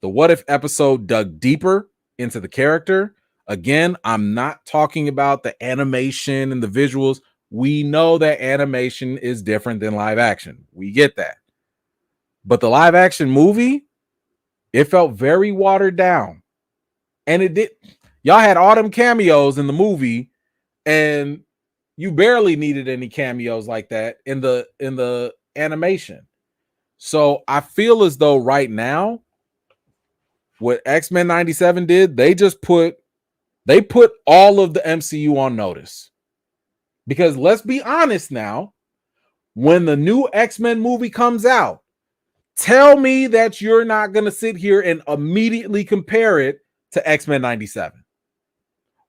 The What If episode dug deeper into the character. Again, I'm not talking about the animation and the visuals. We know that animation is different than live action. We get that. But the live action movie, it felt very watered down. And it did. Y'all had all them cameos in the movie, and you barely needed any cameos like that in the animation. So I feel as though right now, what X-Men 97 did, they put all of the MCU on notice. Because let's be honest now, when the new X-Men movie comes out, tell me that you're not going to sit here and immediately compare it to X-Men 97.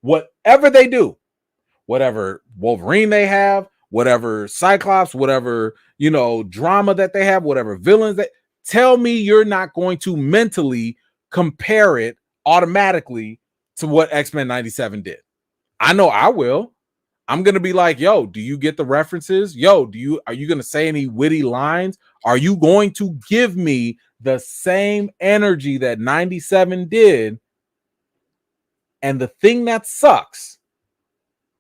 Whatever they do, whatever Wolverine they have, whatever Cyclops, whatever, drama that they have, whatever villains tell me you're not going to mentally compare it automatically to what X-Men 97 did. I know I will. I'm going to be like, yo, do you get the references? Yo, are you going to say any witty lines? Are you going to give me the same energy that 97 did? And the thing that sucks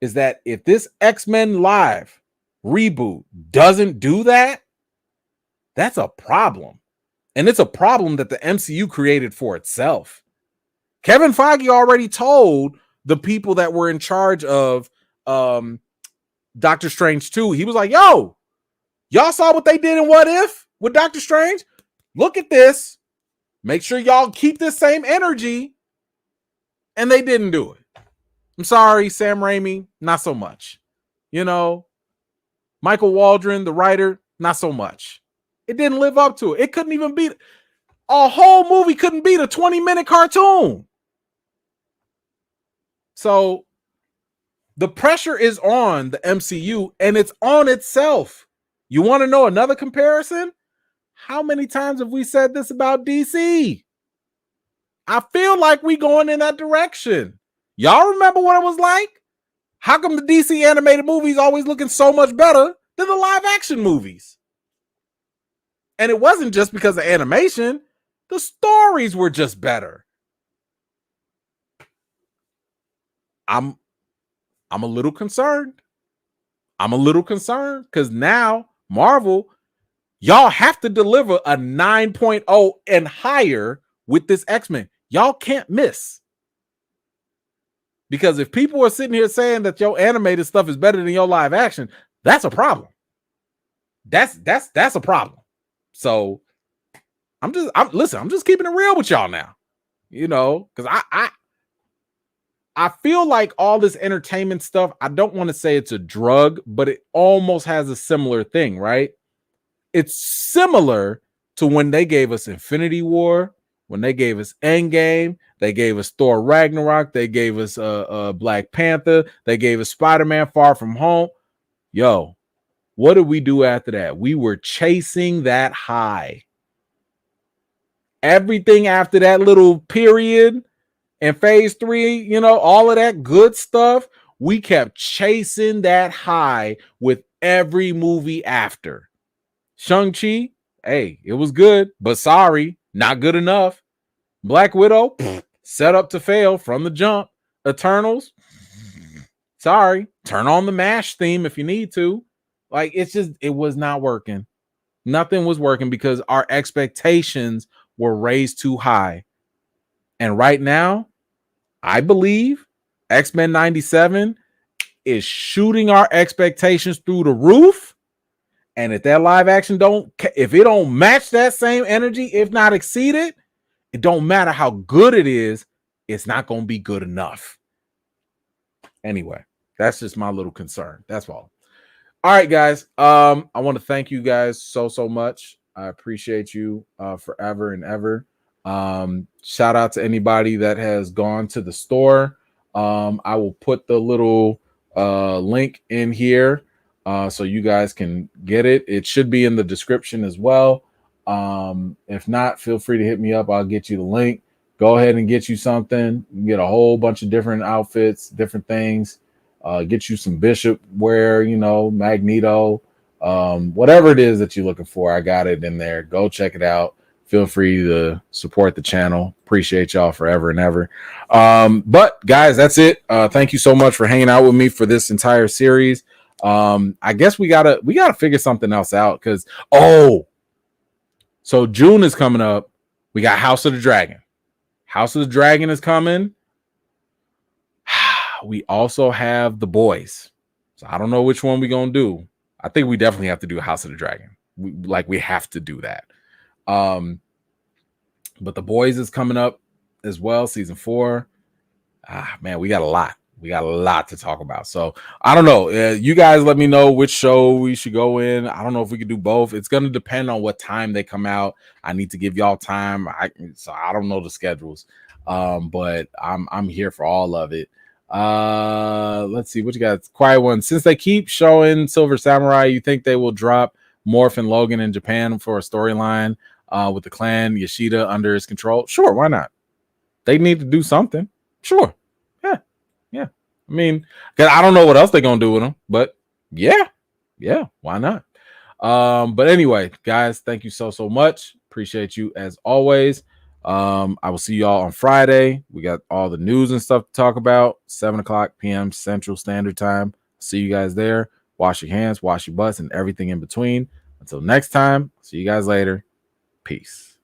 is that if this X-Men Live reboot doesn't do that, that's a problem. And it's a problem that the MCU created for itself. Kevin Feige already told the people that were in charge of Doctor Strange 2, he was like, yo, y'all saw what they did in What If with Doctor Strange? Look at this. Make sure y'all keep this same energy. And they didn't do it. I'm sorry, Sam Raimi, not so much. Michael Waldron, the writer, not so much. It didn't live up to it. It couldn't even beat a whole movie, couldn't beat a 20-minute cartoon. So the pressure is on the MCU and it's on itself. You want to know another comparison? How many times have we said this about DC? I feel like we going in that direction. Y'all remember what it was like? How come the DC animated movies always looking so much better than the live action movies? And it wasn't just because of animation. The stories were just better. I'm a little concerned. Because now Marvel, y'all have to deliver a 9.0 and higher with this X-Men. Y'all can't miss. Because if people are sitting here saying that your animated stuff is better than your live action, that's a problem. That's a problem. So I'm just keeping it real with y'all now. You know, because I feel like all this entertainment stuff, I don't want to say it's a drug, but it almost has a similar thing, right? It's similar to when they gave us Infinity War, when they gave us Endgame, they gave us Thor Ragnarok, they gave us Black Panther, they gave us Spider-Man Far From Home. Yo, what did we do after that? We were chasing that high. Everything after that little period in phase 3, you know, all of that good stuff, we kept chasing that high with every movie after. Shang-Chi, hey, it was good, but sorry, not good enough. Black Widow, set up to fail from the jump. Eternals, sorry, turn on the MASH theme if you need to. Like, it was not working. Nothing was working because our expectations were raised too high. And right now, I believe Xmen 97 is shooting our expectations through the roof. And if that live action if it don't match that same energy, if not exceed it, it don't matter how good it is, it's not going to be good enough. Anyway, that's just my little concern. That's all. All right, guys. I want to thank you guys so much. I appreciate you forever and ever. Shout out to anybody that has gone to the store. I will put the little link in here so you guys can get it. It should be in the description as well. If not, feel free to hit me up. I'll get you the link. Go ahead and get you something. You can get a whole bunch of different outfits, different things. Get you some Bishop wear, you know, Magneto, whatever it is that you're looking for. I got it in there. Go check it out. Feel free to support the channel. Appreciate y'all forever and ever. But guys, that's it. Thank you so much for hanging out with me for this entire series. I guess we gotta figure something else out because so June is coming up. We got House of the Dragon. House of the Dragon is coming. We also have The Boys. So I don't know which one we're gonna do. I think we definitely have to do House of the Dragon. We have to do that. But The Boys is coming up as well, season 4. Man, we got a lot. We got a lot to talk about. So I don't know. You guys let me know which show we should go in. I don't know if we could do both. It's going to depend on what time they come out. I need to give y'all time. So I don't know the schedules. But I'm here for all of it. Let's see what you got. Quiet One. Since they keep showing Silver Samurai, you think they will drop Morph and Logan in Japan for a storyline with the clan Yoshida under his control? Sure, why not? They need to do something. Sure. Yeah. I mean, because I don't know what else they're gonna do with them, but yeah, why not? But anyway, guys, thank you so much. Appreciate you as always. I will see y'all on Friday. We got all the news and stuff to talk about. 7:00 p.m. Central Standard Time. See you guys there. Wash your hands, wash your butts, and everything in between. Until next time, see you guys later. Peace.